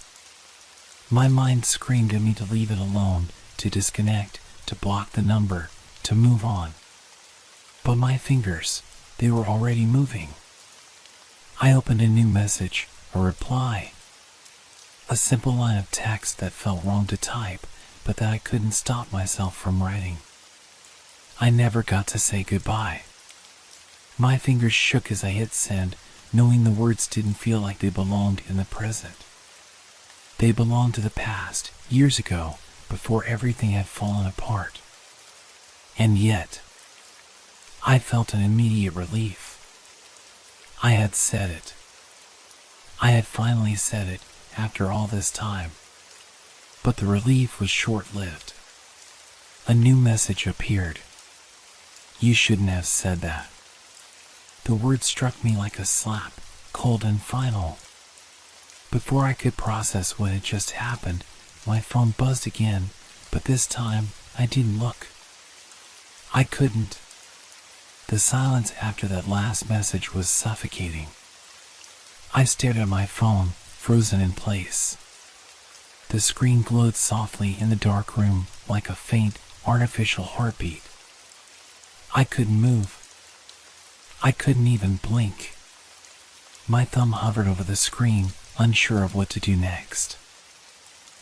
My mind screamed at me to leave it alone, to disconnect, to block the number, to move on. But my fingers, they were already moving. I opened a new message, a reply. A simple line of text that felt wrong to type, but that I couldn't stop myself from writing. I never got to say goodbye. My fingers shook as I hit send, knowing the words didn't feel like they belonged in the present. They belonged to the past, years ago, before everything had fallen apart. And yet, I felt an immediate relief. I had said it. I had finally said it, after all this time. But the relief was short-lived. A new message appeared. You shouldn't have said that. The word struck me like a slap, cold and final. Before I could process what had just happened, my phone buzzed again, but this time I didn't look. I couldn't. The silence after that last message was suffocating. I stared at my phone, frozen in place. The screen glowed softly in the dark room, like a faint, artificial heartbeat. I couldn't move. I couldn't even blink. My thumb hovered over the screen, unsure of what to do next.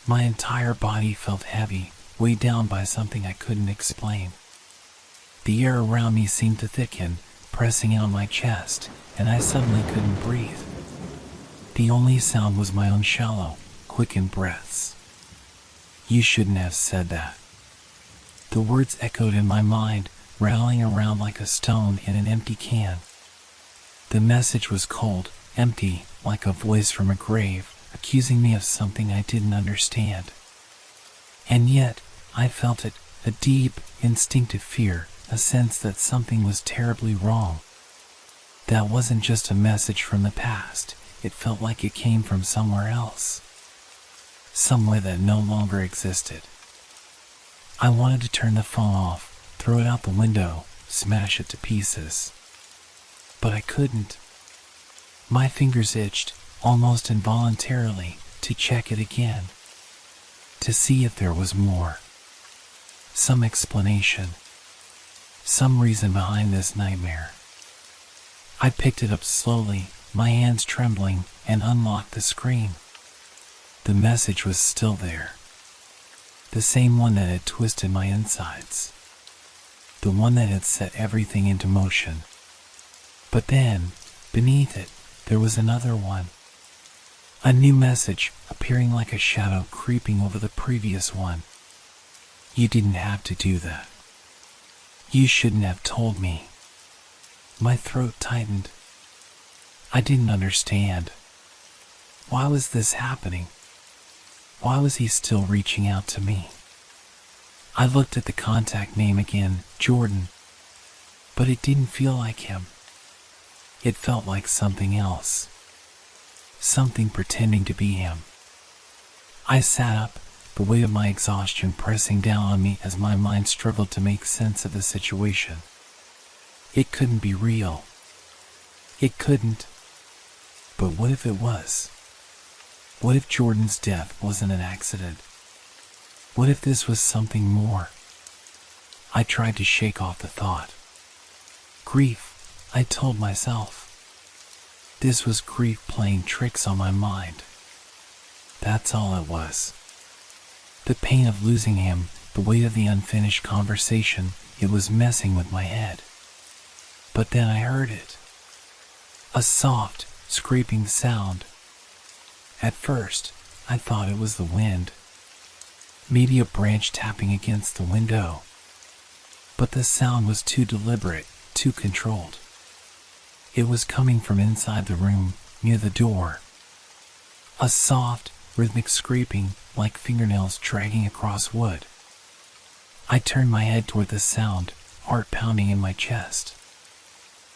My entire body felt heavy, weighed down by something I couldn't explain. The air around me seemed to thicken, pressing in on my chest, and I suddenly couldn't breathe. The only sound was my own shallow, quickened breaths. You shouldn't have said that. The words echoed in my mind, rattling around like a stone in an empty can. The message was cold, empty, like a voice from a grave, accusing me of something I didn't understand. And yet, I felt it, a deep, instinctive fear, a sense that something was terribly wrong. That wasn't just a message from the past, it felt like it came from somewhere else. Somewhere that no longer existed. I wanted to turn the phone off, throw it out the window, smash it to pieces. But I couldn't. My fingers itched, almost involuntarily, to check it again. To see if there was more. Some explanation. Some reason behind this nightmare. I picked it up slowly, my hands trembling, and unlocked the screen. The message was still there. The same one that had twisted my insides. The one that had set everything into motion. But then, beneath it, there was another one. A new message, appearing like a shadow creeping over the previous one. You didn't have to do that. You shouldn't have told me. My throat tightened. I didn't understand. Why was this happening? Why was he still reaching out to me? I looked at the contact name again, Jordan. But it didn't feel like him. It felt like something else. Something pretending to be him. I sat up, the weight of my exhaustion pressing down on me as my mind struggled to make sense of the situation. It couldn't be real. It couldn't. But what if it was? What if Jordan's death wasn't an accident? What if this was something more? I tried to shake off the thought. Grief, I told myself. This was grief playing tricks on my mind. That's all it was. The pain of losing him, the weight of the unfinished conversation, it was messing with my head. But then I heard it. A soft, scraping sound. At first, I thought it was the wind. Maybe a branch tapping against the window. But the sound was too deliberate, too controlled. It was coming from inside the room, near the door. A soft, rhythmic scraping, like fingernails dragging across wood. I turned my head toward the sound, heart pounding in my chest.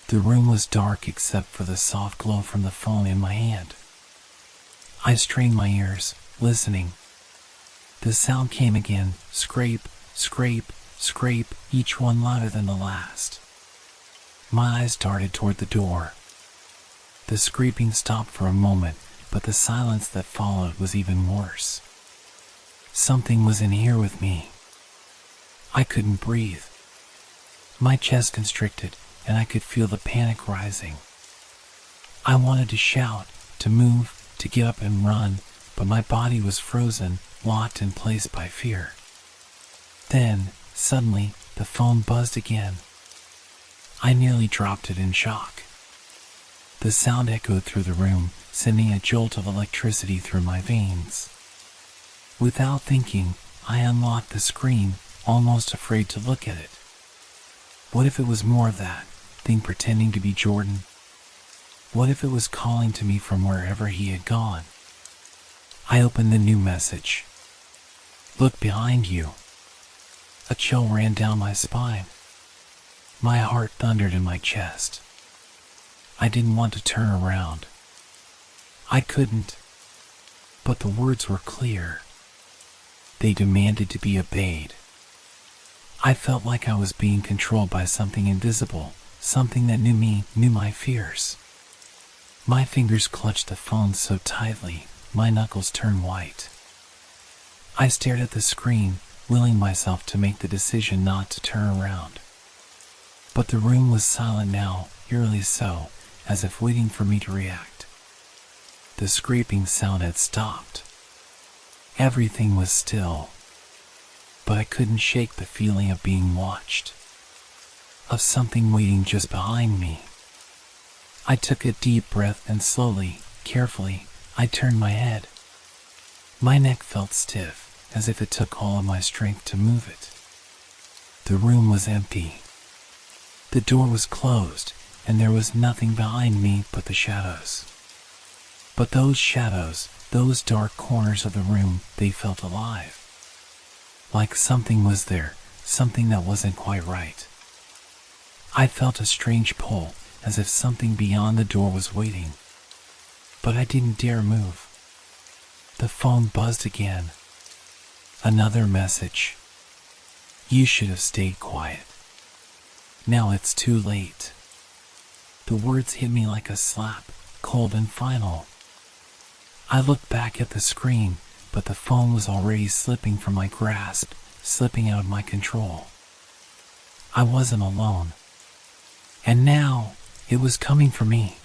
The room was dark except for the soft glow from the phone in my hand. I strained my ears, listening. The sound came again, scrape, scrape, scrape, each one louder than the last. My eyes darted toward the door. The scraping stopped for a moment, but the silence that followed was even worse. Something was in here with me. I couldn't breathe. My chest constricted, and I could feel the panic rising. I wanted to shout, to move, to get up and run, but my body was frozen, locked in place by fear. Then, suddenly, the phone buzzed again. I nearly dropped it in shock. The sound echoed through the room, sending a jolt of electricity through my veins. Without thinking, I unlocked the screen, almost afraid to look at it. What if it was more of that thing pretending to be Jordan? What if it was calling to me from wherever he had gone? I opened the new message. Look behind you. A chill ran down my spine. My heart thundered in my chest. I didn't want to turn around. I couldn't. But the words were clear. They demanded to be obeyed. I felt like I was being controlled by something invisible, something that knew me, knew my fears. My fingers clutched the phone so tightly, my knuckles turned white. I stared at the screen, willing myself to make the decision not to turn around. But the room was silent now, eerily so, as if waiting for me to react. The scraping sound had stopped. Everything was still. But I couldn't shake the feeling of being watched. Of something waiting just behind me. I took a deep breath and slowly, carefully, I turned my head. My neck felt stiff, as if it took all of my strength to move it. The room was empty. The door was closed, and there was nothing behind me but the shadows. But those shadows, those dark corners of the room, they felt alive. Like something was there, something that wasn't quite right. I felt a strange pull, as if something beyond the door was waiting. But I didn't dare move. The phone buzzed again. Another message. You should have stayed quiet. Now it's too late. The words hit me like a slap, cold and final. I looked back at the screen, but the phone was already slipping from my grasp, slipping out of my control. I wasn't alone. And now, it was coming for me.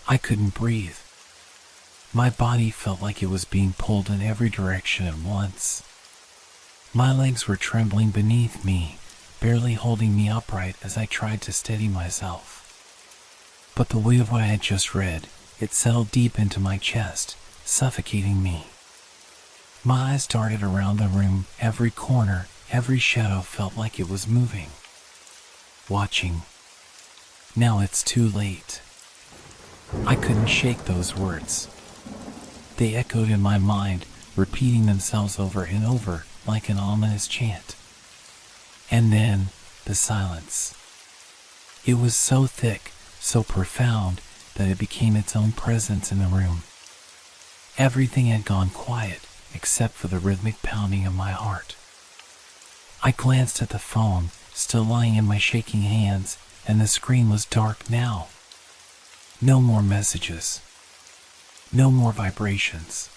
I couldn't breathe. My body felt like it was being pulled in every direction at once. My legs were trembling beneath me, barely holding me upright as I tried to steady myself. But the weight of what I had just read, it settled deep into my chest, suffocating me. My eyes darted around the room, every corner, every shadow felt like it was moving. Watching. Now it's too late. I couldn't shake those words. They echoed in my mind, repeating themselves over and over like an ominous chant. And then, the silence. It was so thick, so profound, that it became its own presence in the room. Everything had gone quiet, except for the rhythmic pounding of my heart. I glanced at the phone, still lying in my shaking hands, and the screen was dark now. No more messages. No more vibrations.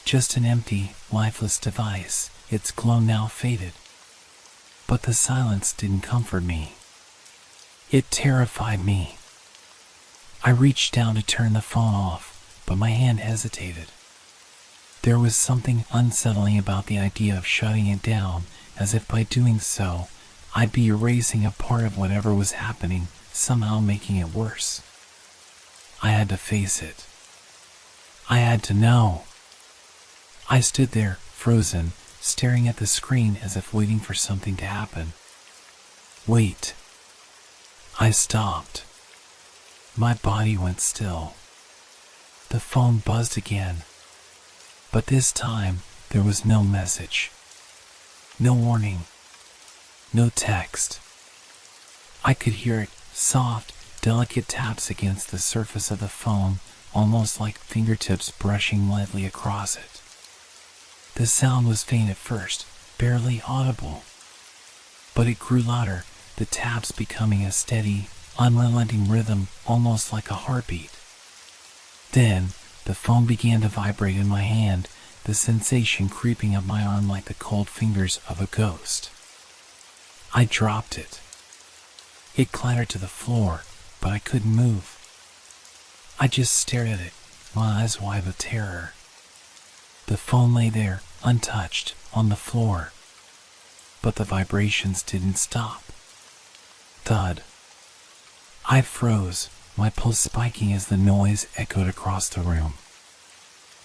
Just an empty, lifeless device, its glow now faded. But the silence didn't comfort me. It terrified me. I reached down to turn the phone off, but my hand hesitated. There was something unsettling about the idea of shutting it down, as if by doing so, I'd be erasing a part of whatever was happening, somehow making it worse. I had to face it. I had to know. I stood there, frozen, staring at the screen as if waiting for something to happen. Wait. I stopped. My body went still. The phone buzzed again. But this time, there was no message. No warning. No text. I could hear it, soft, delicate taps against the surface of the phone, almost like fingertips brushing lightly across it. The sound was faint at first, barely audible. But it grew louder, the taps becoming a steady, unrelenting rhythm, almost like a heartbeat. Then, the phone began to vibrate in my hand, the sensation creeping up my arm like the cold fingers of a ghost. I dropped it. It clattered to the floor, but I couldn't move. I just stared at it, my eyes wide with terror. The phone lay there, untouched, on the floor. But the vibrations didn't stop. Thud. I froze, my pulse spiking as the noise echoed across the room.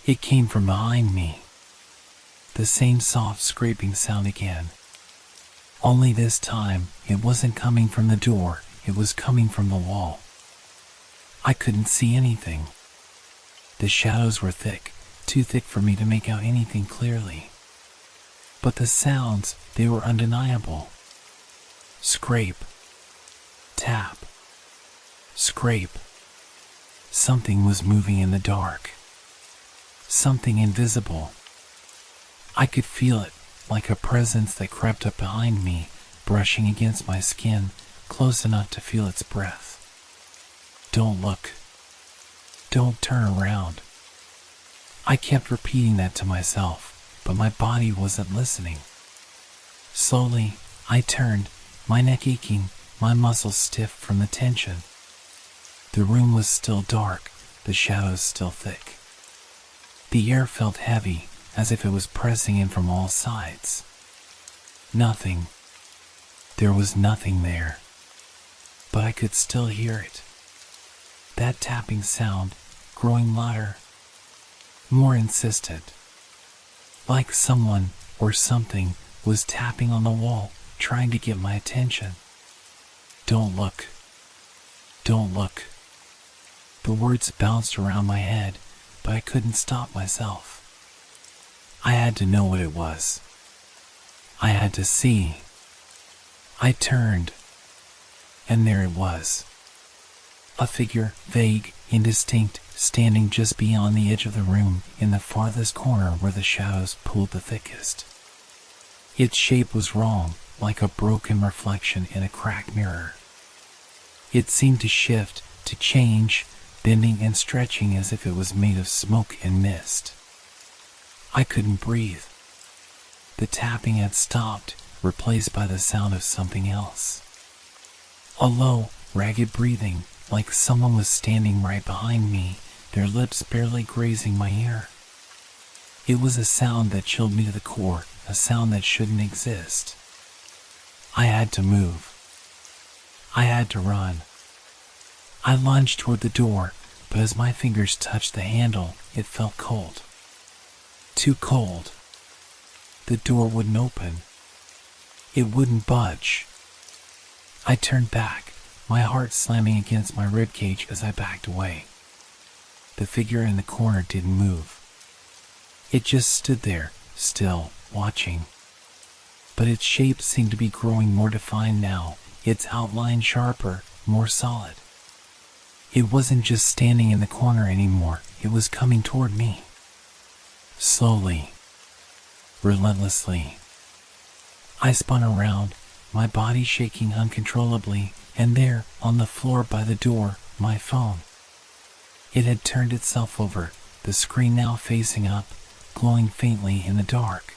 It came from behind me. The same soft scraping sound again. Only this time, it wasn't coming from the door, it was coming from the wall. I couldn't see anything. The shadows were thick, too thick for me to make out anything clearly. But the sounds, they were undeniable. Scrape. Tap. Scrape. Something was moving in the dark. Something invisible. I could feel it, like a presence that crept up behind me, brushing against my skin, close enough to feel its breath. Don't look. Don't turn around. I kept repeating that to myself, but my body wasn't listening. Slowly, I turned, my neck aching, my muscles stiff from the tension. The room was still dark, the shadows still thick. The air felt heavy, as if it was pressing in from all sides. Nothing. There was nothing there. But I could still hear it. That tapping sound, growing louder, more insistent. Like someone, or something, was tapping on the wall, trying to get my attention. Don't look. Don't look. The words bounced around my head, but I couldn't stop myself. I had to know what it was. I had to see. I turned, and there it was. A figure, vague, indistinct, standing just beyond the edge of the room, in the farthest corner where the shadows pulled the thickest. Its shape was wrong, like a broken reflection in a cracked mirror. It seemed to shift, to change, bending and stretching as if it was made of smoke and mist. I couldn't breathe. The tapping had stopped, replaced by the sound of something else. A low, ragged breathing, like someone was standing right behind me, their lips barely grazing my ear. It was a sound that chilled me to the core, a sound that shouldn't exist. I had to move. I had to run. I lunged toward the door, but as my fingers touched the handle, it felt cold. Too cold. The door wouldn't open. It wouldn't budge. I turned back, my heart slamming against my ribcage as I backed away. The figure in the corner didn't move. It just stood there, still, watching. But its shape seemed to be growing more defined now, its outline sharper, more solid. It wasn't just standing in the corner anymore, it was coming toward me. Slowly. Relentlessly. I spun around, my body shaking uncontrollably, and there, on the floor by the door, my phone. It had turned itself over, the screen now facing up, glowing faintly in the dark.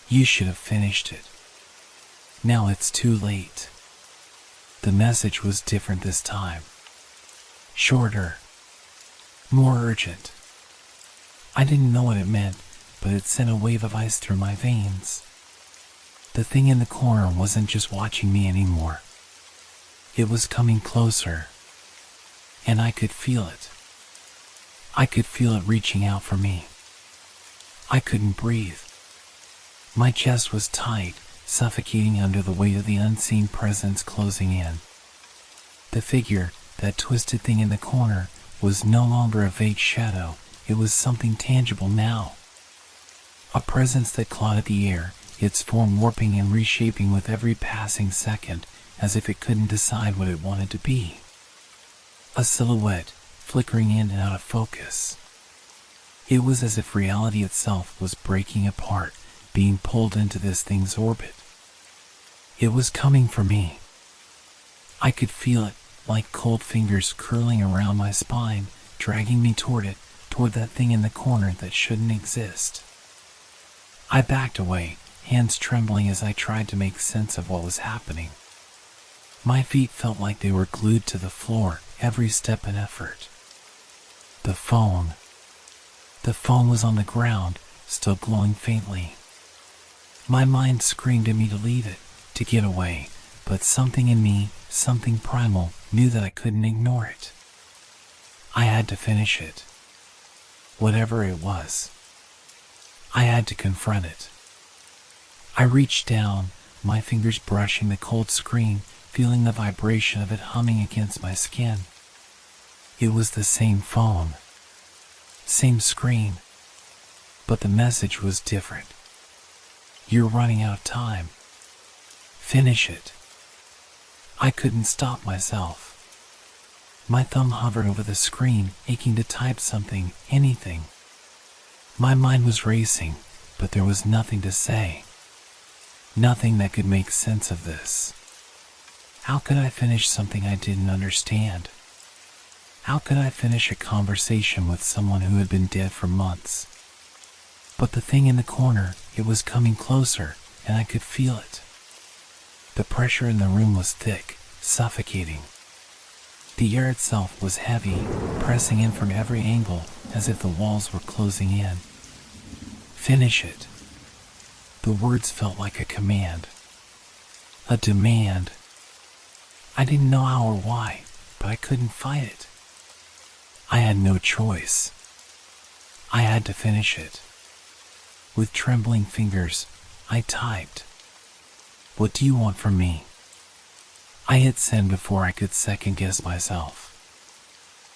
You should have finished it. Now it's too late. The message was different this time. Shorter. More urgent. I didn't know what it meant, but it sent a wave of ice through my veins. The thing in the corner wasn't just watching me anymore. It was coming closer. And I could feel it. I could feel it reaching out for me. I couldn't breathe. My chest was tight, suffocating under the weight of the unseen presence closing in. The figure, that twisted thing in the corner, was no longer a vague shadow, it was something tangible now. A presence that clawed at the air, its form warping and reshaping with every passing second, as if it couldn't decide what it wanted to be. A silhouette, flickering in and out of focus. It was as if reality itself was breaking apart, being pulled into this thing's orbit. It was coming for me. I could feel it, like cold fingers curling around my spine, dragging me toward it, toward that thing in the corner that shouldn't exist. I backed away, hands trembling as I tried to make sense of what was happening. My feet felt like they were glued to the floor, every step an effort. The phone. The phone was on the ground, still glowing faintly. My mind screamed at me to leave it, to get away, but something in me, something primal, knew that I couldn't ignore it. I had to finish it. Whatever it was. I had to confront it. I reached down, my fingers brushing the cold screen, feeling the vibration of it humming against my skin. It was the same phone. Same screen. But the message was different. You're running out of time. Finish it. I couldn't stop myself. My thumb hovered over the screen, aching to type something, anything. My mind was racing, but there was nothing to say. Nothing that could make sense of this. How could I finish something I didn't understand? How could I finish a conversation with someone who had been dead for months? But the thing in the corner, it was coming closer, and I could feel it. The pressure in the room was thick, suffocating. The air itself was heavy, pressing in from every angle, as if the walls were closing in. Finish it. The words felt like a command. A demand. I didn't know how or why, but I couldn't fight it. I had no choice. I had to finish it. With trembling fingers, I typed. What do you want from me? I hit send before I could second-guess myself.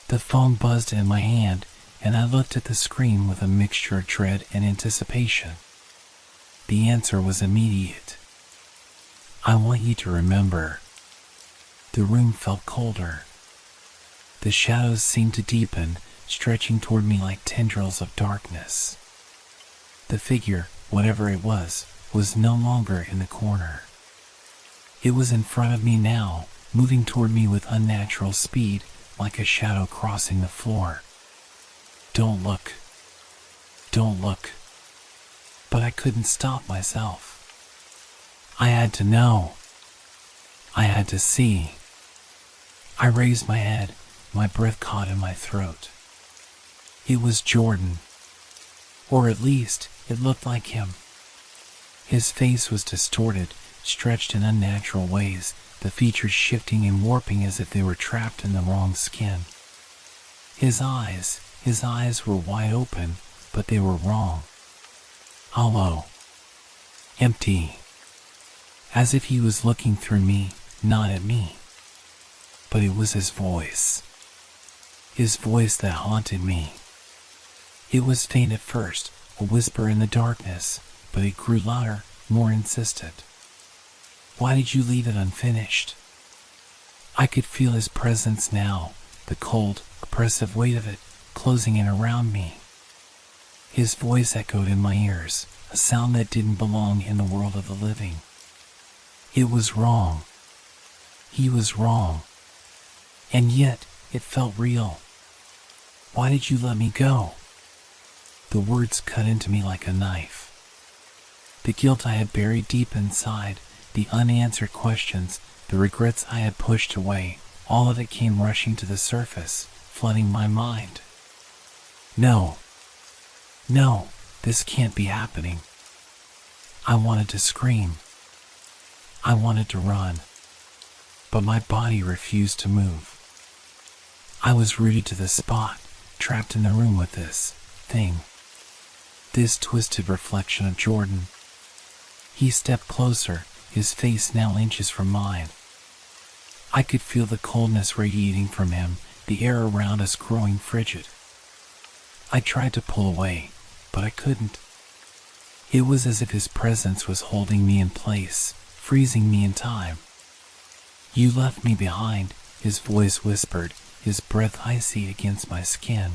The phone buzzed in my hand, and I looked at the screen with a mixture of dread and anticipation. The answer was immediate. I want you to remember. The room felt colder. The shadows seemed to deepen, stretching toward me like tendrils of darkness. The figure, whatever it was no longer in the corner. It was in front of me now, moving toward me with unnatural speed, like a shadow crossing the floor. Don't look. Don't look. But I couldn't stop myself. I had to know. I had to see. I raised my head, my breath caught in my throat. It was Jordan. Or at least, it looked like him. His face was distorted, stretched in unnatural ways, the features shifting and warping as if they were trapped in the wrong skin. His eyes were wide open, but they were wrong. Hollow. Empty. As if he was looking through me, not at me. But it was his voice. His voice that haunted me. It was faint at first, a whisper in the darkness, but it grew louder, more insistent. Why did you leave it unfinished? I could feel his presence now, the cold, oppressive weight of it, closing in around me. His voice echoed in my ears, a sound that didn't belong in the world of the living. It was wrong. He was wrong. And yet, it felt real. Why did you let me go? The words cut into me like a knife. The guilt I had buried deep inside, the unanswered questions, the regrets I had pushed away, all of it came rushing to the surface, flooding my mind. No, this can't be happening. I wanted to scream. I wanted to run. But my body refused to move. I was rooted to the spot, trapped in the room with this thing. This twisted reflection of Jordan. He stepped closer, his face now inches from mine. I could feel the coldness radiating from him, the air around us growing frigid. I tried to pull away, but I couldn't. It was as if his presence was holding me in place, freezing me in time. You left me behind, his voice whispered, his breath icy against my skin.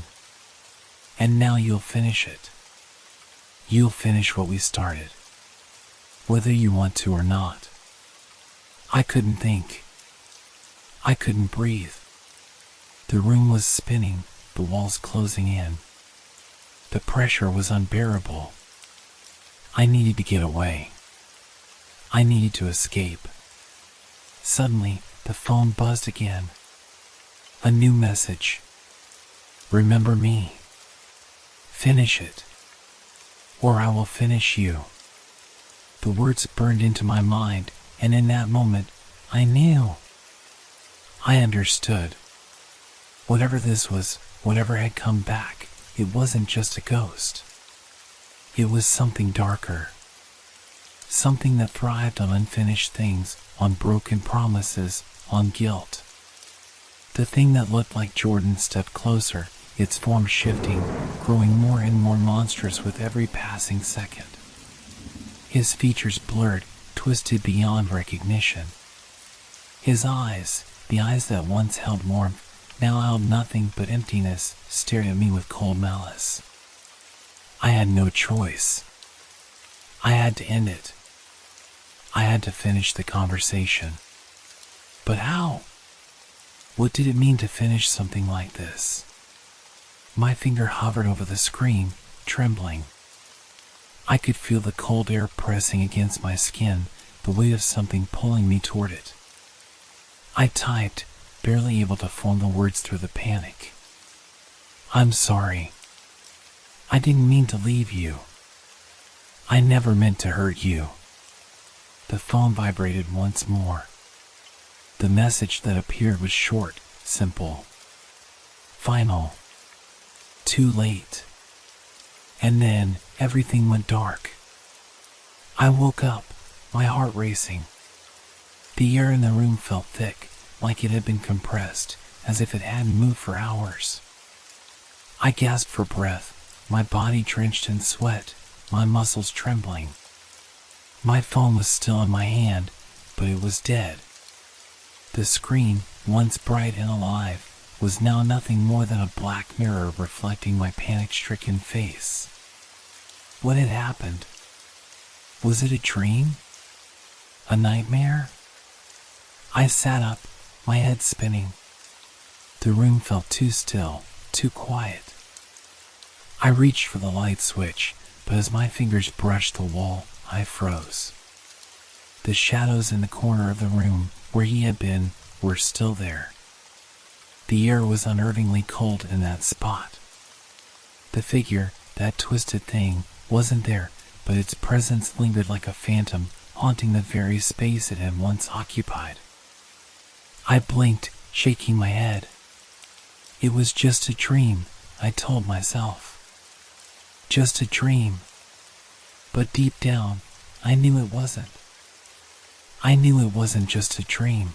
And now you'll finish it. You'll finish what we started. Whether you want to or not. I couldn't think. I couldn't breathe. The room was spinning, the walls closing in. The pressure was unbearable. I needed to get away. I needed to escape. Suddenly, the phone buzzed again. A new message. Remember me. Finish it. Or I will finish you. The words burned into my mind, and in that moment, I knew. I understood. Whatever this was, whatever had come back, it wasn't just a ghost. It was something darker. Something that thrived on unfinished things, on broken promises, on guilt. The thing that looked like Jordan stepped closer, its form shifting, growing more and more monstrous with every passing second. His features blurred, twisted beyond recognition. His eyes, the eyes that once held warmth, now held nothing but emptiness, stared at me with cold malice. I had no choice. I had to end it. I had to finish the conversation. But how? What did it mean to finish something like this? My finger hovered over the screen, trembling. I could feel the cold air pressing against my skin, the weight of something pulling me toward it. I typed, barely able to form the words through the panic. I'm sorry. I didn't mean to leave you. I never meant to hurt you. The phone vibrated once more. The message that appeared was short, simple. Final. Too late. And then, everything went dark. I woke up, my heart racing. The air in the room felt thick, like it had been compressed, as if it hadn't moved for hours. I gasped for breath, my body drenched in sweat, my muscles trembling. My phone was still in my hand, but it was dead. The screen, once bright and alive, was now nothing more than a black mirror reflecting my panic-stricken face. What had happened? Was it a dream? A nightmare? I sat up, my head spinning. The room felt too still, too quiet. I reached for the light switch, but as my fingers brushed the wall, I froze. The shadows in the corner of the room, where he had been, were still there. The air was unnervingly cold in that spot. The figure, that twisted thing, wasn't there, but its presence lingered like a phantom, haunting the very space it had once occupied. I blinked, shaking my head. It was just a dream, I told myself. Just a dream. But deep down, I knew it wasn't. I knew it wasn't just a dream.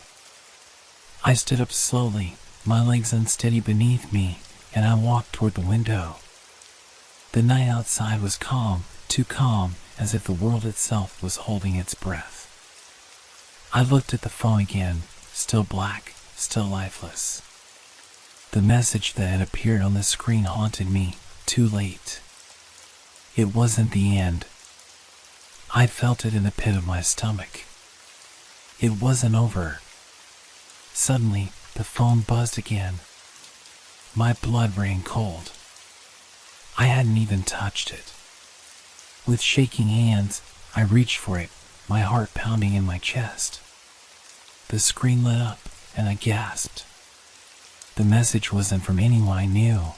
I stood up slowly, my legs unsteady beneath me, and I walked toward the window. The night outside was calm, too calm, as if the world itself was holding its breath. I looked at the phone again, still black, still lifeless. The message that had appeared on the screen haunted me, too late. It wasn't the end. I felt it in the pit of my stomach. It wasn't over. Suddenly, the phone buzzed again. My blood ran cold. I hadn't even touched it. With shaking hands, I reached for it, my heart pounding in my chest. The screen lit up, and I gasped. The message wasn't from anyone I knew.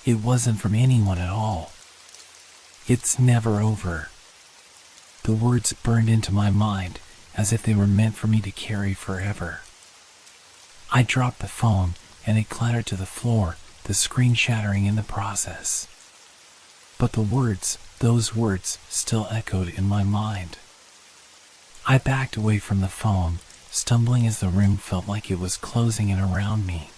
It wasn't from anyone at all. It's never over. The words burned into my mind as if they were meant for me to carry forever. I dropped the phone, and it clattered to the floor, the screen shattering in the process. But the words, those words, still echoed in my mind. I backed away from the phone, stumbling as the room felt like it was closing in around me.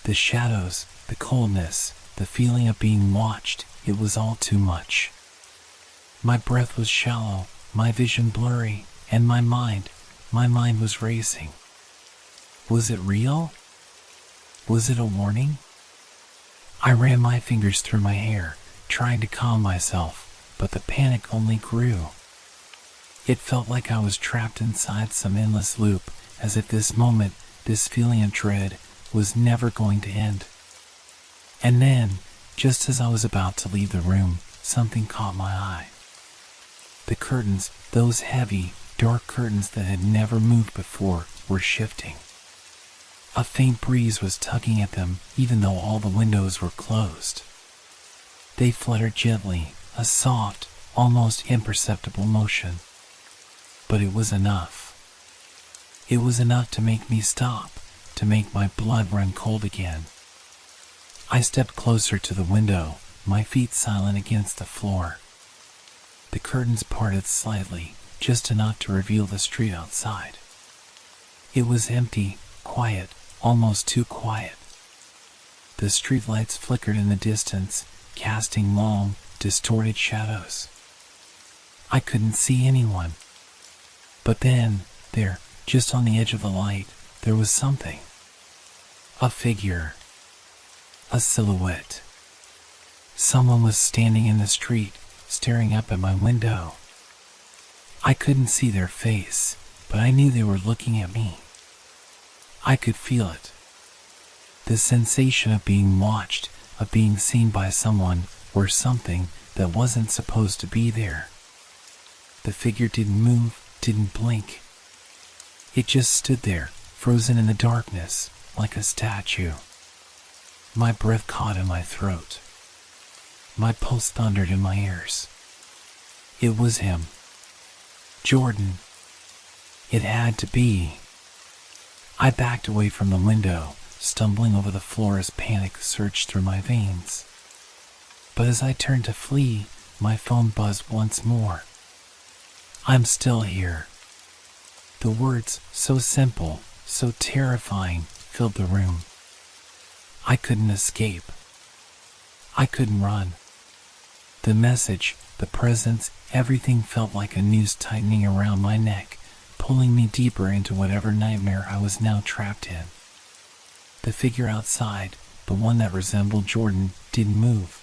The shadows, the coldness, the feeling of being watched, it was all too much. My breath was shallow, my vision blurry, and my mind was racing. Was it real? Was it a warning? I ran my fingers through my hair, trying to calm myself, but the panic only grew. It felt like I was trapped inside some endless loop, as if this moment, this feeling of dread, was never going to end. And then, just as I was about to leave the room, something caught my eye. The curtains, those heavy, dark curtains that had never moved before, were shifting. A faint breeze was tugging at them, even though all the windows were closed. They fluttered gently, a soft, almost imperceptible motion. But it was enough. It was enough to make me stop, to make my blood run cold again. I stepped closer to the window, my feet silent against the floor. The curtains parted slightly, just enough to reveal the street outside. It was empty, quiet, almost too quiet. The streetlights flickered in the distance, casting long, distorted shadows. I couldn't see anyone. But then, there, just on the edge of the light, there was something. A figure. A silhouette. Someone was standing in the street, staring up at my window. I couldn't see their face, but I knew they were looking at me. I could feel it. The sensation of being watched, of being seen by someone or something that wasn't supposed to be there. The figure didn't move, didn't blink. It just stood there, frozen in the darkness, like a statue. My breath caught in my throat. My pulse thundered in my ears. It was him. Jordan. It had to be. I backed away from the window, stumbling over the floor as panic surged through my veins. But as I turned to flee, my phone buzzed once more. I'm still here. The words, so simple, so terrifying, filled the room. I couldn't escape. I couldn't run. The message, the presence, everything felt like a noose tightening around my neck, pulling me deeper into whatever nightmare I was now trapped in. The figure outside, the one that resembled Jordan, didn't move.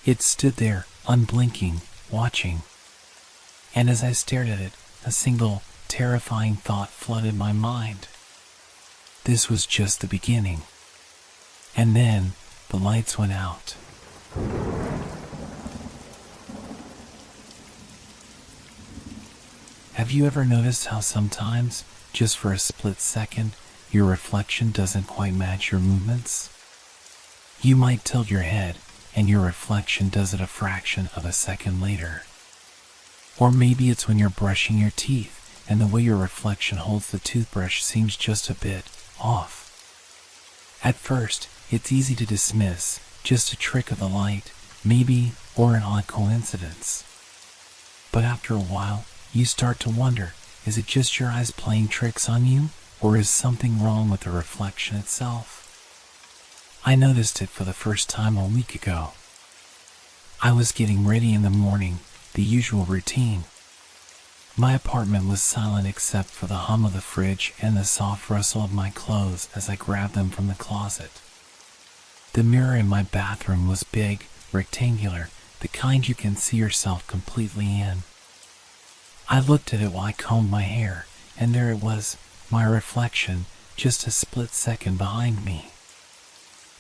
It stood there, unblinking, watching. And as I stared at it, a single, terrifying thought flooded my mind. This was just the beginning. And then, the lights went out. Have you ever noticed how sometimes, just for a split second, your reflection doesn't quite match your movements? You might tilt your head, and your reflection does it a fraction of a second later. Or maybe it's when you're brushing your teeth, and the way your reflection holds the toothbrush seems just a bit off. At first, it's easy to dismiss, just a trick of the light, maybe, or an odd coincidence. But after a while, you start to wonder, is it just your eyes playing tricks on you, or is something wrong with the reflection itself? I noticed it for the first time a week ago. I was getting ready in the morning, the usual routine. My apartment was silent except for the hum of the fridge and the soft rustle of my clothes as I grabbed them from the closet. The mirror in my bathroom was big, rectangular, the kind you can see yourself completely in. I looked at it while I combed my hair, and there it was, my reflection, just a split second behind me.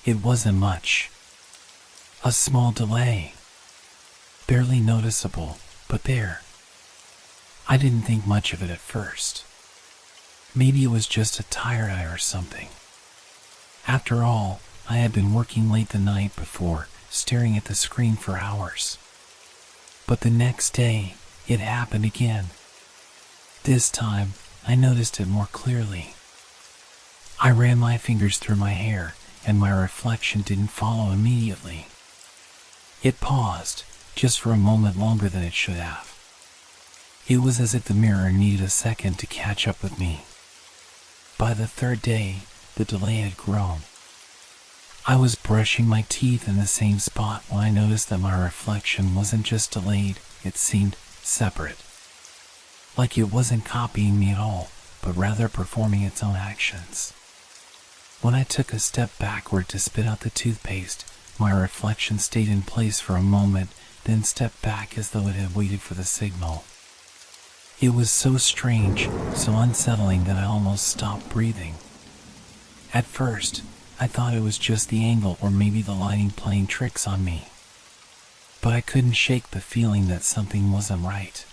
It wasn't much. A small delay. Barely noticeable, but there. I didn't think much of it at first. Maybe it was just a tired eye or something. After all, I had been working late the night before, staring at the screen for hours. But the next day, it happened again. This time, I noticed it more clearly. I ran my fingers through my hair, and my reflection didn't follow immediately. It paused, just for a moment longer than it should have. It was as if the mirror needed a second to catch up with me. By the third day, the delay had grown. I was brushing my teeth in the same spot when I noticed that my reflection wasn't just delayed, it seemed separate. Like it wasn't copying me at all, but rather performing its own actions. When I took a step backward to spit out the toothpaste, my reflection stayed in place for a moment, then stepped back as though it had waited for the signal. It was so strange, so unsettling that I almost stopped breathing. At first, I thought it was just the angle or maybe the lighting playing tricks on me. But I couldn't shake the feeling that something wasn't right.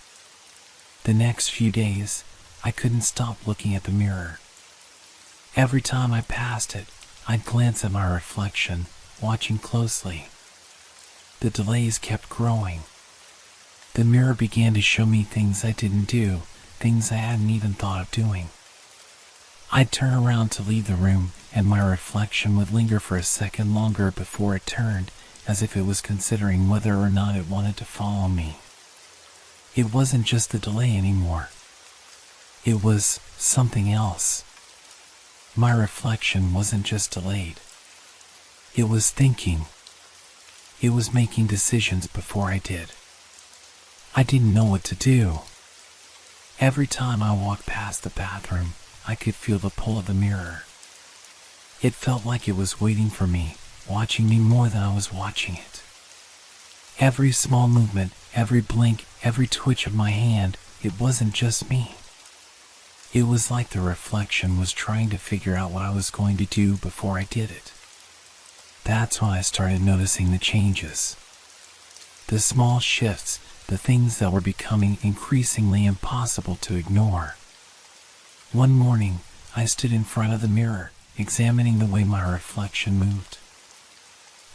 The next few days, I couldn't stop looking at the mirror. Every time I passed it, I'd glance at my reflection, watching closely. The delays kept growing. The mirror began to show me things I didn't do, things I hadn't even thought of doing. I'd turn around to leave the room, and my reflection would linger for a second longer before it turned, as if it was considering whether or not it wanted to follow me. It wasn't just the delay anymore. It was something else. My reflection wasn't just delayed. It was thinking. It was making decisions before I did. I didn't know what to do. Every time I walked past the bathroom, I could feel the pull of the mirror. It felt like it was waiting for me, watching me more than I was watching it. Every small movement, every blink, every twitch of my hand, it wasn't just me. It was like the reflection was trying to figure out what I was going to do before I did it. That's when I started noticing the changes. The small shifts, the things that were becoming increasingly impossible to ignore. One morning, I stood in front of the mirror, examining the way my reflection moved.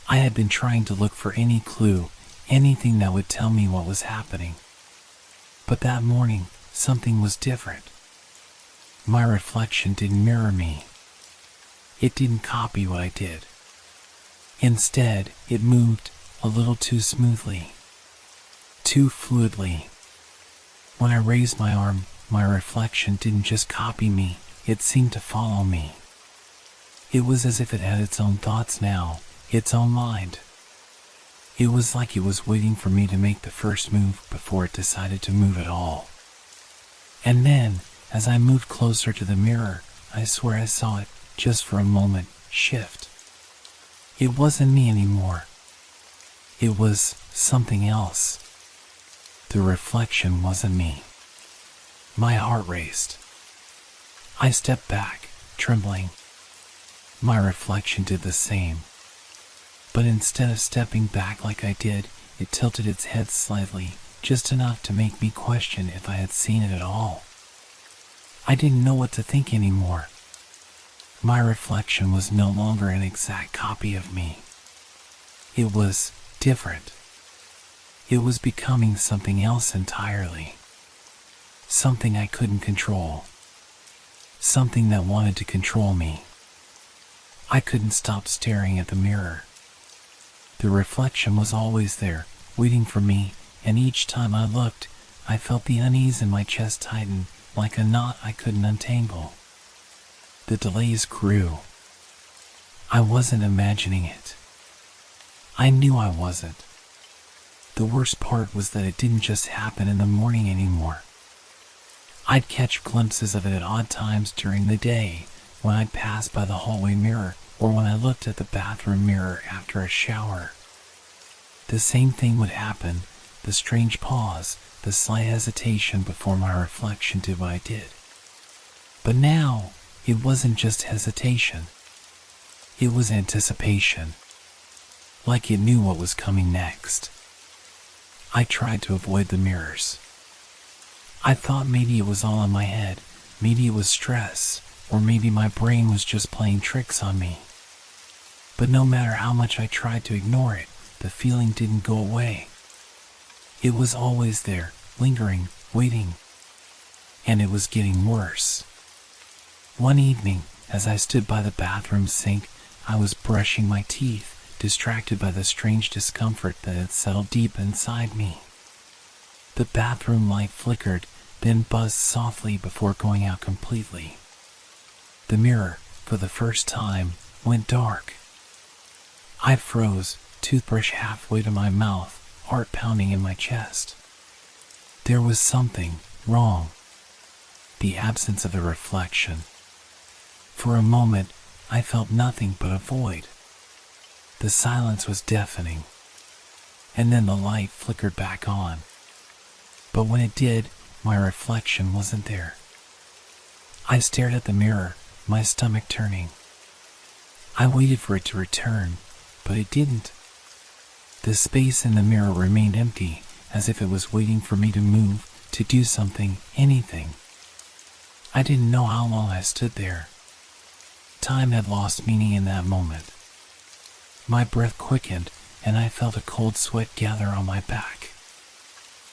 I had been trying to look for any clue, anything that would tell me what was happening. But that morning, something was different. My reflection didn't mirror me. It didn't copy what I did. Instead, it moved a little too smoothly, too fluidly. When I raised my arm, my reflection didn't just copy me, it seemed to follow me. It was as if it had its own thoughts now, its own mind. It was like it was waiting for me to make the first move before it decided to move at all. And then, as I moved closer to the mirror, I swear I saw it, just for a moment, shift. It wasn't me anymore. It was something else. The reflection wasn't me. My heart raced. I stepped back, trembling. My reflection did the same. But instead of stepping back like I did, it tilted its head slightly, just enough to make me question if I had seen it at all. I didn't know what to think anymore. My reflection was no longer an exact copy of me. It was different. It was becoming something else entirely. Something I couldn't control. Something that wanted to control me. I couldn't stop staring at the mirror. The reflection was always there, waiting for me, and each time I looked, I felt the unease in my chest tighten, like a knot I couldn't untangle. The delays grew. I wasn't imagining it. I knew I wasn't. The worst part was that it didn't just happen in the morning anymore. I'd catch glimpses of it at odd times during the day, when I'd pass by the hallway mirror or when I looked at the bathroom mirror after a shower. The same thing would happen, the strange pause, the slight hesitation before my reflection did what I did. But now, it wasn't just hesitation. It was anticipation. Like it knew what was coming next. I tried to avoid the mirrors. I thought maybe it was all in my head, maybe it was stress, or maybe my brain was just playing tricks on me. But no matter how much I tried to ignore it, the feeling didn't go away. It was always there, lingering, waiting. And it was getting worse. One evening, as I stood by the bathroom sink, I was brushing my teeth, distracted by the strange discomfort that had settled deep inside me. The bathroom light flickered, then buzzed softly before going out completely. The mirror, for the first time, went dark. I froze, toothbrush halfway to my mouth, heart pounding in my chest. There was something wrong. The absence of a reflection. For a moment, I felt nothing but a void. The silence was deafening. And then the light flickered back on. But when it did, my reflection wasn't there. I stared at the mirror, my stomach turning. I waited for it to return, but it didn't. The space in the mirror remained empty, as if it was waiting for me to move, to do something, anything. I didn't know how long I stood there. Time had lost meaning in that moment. My breath quickened, and I felt a cold sweat gather on my back.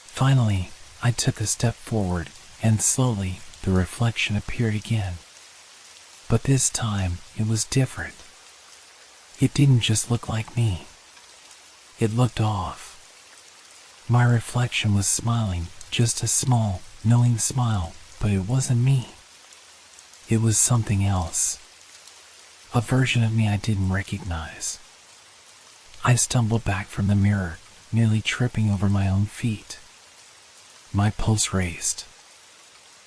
Finally, I took a step forward, and slowly, the reflection appeared again. But this time, it was different. It didn't just look like me. It looked off. My reflection was smiling, just a small, knowing smile, but it wasn't me. It was something else. A version of me I didn't recognize. I stumbled back from the mirror, nearly tripping over my own feet. My pulse raced.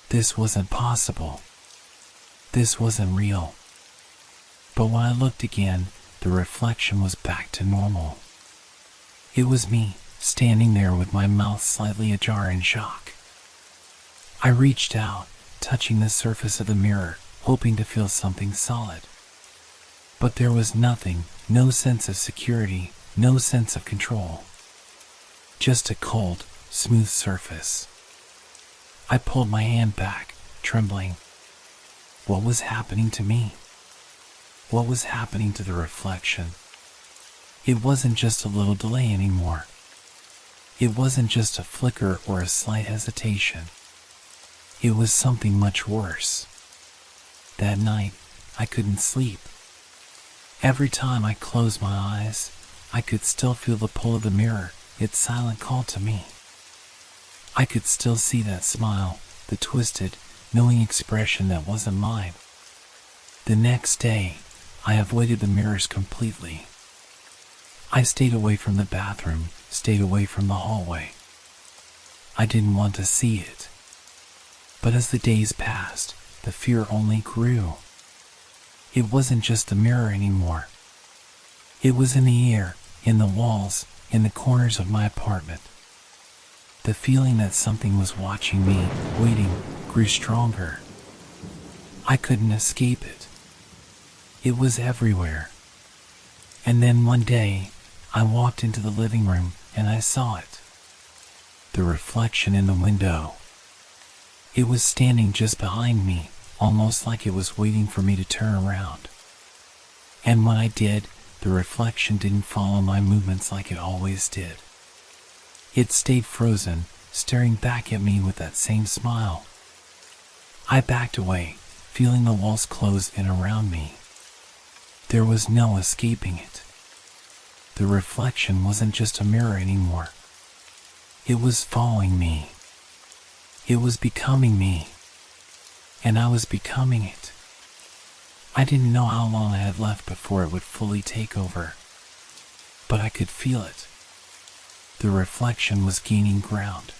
This wasn't possible. This wasn't real. But when I looked again, the reflection was back to normal. It was me, standing there with my mouth slightly ajar in shock. I reached out, touching the surface of the mirror, hoping to feel something solid. But there was nothing, no sense of security, no sense of control. Just a cold, smooth surface. I pulled my hand back, trembling. What was happening to me? What was happening to the reflection? It wasn't just a little delay anymore. It wasn't just a flicker or a slight hesitation. It was something much worse. That night, I couldn't sleep. Every time I closed my eyes, I could still feel the pull of the mirror, its silent call to me. I could still see that smile, the twisted, knowing expression that wasn't mine. The next day, I avoided the mirrors completely. I stayed away from the bathroom, stayed away from the hallway. I didn't want to see it. But as the days passed, the fear only grew. It wasn't just a mirror anymore. It was in the air, in the walls, in the corners of my apartment. The feeling that something was watching me, waiting, grew stronger. I couldn't escape it. It was everywhere. And then one day, I walked into the living room and I saw it. The reflection in the window. It was standing just behind me, almost like it was waiting for me to turn around. And when I did, the reflection didn't follow my movements like it always did. It stayed frozen, staring back at me with that same smile. I backed away, feeling the walls close in around me. There was no escaping it. The reflection wasn't just a mirror anymore. It was following me. It was becoming me. And I was becoming it. I didn't know how long I had left before it would fully take over. But I could feel it. The reflection was gaining ground.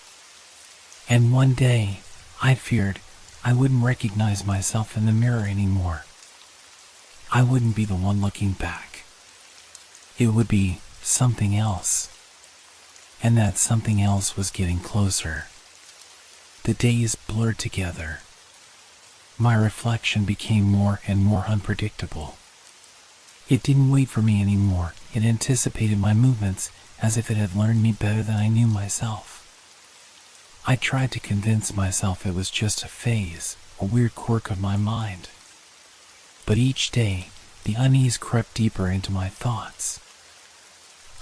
And one day, I feared I wouldn't recognize myself in the mirror anymore. I wouldn't be the one looking back. It would be something else. And that something else was getting closer. The days blurred together. My reflection became more and more unpredictable. It didn't wait for me anymore. It anticipated my movements as if it had learned me better than I knew myself. I tried to convince myself it was just a phase, a weird quirk of my mind. But each day, the unease crept deeper into my thoughts.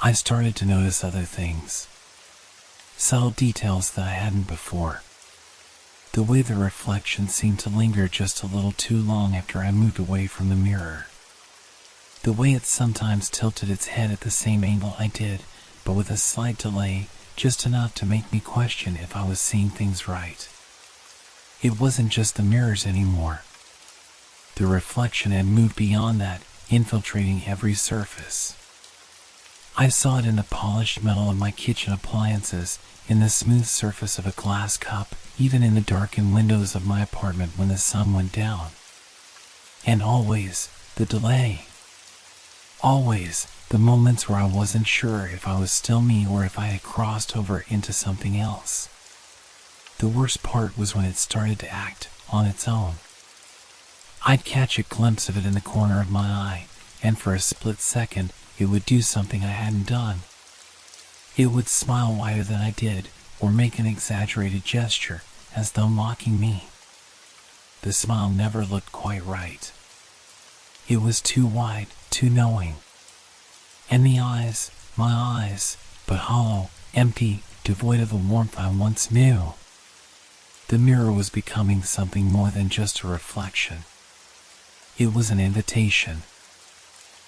I started to notice other things. Subtle details that I hadn't before. The way the reflection seemed to linger just a little too long after I moved away from the mirror. The way it sometimes tilted its head at the same angle I did, but with a slight delay, just enough to make me question if I was seeing things right. It wasn't just the mirrors anymore. The reflection had moved beyond that, infiltrating every surface. I saw it in the polished metal of my kitchen appliances, in the smooth surface of a glass cup, even in the darkened windows of my apartment when the sun went down. And always, the delay. Always, the moments where I wasn't sure if I was still me or if I had crossed over into something else. The worst part was when it started to act on its own. I'd catch a glimpse of it in the corner of my eye, and for a split second, it would do something I hadn't done. It would smile wider than I did, or make an exaggerated gesture, as though mocking me. The smile never looked quite right. It was too wide, too knowing. And the eyes, my eyes, but hollow, empty, devoid of the warmth I once knew. The mirror was becoming something more than just a reflection. It was an invitation.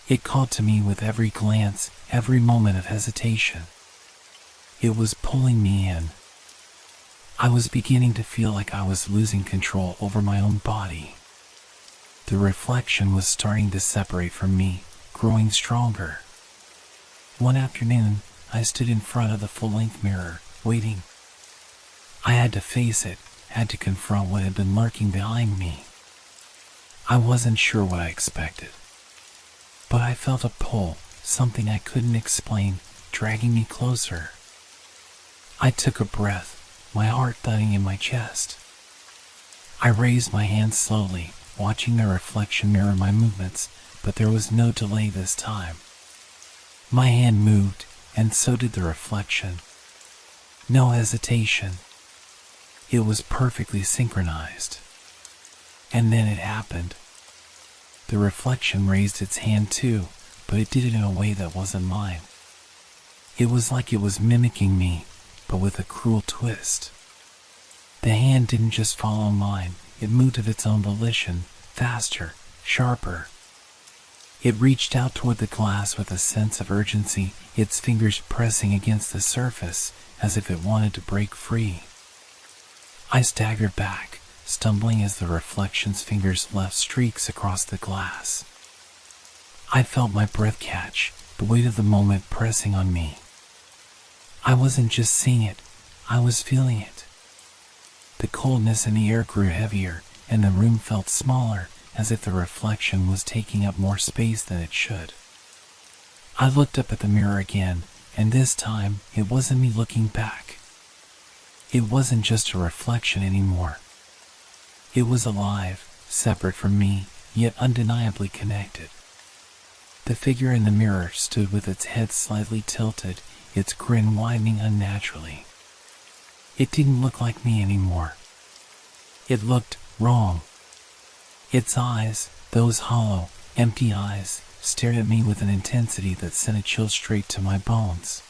It called to me with every glance, every moment of hesitation. It was pulling me in. I was beginning to feel like I was losing control over my own body. The reflection was starting to separate from me, growing stronger. One afternoon, I stood in front of the full-length mirror, waiting. I had to face it, had to confront what had been lurking behind me. I wasn't sure what I expected. But I felt a pull, something I couldn't explain, dragging me closer. I took a breath, my heart thudding in my chest. I raised my hand slowly, watching the reflection mirror my movements, but there was no delay this time. My hand moved, and so did the reflection. No hesitation. It was perfectly synchronized. And then it happened. The reflection raised its hand too, but it did it in a way that wasn't mine. It was like it was mimicking me, but with a cruel twist. The hand didn't just follow mine, it moved of its own volition, faster, sharper. It reached out toward the glass with a sense of urgency, its fingers pressing against the surface, as if it wanted to break free. I staggered back, stumbling as the reflection's fingers left streaks across the glass. I felt my breath catch, the weight of the moment pressing on me. I wasn't just seeing it, I was feeling it. The coldness in the air grew heavier, and the room felt smaller, as if the reflection was taking up more space than it should. I looked up at the mirror again, and this time it wasn't me looking back. It wasn't just a reflection anymore. It was alive, separate from me, yet undeniably connected. The figure in the mirror stood with its head slightly tilted, its grin widening unnaturally. It didn't look like me anymore. It looked wrong. Its eyes, those hollow, empty eyes, stared at me with an intensity that sent a chill straight to my bones.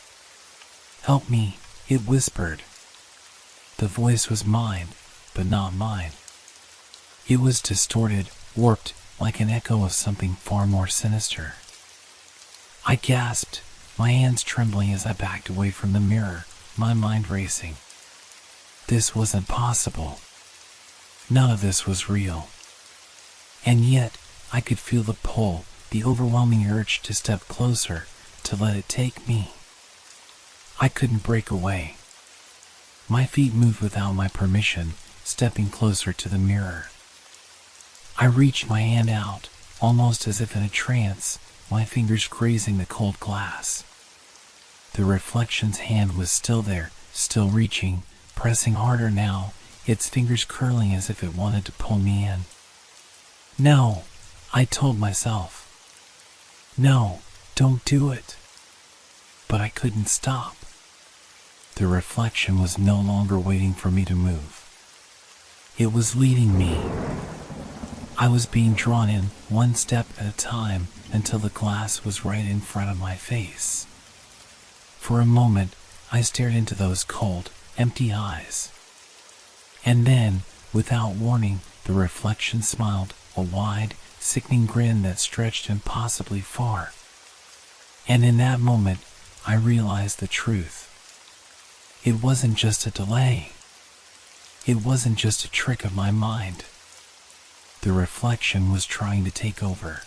"Help me," it whispered. The voice was mine, but not mine. It was distorted, warped, like an echo of something far more sinister. I gasped, my hands trembling as I backed away from the mirror, my mind racing. This wasn't possible. None of this was real. And yet, I could feel the pull, the overwhelming urge to step closer, to let it take me. I couldn't break away. My feet moved without my permission, stepping closer to the mirror. I reached my hand out, almost as if in a trance, my fingers grazing the cold glass. The reflection's hand was still there, still reaching, pressing harder now, its fingers curling as if it wanted to pull me in. "No," I told myself. "No, don't do it." But I couldn't stop. The reflection was no longer waiting for me to move. It was leading me. I was being drawn in, one step at a time, until the glass was right in front of my face. For a moment, I stared into those cold, empty eyes. And then, without warning, the reflection smiled, a wide, sickening grin that stretched impossibly far. And in that moment, I realized the truth. It wasn't just a delay. It wasn't just a trick of my mind. The reflection was trying to take over,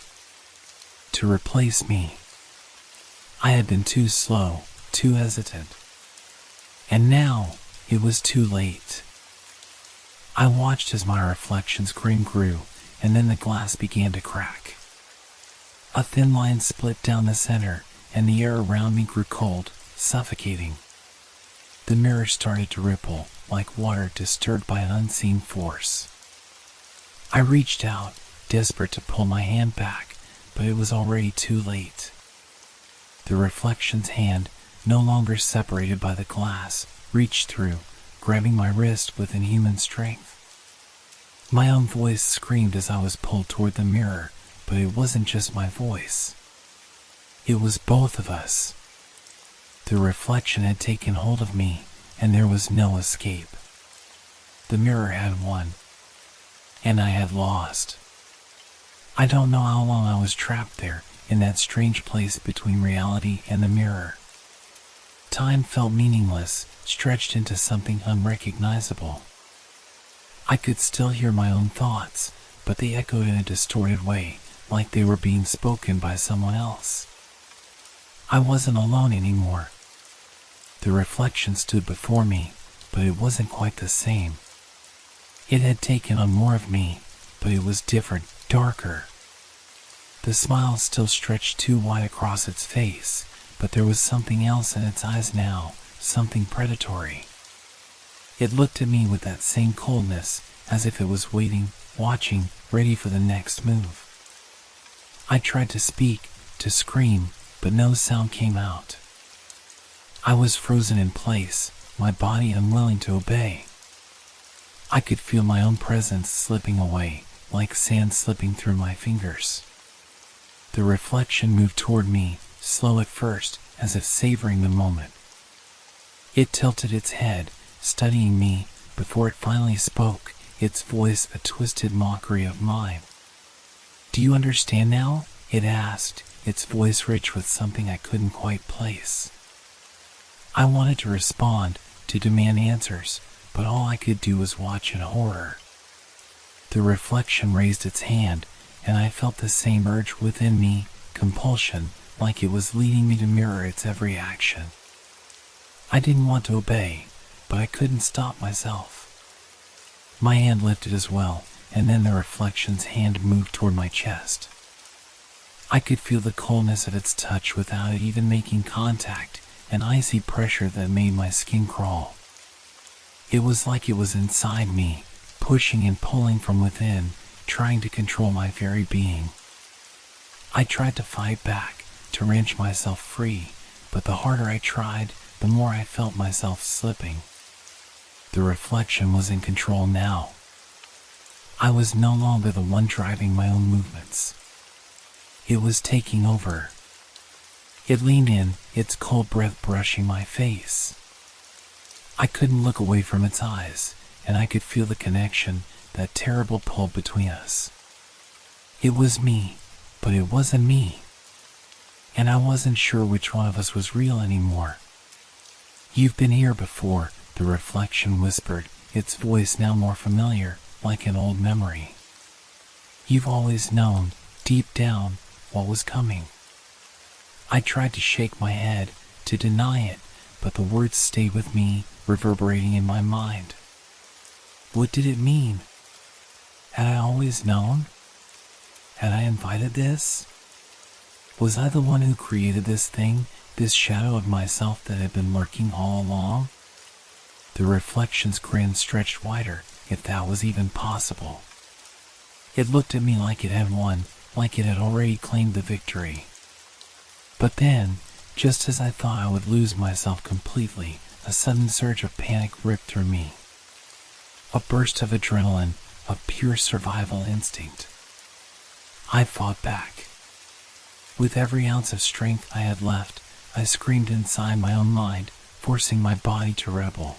to replace me. I had been too slow, too hesitant. And now, it was too late. I watched as my reflection's grin grew, and then the glass began to crack. A thin line split down the center, and the air around me grew cold, suffocating. The mirror started to ripple, like water disturbed by an unseen force. I reached out, desperate to pull my hand back, but it was already too late. The reflection's hand, no longer separated by the glass, reached through, grabbing my wrist with inhuman strength. My own voice screamed as I was pulled toward the mirror, but it wasn't just my voice. It was both of us. The reflection had taken hold of me, and there was no escape. The mirror had won, and I had lost. I don't know how long I was trapped there, in that strange place between reality and the mirror. Time felt meaningless, stretched into something unrecognizable. I could still hear my own thoughts, but they echoed in a distorted way, like they were being spoken by someone else. I wasn't alone anymore. The reflection stood before me, but it wasn't quite the same. It had taken on more of me, but it was different, darker. The smile still stretched too wide across its face, but there was something else in its eyes now, something predatory. It looked at me with that same coldness, as if it was waiting, watching, ready for the next move. I tried to speak, to scream, but no sound came out. I was frozen in place, my body unwilling to obey. I could feel my own presence slipping away, like sand slipping through my fingers. The reflection moved toward me, slow at first, as if savoring the moment. It tilted its head, studying me, before it finally spoke, its voice a twisted mockery of mine. "Do you understand now?" it asked, its voice rich with something I couldn't quite place. I wanted to respond, to demand answers, but all I could do was watch in horror. The reflection raised its hand, and I felt the same urge within me, compulsion, like it was leading me to mirror its every action. I didn't want to obey, but I couldn't stop myself. My hand lifted as well, and then the reflection's hand moved toward my chest. I could feel the coldness of its touch without it even making contact, an icy pressure that made my skin crawl. It was like it was inside me, pushing and pulling from within, trying to control my very being. I tried to fight back, to wrench myself free, but the harder I tried, the more I felt myself slipping. The reflection was in control now. I was no longer the one driving my own movements. It was taking over. It leaned in, its cold breath brushing my face. I couldn't look away from its eyes, and I could feel the connection, that terrible pull between us. It was me, but it wasn't me. And I wasn't sure which one of us was real anymore. "You've been here before," the reflection whispered, its voice now more familiar, like an old memory. "You've always known, deep down, what was coming." I tried to shake my head, to deny it, but the words stayed with me, reverberating in my mind. What did it mean? Had I always known? Had I invited this? Was I the one who created this thing, this shadow of myself that had been lurking all along? The reflection's grin stretched wider, if that was even possible. It looked at me like it had won, like it had already claimed the victory. But then, just as I thought I would lose myself completely, a sudden surge of panic ripped through me. A burst of adrenaline, of pure survival instinct. I fought back. With every ounce of strength I had left, I screamed inside my own mind, forcing my body to rebel.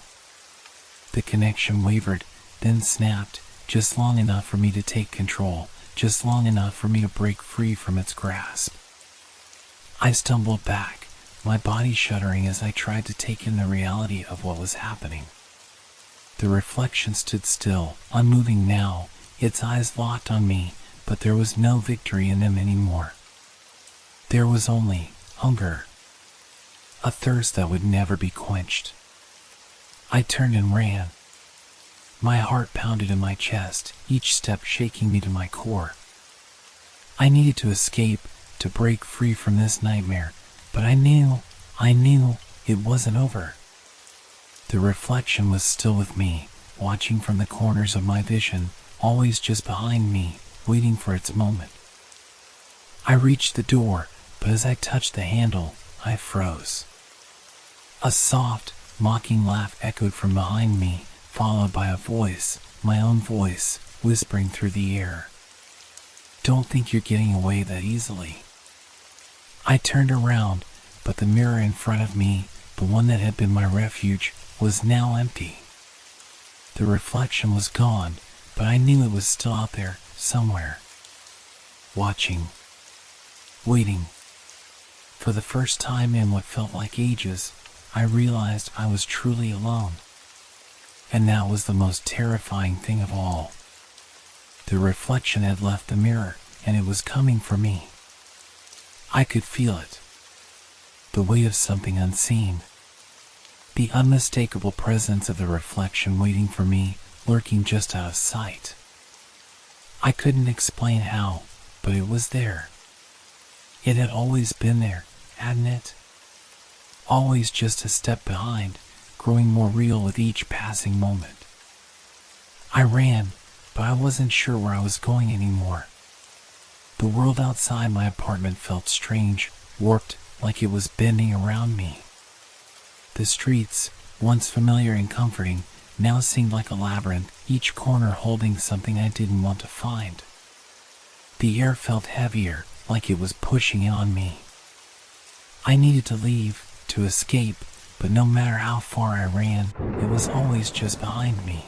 The connection wavered, then snapped, just long enough for me to take control, just long enough for me to break free from its grasp. I stumbled back, my body shuddering as I tried to take in the reality of what was happening. The reflection stood still, unmoving now, its eyes locked on me, but there was no victory in them anymore. There was only hunger, a thirst that would never be quenched. I turned and ran. My heart pounded in my chest, each step shaking me to my core. I needed to escape, to break free from this nightmare, but I knew it wasn't over. The reflection was still with me, watching from the corners of my vision, always just behind me, waiting for its moment. I reached the door, but as I touched the handle, I froze. A soft, mocking laugh echoed from behind me, followed by a voice, my own voice, whispering through the air. "Don't think you're getting away that easily." I turned around, but the mirror in front of me, the one that had been my refuge, was now empty. The reflection was gone, but I knew it was still out there, somewhere. Watching. Waiting. For the first time in what felt like ages, I realized I was truly alone. And that was the most terrifying thing of all. The reflection had left the mirror, and it was coming for me. I could feel it. The weight of something unseen. The unmistakable presence of the reflection waiting for me, lurking just out of sight. I couldn't explain how, but it was there. It had always been there, hadn't it? Always just a step behind, growing more real with each passing moment. I ran, but I wasn't sure where I was going anymore. The world outside my apartment felt strange, warped, like it was bending around me. The streets, once familiar and comforting, now seemed like a labyrinth, each corner holding something I didn't want to find. The air felt heavier, like it was pushing in on me. I needed to leave, to escape, but no matter how far I ran, it was always just behind me.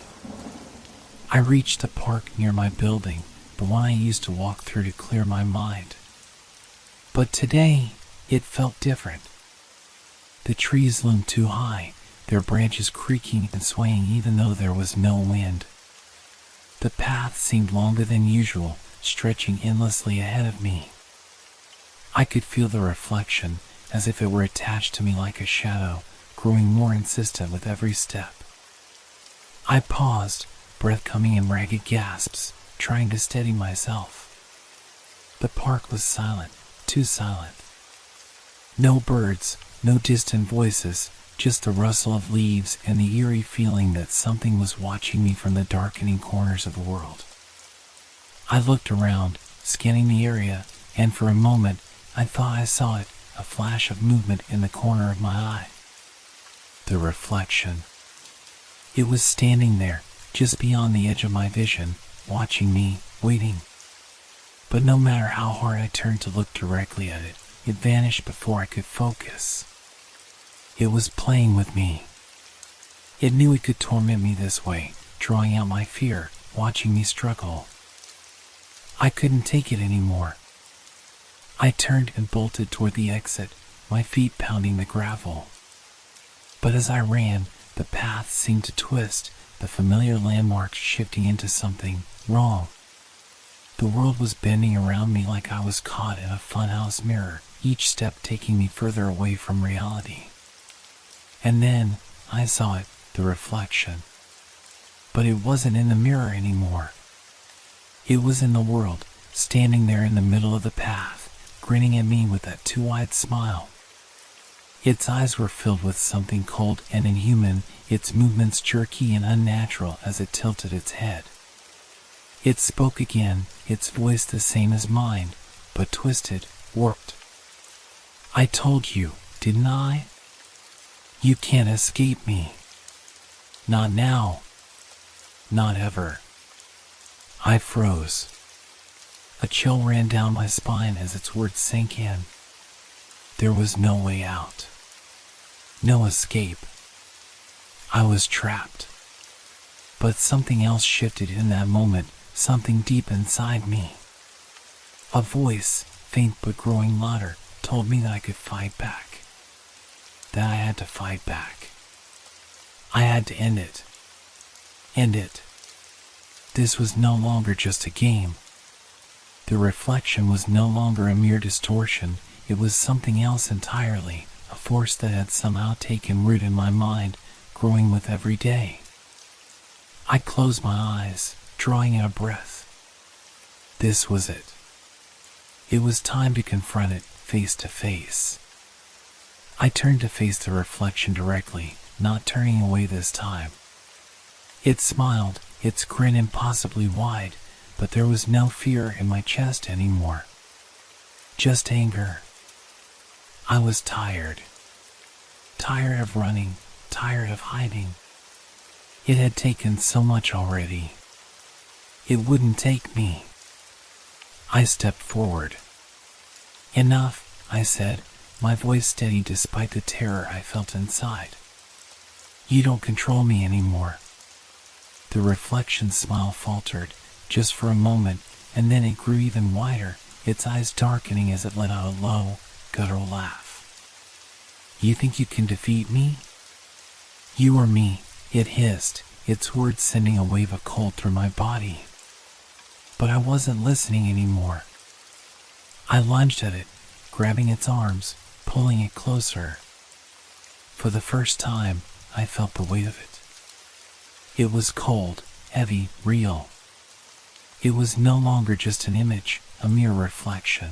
I reached a park near my building, the one I used to walk through to clear my mind. But today, it felt different. The trees loomed too high, their branches creaking and swaying even though there was no wind. The path seemed longer than usual, stretching endlessly ahead of me. I could feel the reflection, as if it were attached to me like a shadow, growing more insistent with every step. I paused, breath coming in ragged gasps, trying to steady myself. The park was silent, too silent. No birds, no distant voices, just the rustle of leaves and the eerie feeling that something was watching me from the darkening corners of the world. I looked around, scanning the area, and for a moment I thought I saw it, a flash of movement in the corner of my eye. The reflection. It was standing there, just beyond the edge of my vision, watching me, waiting. But no matter how hard I turned to look directly at it, it vanished before I could focus. It was playing with me. It knew it could torment me this way, drawing out my fear, watching me struggle. I couldn't take it anymore. I turned and bolted toward the exit, my feet pounding the gravel. But as I ran, the path seemed to twist, the familiar landmarks shifting into something wrong. The world was bending around me like I was caught in a funhouse mirror, each step taking me further away from reality. And then, I saw it, the reflection. But it wasn't in the mirror anymore. It was in the world, standing there in the middle of the path, grinning at me with that too wide smile. Its eyes were filled with something cold and inhuman, its movements jerky and unnatural as it tilted its head. It spoke again, its voice the same as mine, but twisted, warped. I told you, didn't I? You can't escape me. Not now. Not ever. I froze. A chill ran down my spine as its words sank in. There was no way out. No escape. I was trapped. But something else shifted in that moment, something deep inside me. A voice, faint but growing louder, told me that I could fight back. That I had to fight back. I had to end it. End it. This was no longer just a game. The reflection was no longer a mere distortion, it was something else entirely, a force that had somehow taken root in my mind, growing with every day. I closed my eyes, drawing in a breath. This was it. It was time to confront it, face to face. I turned to face the reflection directly, not turning away this time. It smiled, its grin impossibly wide, but there was no fear in my chest anymore. Just anger. I was tired. Tired of running, tired of hiding. It had taken so much already. It wouldn't take me. I stepped forward. Enough, I said, my voice steady despite the terror I felt inside. You don't control me anymore. The reflection's smile faltered, just for a moment, and then it grew even wider, its eyes darkening as it let out a low, guttural laugh. You think you can defeat me? You or me, it hissed, its words sending a wave of cold through my body. But I wasn't listening anymore. I lunged at it, grabbing its arms, pulling it closer. For the first time, I felt the weight of it. It was cold, heavy, real. It was no longer just an image, a mere reflection.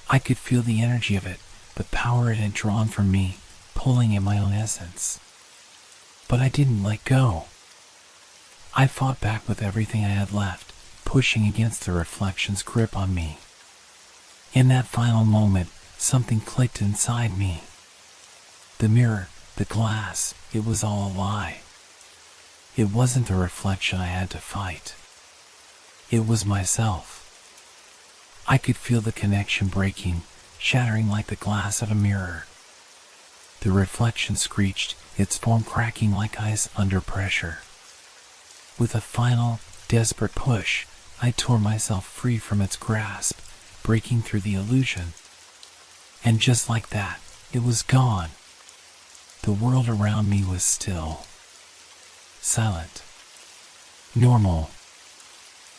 I could feel the energy of it, the power it had drawn from me, pulling at my own essence. But I didn't let go. I fought back with everything I had left, pushing against the reflection's grip on me. In that final moment, something clicked inside me. The mirror, the glass, it was all a lie. It wasn't the reflection I had to fight. It was myself. I could feel the connection breaking, shattering like the glass of a mirror. The reflection screeched, its foam cracking like ice under pressure. With a final, desperate push, I tore myself free from its grasp, breaking through the illusion. And just like that, it was gone. The world around me was still. Silent. Normal.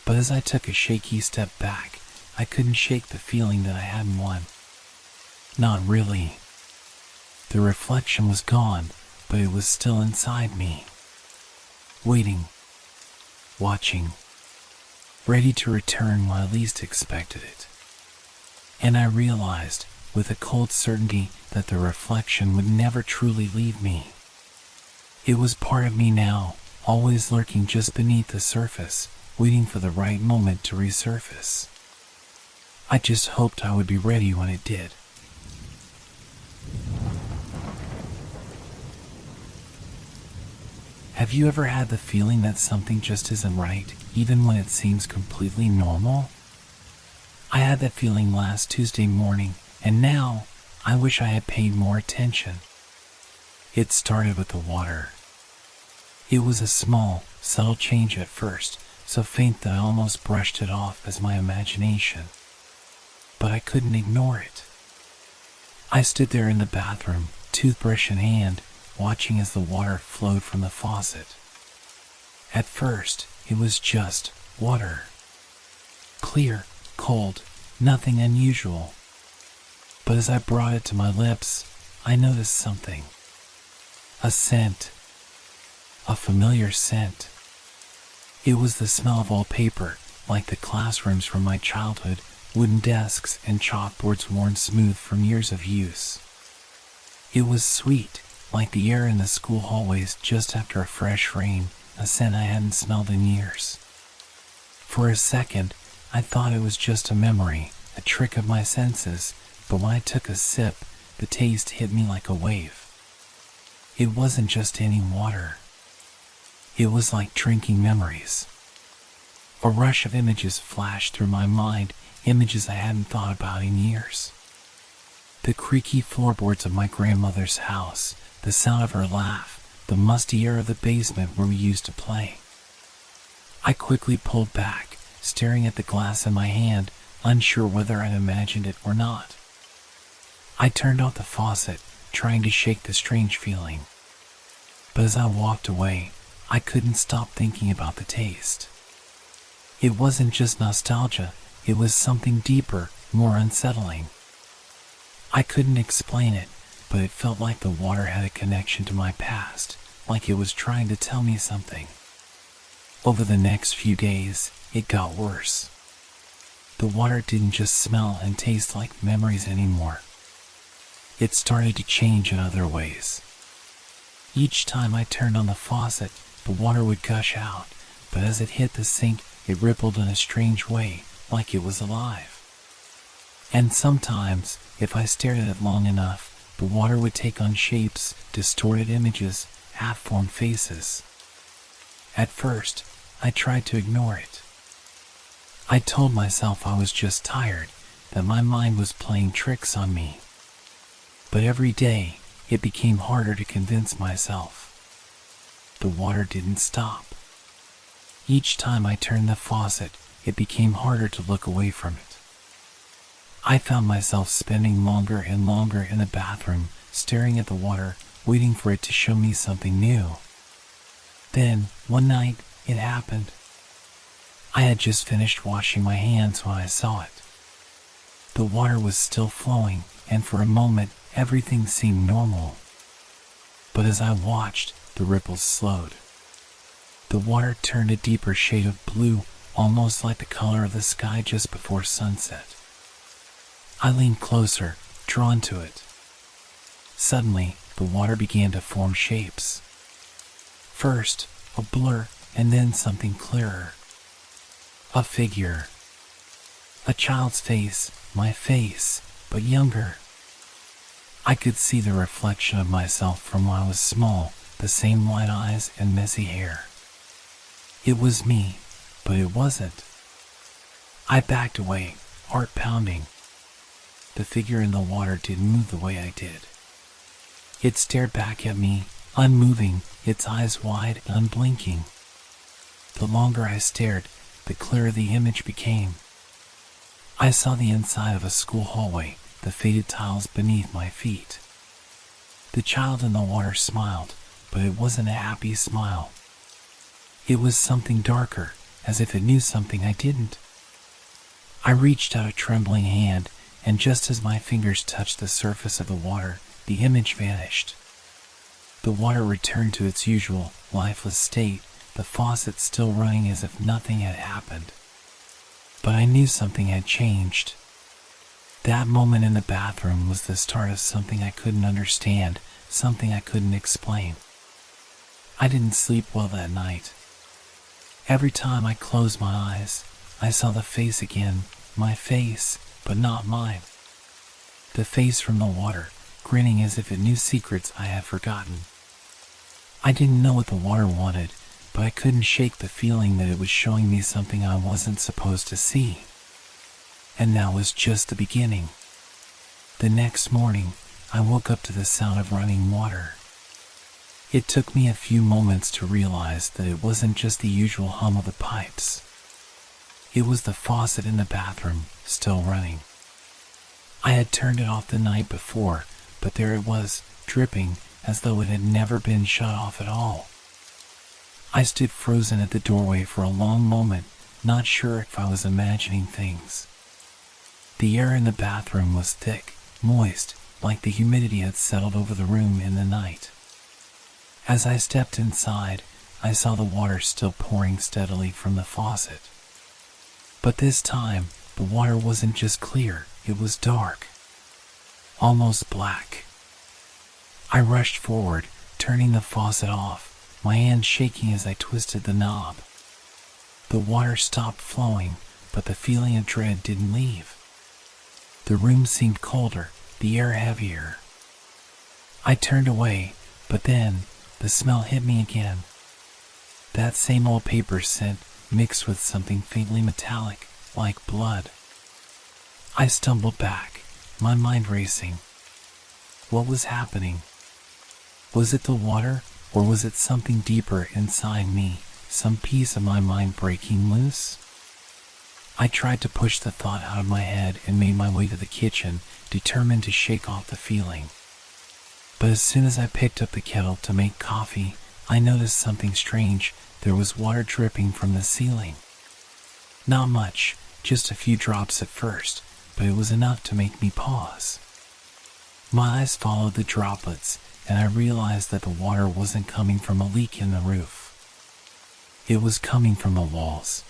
But as I took a shaky step back, I couldn't shake the feeling that I hadn't won. Not really. The reflection was gone, but it was still inside me. Waiting. Watching. ready to return when I least expected it. And I realized, with a cold certainty, that the reflection would never truly leave me. It was part of me now, always lurking just beneath the surface, waiting for the right moment to resurface. I just hoped I would be ready when it did. Have you ever had the feeling that something just isn't right, even when it seems completely normal? I had that feeling last Tuesday morning, and now I wish I had paid more attention. It started with the water. It was a small, subtle change at first, so faint that I almost brushed it off as my imagination. But I couldn't ignore it. I stood there in the bathroom, toothbrush in hand, watching as the water flowed from the faucet. At first, it was just water. Clear, cold, nothing unusual. But as I brought it to my lips, I noticed something. A scent. A familiar scent. It was the smell of old paper, like the classrooms from my childhood, wooden desks and chalkboards worn smooth from years of use. It was sweet, like the air in the school hallways just after a fresh rain, a scent I hadn't smelled in years. For a second, I thought it was just a memory, a trick of my senses, but when I took a sip, the taste hit me like a wave. It wasn't just any water. It was like drinking memories. A rush of images flashed through my mind, images I hadn't thought about in years. The creaky floorboards of my grandmother's house, the sound of her laugh, the musty air of the basement where we used to play. I quickly pulled back, staring at the glass in my hand, unsure whether I'd imagined it or not. I turned off the faucet, trying to shake the strange feeling. But as I walked away, I couldn't stop thinking about the taste. It wasn't just nostalgia, it was something deeper, more unsettling. I couldn't explain it, but it felt like the water had a connection to my past, like it was trying to tell me something. Over the next few days, it got worse. The water didn't just smell and taste like memories anymore. It started to change in other ways. Each time I turned on the faucet, the water would gush out, but as it hit the sink, it rippled in a strange way, like it was alive. And sometimes, if I stared at it long enough, the water would take on shapes, distorted images, half-formed faces. At first, I tried to ignore it. I told myself I was just tired, that my mind was playing tricks on me. But every day, it became harder to convince myself. The water didn't stop. Each time I turned the faucet, it became harder to look away from it. I found myself spending longer and longer in the bathroom, staring at the water, waiting for it to show me something new. Then, one night, it happened. I had just finished washing my hands when I saw it. The water was still flowing, and for a moment, everything seemed normal. But as I watched, the ripples slowed. The water turned a deeper shade of blue, almost like the color of the sky just before sunset. I leaned closer, drawn to it. Suddenly, the water began to form shapes. First, a blur, and then something clearer. A figure. A child's face, my face, but younger. I could see the reflection of myself from when I was small, the same wide eyes and messy hair. It was me, but it wasn't. I backed away, heart pounding. The figure in the water didn't move the way I did. It stared back at me, unmoving, its eyes wide, unblinking. The longer I stared, the clearer the image became. I saw the inside of a school hallway, the faded tiles beneath my feet. The child in the water smiled, but it wasn't a happy smile. It was something darker, as if it knew something I didn't. I reached out a trembling hand, and just as my fingers touched the surface of the water, the image vanished. The water returned to its usual, lifeless state, the faucet still running as if nothing had happened. but I knew something had changed. That moment in the bathroom was the start of something I couldn't understand, something I couldn't explain. I didn't sleep well that night. Every time I closed my eyes, I saw the face again, my face, but not mine. The face from the water, grinning as if it knew secrets I had forgotten. I didn't know what the water wanted, but I couldn't shake the feeling that it was showing me something I wasn't supposed to see. And that was just the beginning. The next morning, I woke up to the sound of running water. It took me a few moments to realize that it wasn't just the usual hum of the pipes. It was the faucet in the bathroom, still running. I had turned it off the night before, but there it was, dripping, as though it had never been shut off at all. I stood frozen at the doorway for a long moment, not sure if I was imagining things. The air in the bathroom was thick, moist, like the humidity had settled over the room in the night. As I stepped inside, I saw the water still pouring steadily from the faucet. But this time, the water wasn't just clear, it was dark. Almost black. I rushed forward, turning the faucet off, my hand shaking as I twisted the knob. The water stopped flowing, but the feeling of dread didn't leave. The room seemed colder, the air heavier. I turned away, but then the smell hit me again. That same old paper scent mixed with something faintly metallic, like blood. I stumbled back, my mind racing. What was happening? Was it the water, or was it something deeper inside me, some piece of my mind breaking loose? I tried to push the thought out of my head and made my way to the kitchen, determined to shake off the feeling. But as soon as I picked up the kettle to make coffee, I noticed something strange. There was water dripping from the ceiling. Not much, just a few drops at first, but it was enough to make me pause. My eyes followed the droplets, and I realized that the water wasn't coming from a leak in the roof. It was coming from the walls.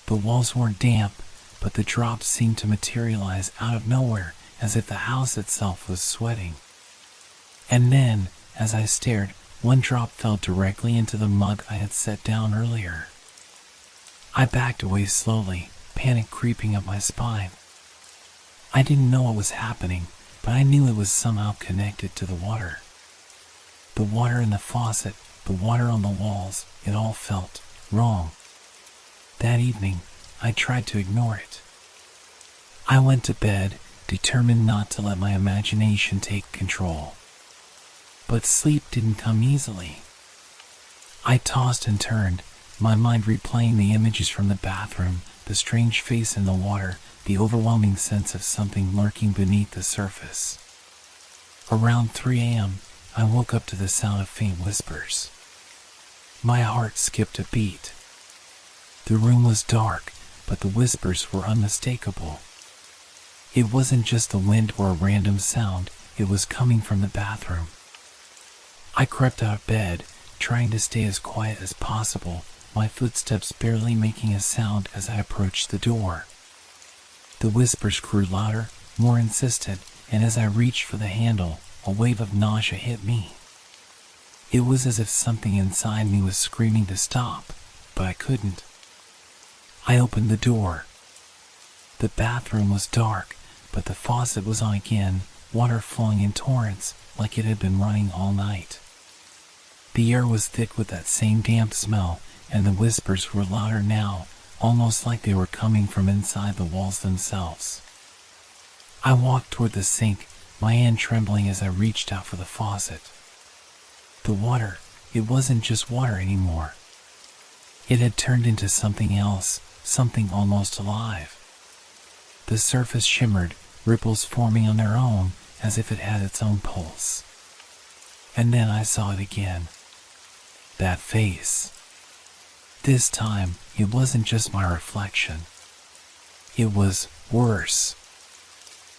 The walls weren't damp, but the drops seemed to materialize out of nowhere, as if the house itself was sweating. And then, as I stared, one drop fell directly into the mug I had set down earlier. I backed away slowly, panic creeping up my spine. I didn't know what was happening, but I knew it was somehow connected to the water. The water in the faucet, the water on the walls, it all felt wrong. That evening, I tried to ignore it. I went to bed, determined not to let my imagination take control. But sleep didn't come easily. I tossed and turned, my mind replaying the images from the bathroom, the strange face in the water, the overwhelming sense of something lurking beneath the surface. Around 3 a.m., I woke up to the sound of faint whispers. My heart skipped a beat. The room was dark, but the whispers were unmistakable. It wasn't just the wind or a random sound, it was coming from the bathroom. I crept out of bed, trying to stay as quiet as possible, my footsteps barely making a sound as I approached the door. The whispers grew louder, more insistent, and as I reached for the handle, a wave of nausea hit me. It was as if something inside me was screaming to stop, but I couldn't. I opened the door. The bathroom was dark, but the faucet was on again, water flowing in torrents, like it had been running all night. The air was thick with that same damp smell, and the whispers were louder now, almost like they were coming from inside the walls themselves. I walked toward the sink, my hand trembling as I reached out for the faucet. The water, it wasn't just water anymore. It had turned into something else, something almost alive. The surface shimmered, ripples forming on their own, as if it had its own pulse. And then I saw it again. That face. This time, it wasn't just my reflection. It was worse.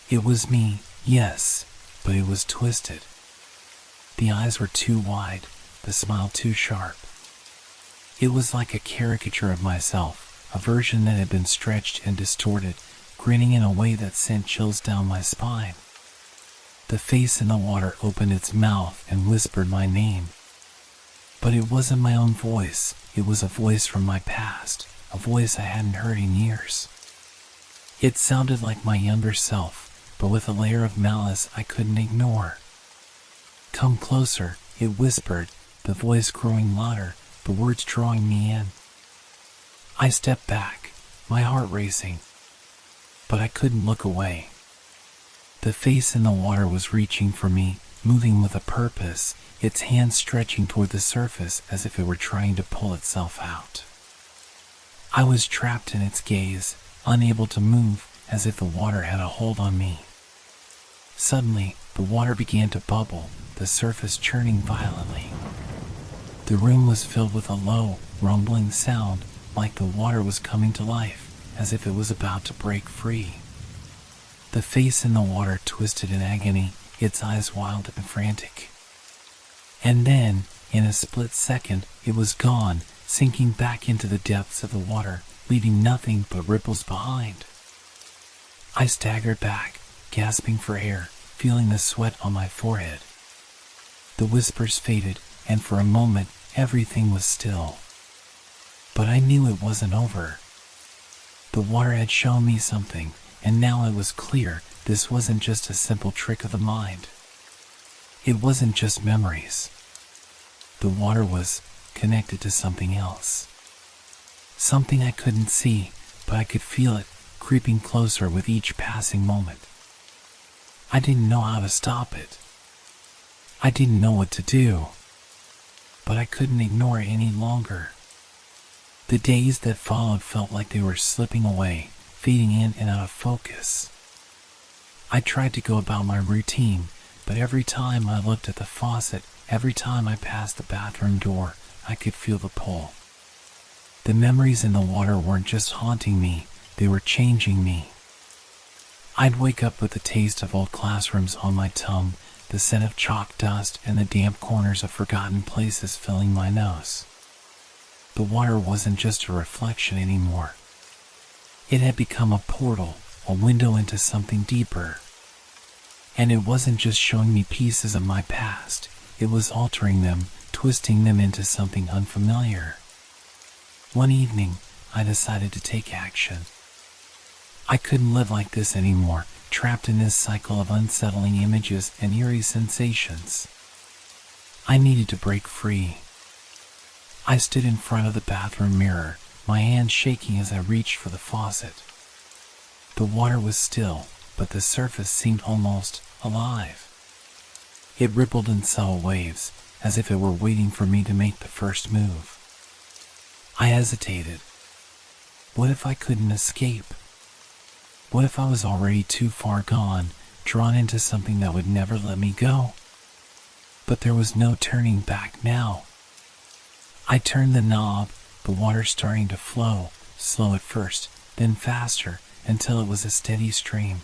It was me, yes, but it was twisted. The eyes were too wide, the smile too sharp. It was like a caricature of myself, a version that had been stretched and distorted, grinning in a way that sent chills down my spine. The face in the water opened its mouth and whispered my name. But it wasn't my own voice, it was a voice from my past, a voice I hadn't heard in years. It sounded like my younger self, but with a layer of malice I couldn't ignore. "Come closer," it whispered, the voice growing louder, the words drawing me in. I stepped back, my heart racing, but I couldn't look away. The face in the water was reaching for me, moving with a purpose, its hands stretching toward the surface as if it were trying to pull itself out. I was trapped in its gaze, unable to move, as if the water had a hold on me. Suddenly, the water began to bubble, the surface churning violently. The room was filled with a low, rumbling sound, like the water was coming to life, as if it was about to break free. The face in the water twisted in agony, its eyes wild and frantic. And then, in a split second, it was gone, sinking back into the depths of the water, leaving nothing but ripples behind. I staggered back, gasping for air, feeling the sweat on my forehead. The whispers faded, and for a moment, everything was still. But I knew it wasn't over. The water had shown me something, and now it was clear this wasn't just a simple trick of the mind. It wasn't just memories. The water was connected to something else. Something I couldn't see, but I could feel it creeping closer with each passing moment. I didn't know how to stop it. I didn't know what to do. But I couldn't ignore it any longer. The days that followed felt like they were slipping away, fading in and out of focus. I tried to go about my routine, but every time I looked at the faucet, every time I passed the bathroom door, I could feel the pull. The memories in the water weren't just haunting me, they were changing me. I'd wake up with the taste of old classrooms on my tongue, the scent of chalk dust and the damp corners of forgotten places filling my nose. The water wasn't just a reflection anymore. It had become a portal, a window into something deeper. And it wasn't just showing me pieces of my past, it was altering them, twisting them into something unfamiliar. One evening, I decided to take action. I couldn't live like this anymore, trapped in this cycle of unsettling images and eerie sensations. I needed to break free. I stood in front of the bathroom mirror, my hands shaking as I reached for the faucet. The water was still, but the surface seemed almost alive. It rippled in subtle waves, as if it were waiting for me to make the first move. I hesitated. What if I couldn't escape? What if I was already too far gone, drawn into something that would never let me go? But there was no turning back now. I turned the knob, the water starting to flow, slow at first, then faster, until it was a steady stream.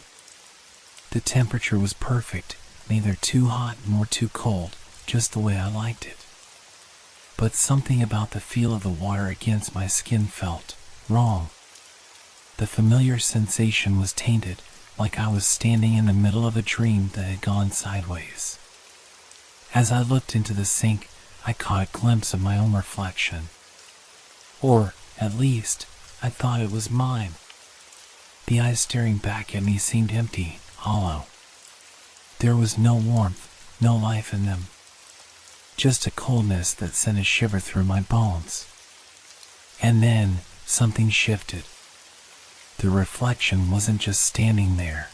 The temperature was perfect, neither too hot nor too cold, just the way I liked it. But something about the feel of the water against my skin felt wrong. The familiar sensation was tainted, like I was standing in the middle of a dream that had gone sideways. As I looked into the sink, I caught a glimpse of my own reflection. Or, at least, I thought it was mine. The eyes staring back at me seemed empty, hollow. There was no warmth, no life in them. Just a coldness that sent a shiver through my bones. And then, something shifted. The reflection wasn't just standing there.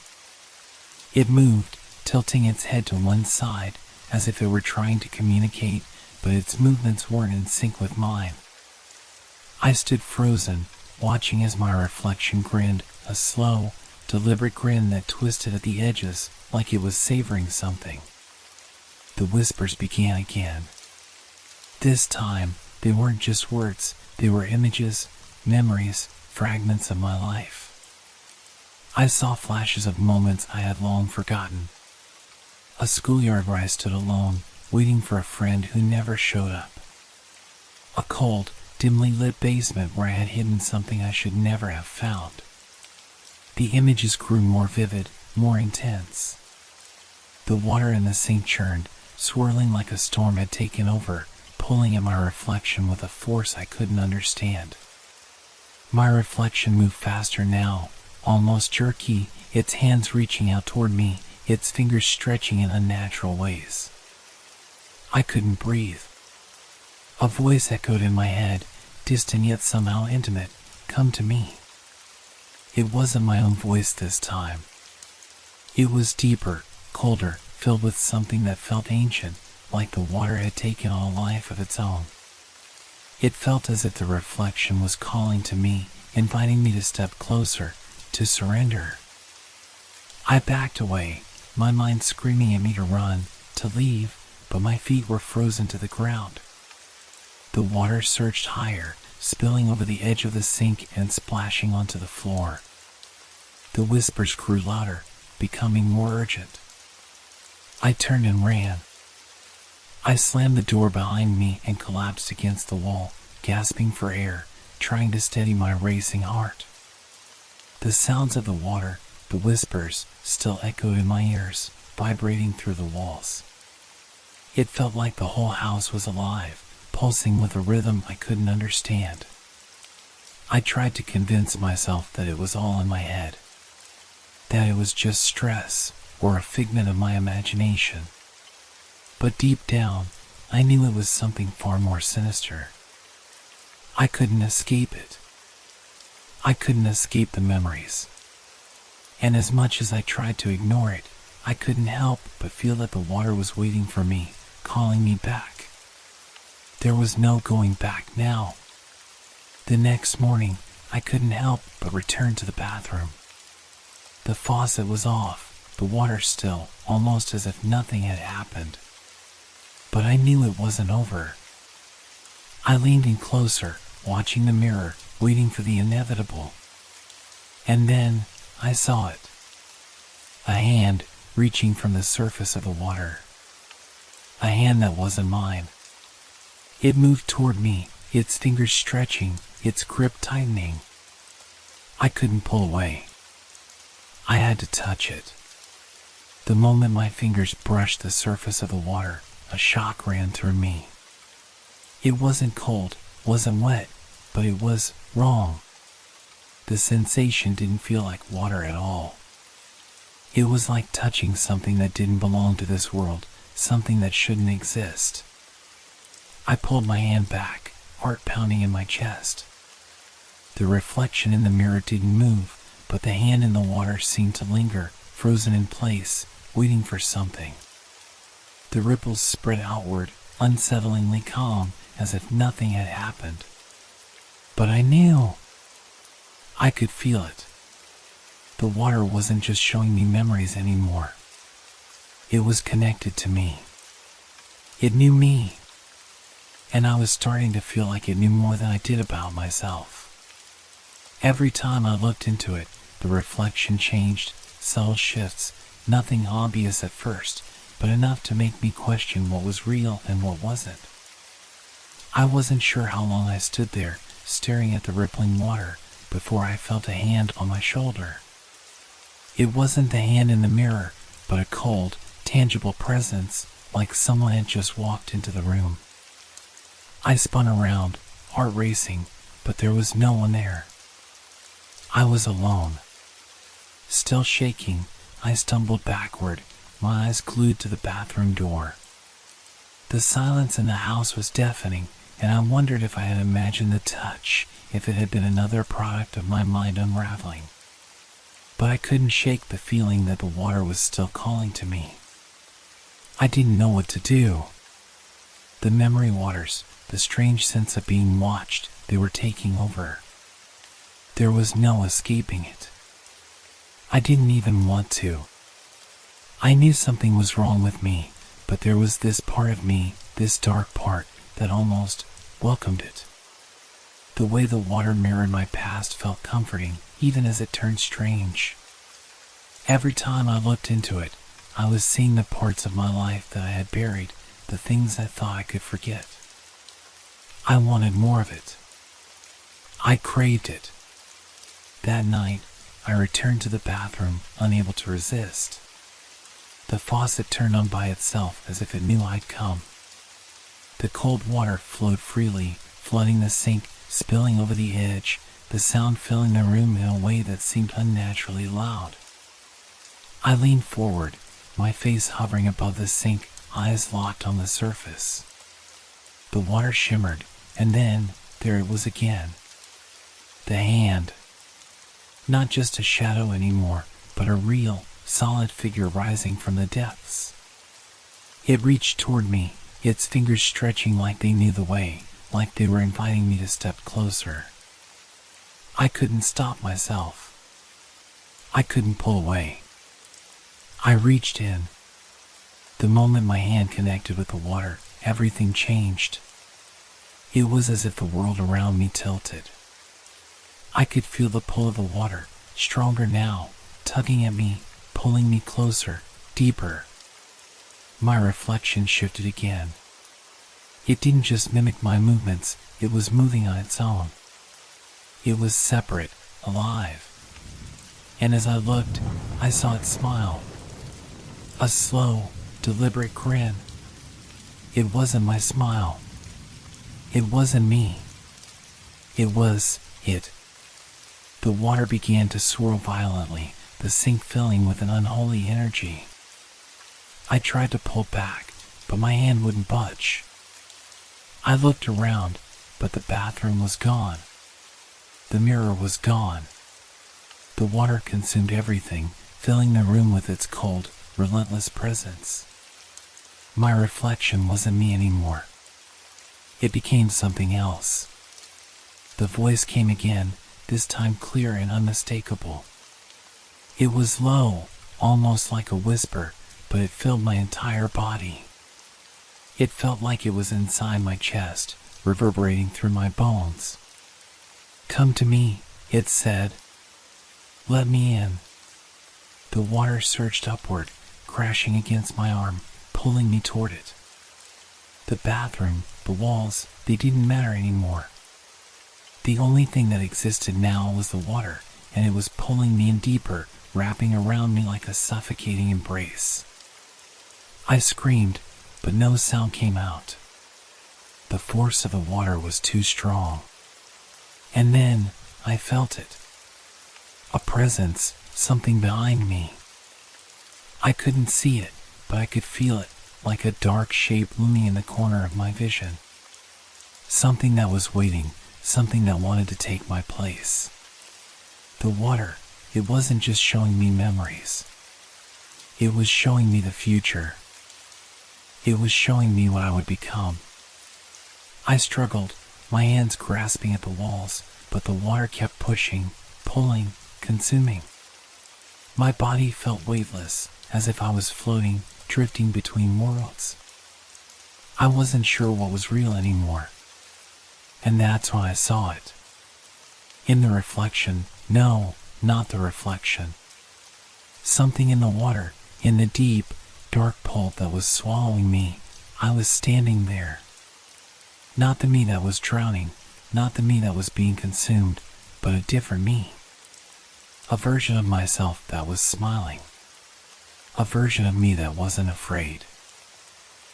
It moved, tilting its head to one side, as if it were trying to communicate, but its movements weren't in sync with mine. I stood frozen, watching as my reflection grinned, a slow, deliberate grin that twisted at the edges, like it was savoring something. The whispers began again. This time, they weren't just words, they were images, memories, fragments of my life. I saw flashes of moments I had long forgotten. A schoolyard where I stood alone, waiting for a friend who never showed up. A cold, dimly lit basement where I had hidden something I should never have found. The images grew more vivid, more intense. The water in the sink churned, swirling like a storm had taken over, pulling at my reflection with a force I couldn't understand. My reflection moved faster now, almost jerky, its hands reaching out toward me, its fingers stretching in unnatural ways. I couldn't breathe. A voice echoed in my head, distant yet somehow intimate, "Come to me." It wasn't my own voice this time. It was deeper, colder, filled with something that felt ancient, like the water had taken on a life of its own. It felt as if the reflection was calling to me, inviting me to step closer, to surrender. I backed away, my mind screaming at me to run, to leave, but my feet were frozen to the ground. The water surged higher, spilling over the edge of the sink and splashing onto the floor. The whispers grew louder, becoming more urgent. I turned and ran. I slammed the door behind me and collapsed against the wall, gasping for air, trying to steady my racing heart. The sounds of the water, the whispers, still echoed in my ears, vibrating through the walls. It felt like the whole house was alive, pulsing with a rhythm I couldn't understand. I tried to convince myself that it was all in my head, that it was just stress or a figment of my imagination. But deep down, I knew it was something far more sinister. I couldn't escape it. I couldn't escape the memories. And as much as I tried to ignore it, I couldn't help but feel that the water was waiting for me, calling me back. There was no going back now. The next morning, I couldn't help but return to the bathroom. The faucet was off, the water still, almost as if nothing had happened. But I knew it wasn't over. I leaned in closer, watching the mirror, waiting for the inevitable. And then, I saw it. A hand reaching from the surface of the water. A hand that wasn't mine. It moved toward me, its fingers stretching, its grip tightening. I couldn't pull away. I had to touch it. The moment my fingers brushed the surface of the water, a shock ran through me. It wasn't cold, wasn't wet, but it was wrong. The sensation didn't feel like water at all. It was like touching something that didn't belong to this world, something that shouldn't exist. I pulled my hand back, heart pounding in my chest. The reflection in the mirror didn't move, but the hand in the water seemed to linger, frozen in place, waiting for something. The ripples spread outward, unsettlingly calm, as if nothing had happened. But I knew. I could feel it. The water wasn't just showing me memories anymore. It was connected to me. It knew me. And I was starting to feel like it knew more than I did about myself. Every time I looked into it, the reflection changed, subtle shifts, nothing obvious at first, but enough to make me question what was real and what wasn't. I wasn't sure how long I stood there, staring at the rippling water, before I felt a hand on my shoulder. It wasn't the hand in the mirror, but a cold, tangible presence, like someone had just walked into the room. I spun around, heart racing, but there was no one there. I was alone. Still shaking, I stumbled backward, my eyes glued to the bathroom door. The silence in the house was deafening, and I wondered if I had imagined the touch, if it had been another product of my mind unraveling. But I couldn't shake the feeling that the water was still calling to me. I didn't know what to do. The memory waters, the strange sense of being watched, they were taking over. There was no escaping it. I didn't even want to. I knew something was wrong with me, but there was this part of me, this dark part, that almost welcomed it. The way the water mirrored my past felt comforting, even as it turned strange. Every time I looked into it, I was seeing the parts of my life that I had buried, the things I thought I could forget. I wanted more of it. I craved it. That night, I returned to the bathroom, unable to resist. The faucet turned on by itself as if it knew I'd come. The cold water flowed freely, flooding the sink, spilling over the edge, the sound filling the room in a way that seemed unnaturally loud. I leaned forward, my face hovering above the sink, eyes locked on the surface. The water shimmered, and then there it was again. The hand. Not just a shadow anymore, but a real, solid figure rising from the depths. It reached toward me, its fingers stretching like they knew the way, like they were inviting me to step closer. I couldn't stop myself. I couldn't pull away. I reached in. The moment my hand connected with the water, everything changed. It was as if the world around me tilted. I could feel the pull of the water, stronger now, tugging at me, pulling me closer, deeper. My reflection shifted again. It didn't just mimic my movements, it was moving on its own. It was separate, alive. And as I looked, I saw it smile. A slow, deliberate grin. It wasn't my smile. It wasn't me. It was it. The water began to swirl violently, the sink filling with an unholy energy. I tried to pull back, but my hand wouldn't budge. I looked around, but the bathroom was gone. The mirror was gone. The water consumed everything, filling the room with its cold, relentless presence. My reflection wasn't me anymore. It became something else. The voice came again, this time clear and unmistakable. It was low, almost like a whisper, but it filled my entire body. It felt like it was inside my chest, reverberating through my bones. "Come to me," it said. "Let me in." The water surged upward, crashing against my arm, pulling me toward it. The bathroom, the walls, they didn't matter anymore. The only thing that existed now was the water, and it was pulling me in deeper, wrapping around me like a suffocating embrace. I screamed, but no sound came out. The force of the water was too strong. And then I felt it. A presence, something behind me. I couldn't see it, but I could feel it, like a dark shape looming in the corner of my vision. Something that was waiting, something that wanted to take my place. The water, it wasn't just showing me memories. It was showing me the future. It was showing me what I would become. I struggled, my hands grasping at the walls, but the water kept pushing, pulling, consuming. My body felt weightless, as if I was floating, drifting between worlds. I wasn't sure what was real anymore. And that's when I saw it. In the reflection, no, not the reflection. Something in the water, in the deep, dark pool that was swallowing me. I was standing there. Not the me that was drowning, not the me that was being consumed, but a different me. A version of myself that was smiling. A version of me that wasn't afraid.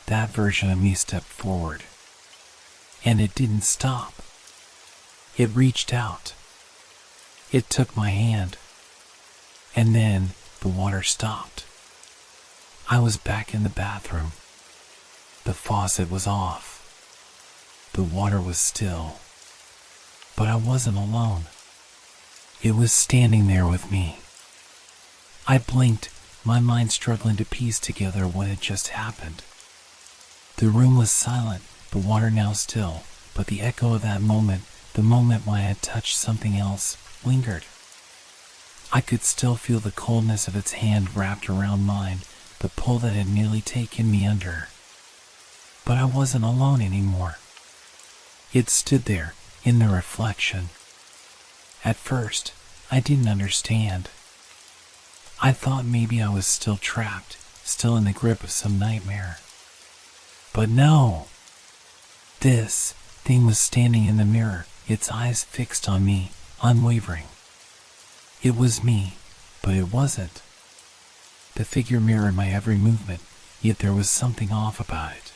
That version of me stepped forward. And it didn't stop. It reached out. It took my hand. And then the water stopped. I was back in the bathroom. The faucet was off. The water was still. But I wasn't alone. It was standing there with me. I blinked, my mind struggling to piece together what had just happened. The room was silent, the water now still, but the echo of that moment, the moment when I had touched something else, lingered. I could still feel the coldness of its hand wrapped around mine, the pull that had nearly taken me under. But I wasn't alone anymore. It stood there, in the reflection. At first, I didn't understand. I thought maybe I was still trapped, still in the grip of some nightmare. But no! This thing was standing in the mirror, its eyes fixed on me, unwavering. It was me, but it wasn't. The figure mirrored my every movement, yet there was something off about it.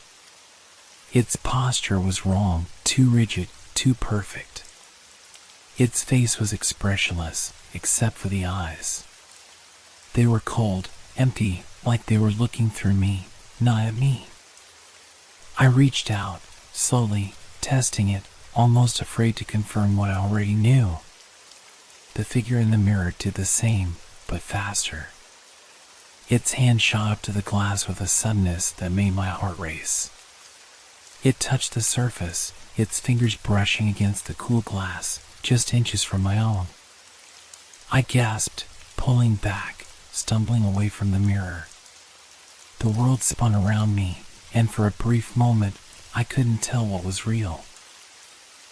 Its posture was wrong, too rigid, too perfect. Its face was expressionless, except for the eyes. They were cold, empty, like they were looking through me, not at me. I reached out, slowly, testing it, almost afraid to confirm what I already knew. The figure in the mirror did the same, but faster. Its hand shot up to the glass with a suddenness that made my heart race. It touched the surface, its fingers brushing against the cool glass, just inches from my own. I gasped, pulling back, stumbling away from the mirror. The world spun around me, and for a brief moment, I couldn't tell what was real.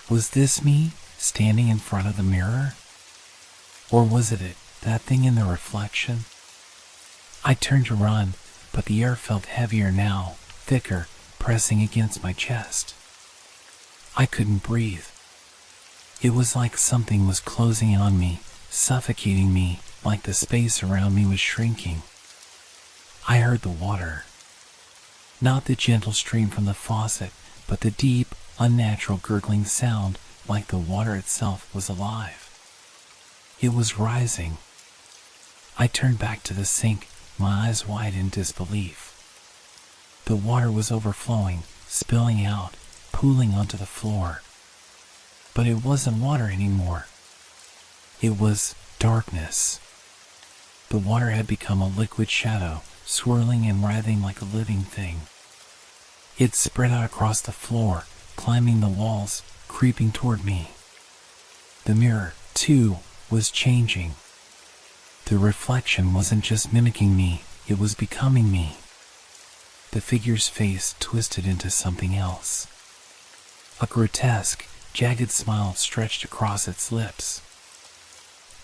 Was this me, standing in front of the mirror? Or was it that thing in the reflection? I turned to run, but the air felt heavier now, thicker, pressing against my chest. I couldn't breathe. It was like something was closing in on me, suffocating me, like the space around me was shrinking. I heard the water. Not the gentle stream from the faucet, but the deep, unnatural gurgling sound, like the water itself was alive. It was rising. I turned back to the sink, my eyes wide in disbelief. The water was overflowing, spilling out, pooling onto the floor. But it wasn't water anymore. It was darkness. The water had become a liquid shadow, swirling and writhing like a living thing. It spread out across the floor, climbing the walls, creeping toward me. The mirror, too, was changing. The reflection wasn't just mimicking me, it was becoming me. The figure's face twisted into something else. A grotesque, jagged smile stretched across its lips.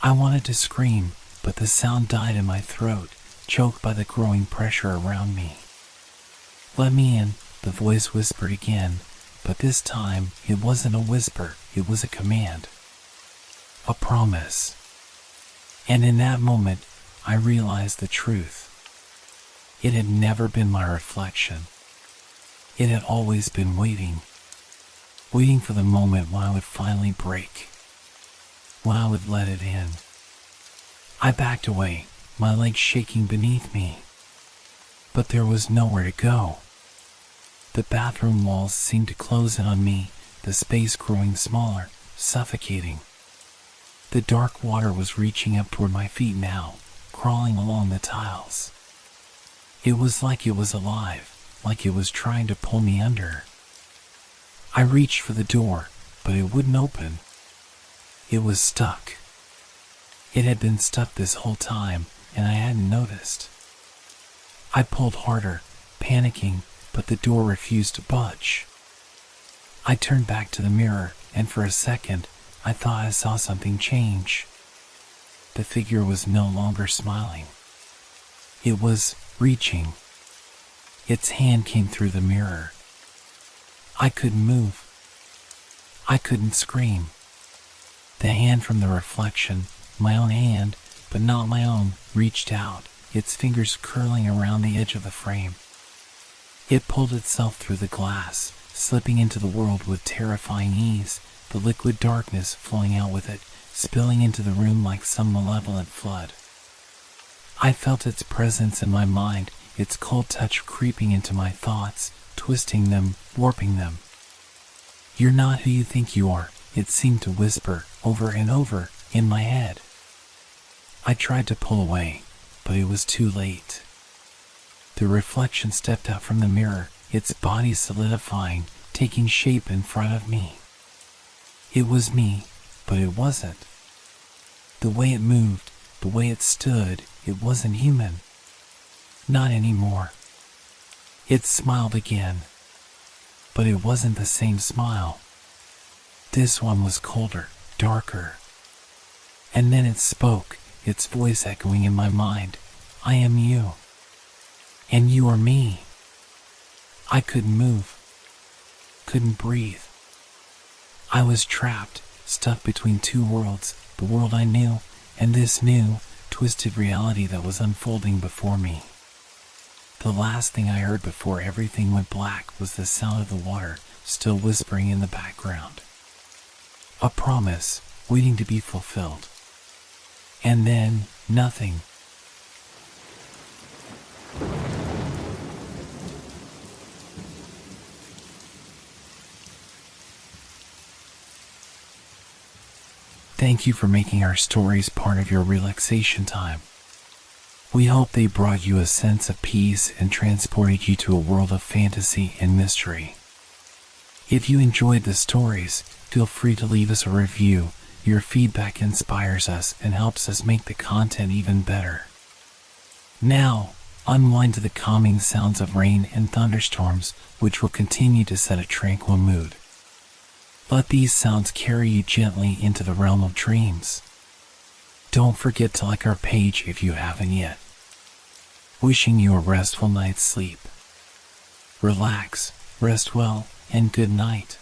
I wanted to scream, but the sound died in my throat, choked by the growing pressure around me. "Let me in," the voice whispered again, but this time it wasn't a whisper, it was a command. A promise. And in that moment, I realized the truth. It had never been my reflection. It had always been waiting for the moment when I would finally break, when I would let it in. I backed away, my legs shaking beneath me. But there was nowhere to go. The bathroom walls seemed to close in on me, the space growing smaller, suffocating. The dark water was reaching up toward my feet now, crawling along the tiles. It was like it was alive, like it was trying to pull me under. I reached for the door, but it wouldn't open. It was stuck. It had been stuck this whole time, and I hadn't noticed. I pulled harder, panicking, but the door refused to budge. I turned back to the mirror, and for a second, I thought I saw something change. The figure was no longer smiling. It was reaching. Its hand came through the mirror. I couldn't move. I couldn't scream. The hand from the reflection, my own hand, but not my own, reached out, its fingers curling around the edge of the frame. It pulled itself through the glass, slipping into the world with terrifying ease, the liquid darkness flowing out with it, spilling into the room like some malevolent flood. I felt its presence in my mind, its cold touch creeping into my thoughts, twisting them, warping them. "You're not who you think you are," it seemed to whisper, over and over, in my head. I tried to pull away, but it was too late. The reflection stepped out from the mirror, its body solidifying, taking shape in front of me. It was me, but it wasn't. The way it moved, the way it stood, it wasn't human. Not anymore. It smiled again, but it wasn't the same smile. This one was colder, darker. And then it spoke, its voice echoing in my mind. "I am you. And you are me." I couldn't move. Couldn't breathe. I was trapped, stuck between two worlds, the world I knew, and this new, twisted reality that was unfolding before me. The last thing I heard before everything went black was the sound of the water, still whispering in the background. A promise, waiting to be fulfilled. And then, nothing. Thank you for making our stories part of your relaxation time. We hope they brought you a sense of peace and transported you to a world of fantasy and mystery. If you enjoyed the stories, feel free to leave us a review. Your feedback inspires us and helps us make the content even better. Now, unwind to the calming sounds of rain and thunderstorms, which will continue to set a tranquil mood. Let these sounds carry you gently into the realm of dreams. Don't forget to like our page if you haven't yet. Wishing you a restful night's sleep. Relax, rest well, and good night.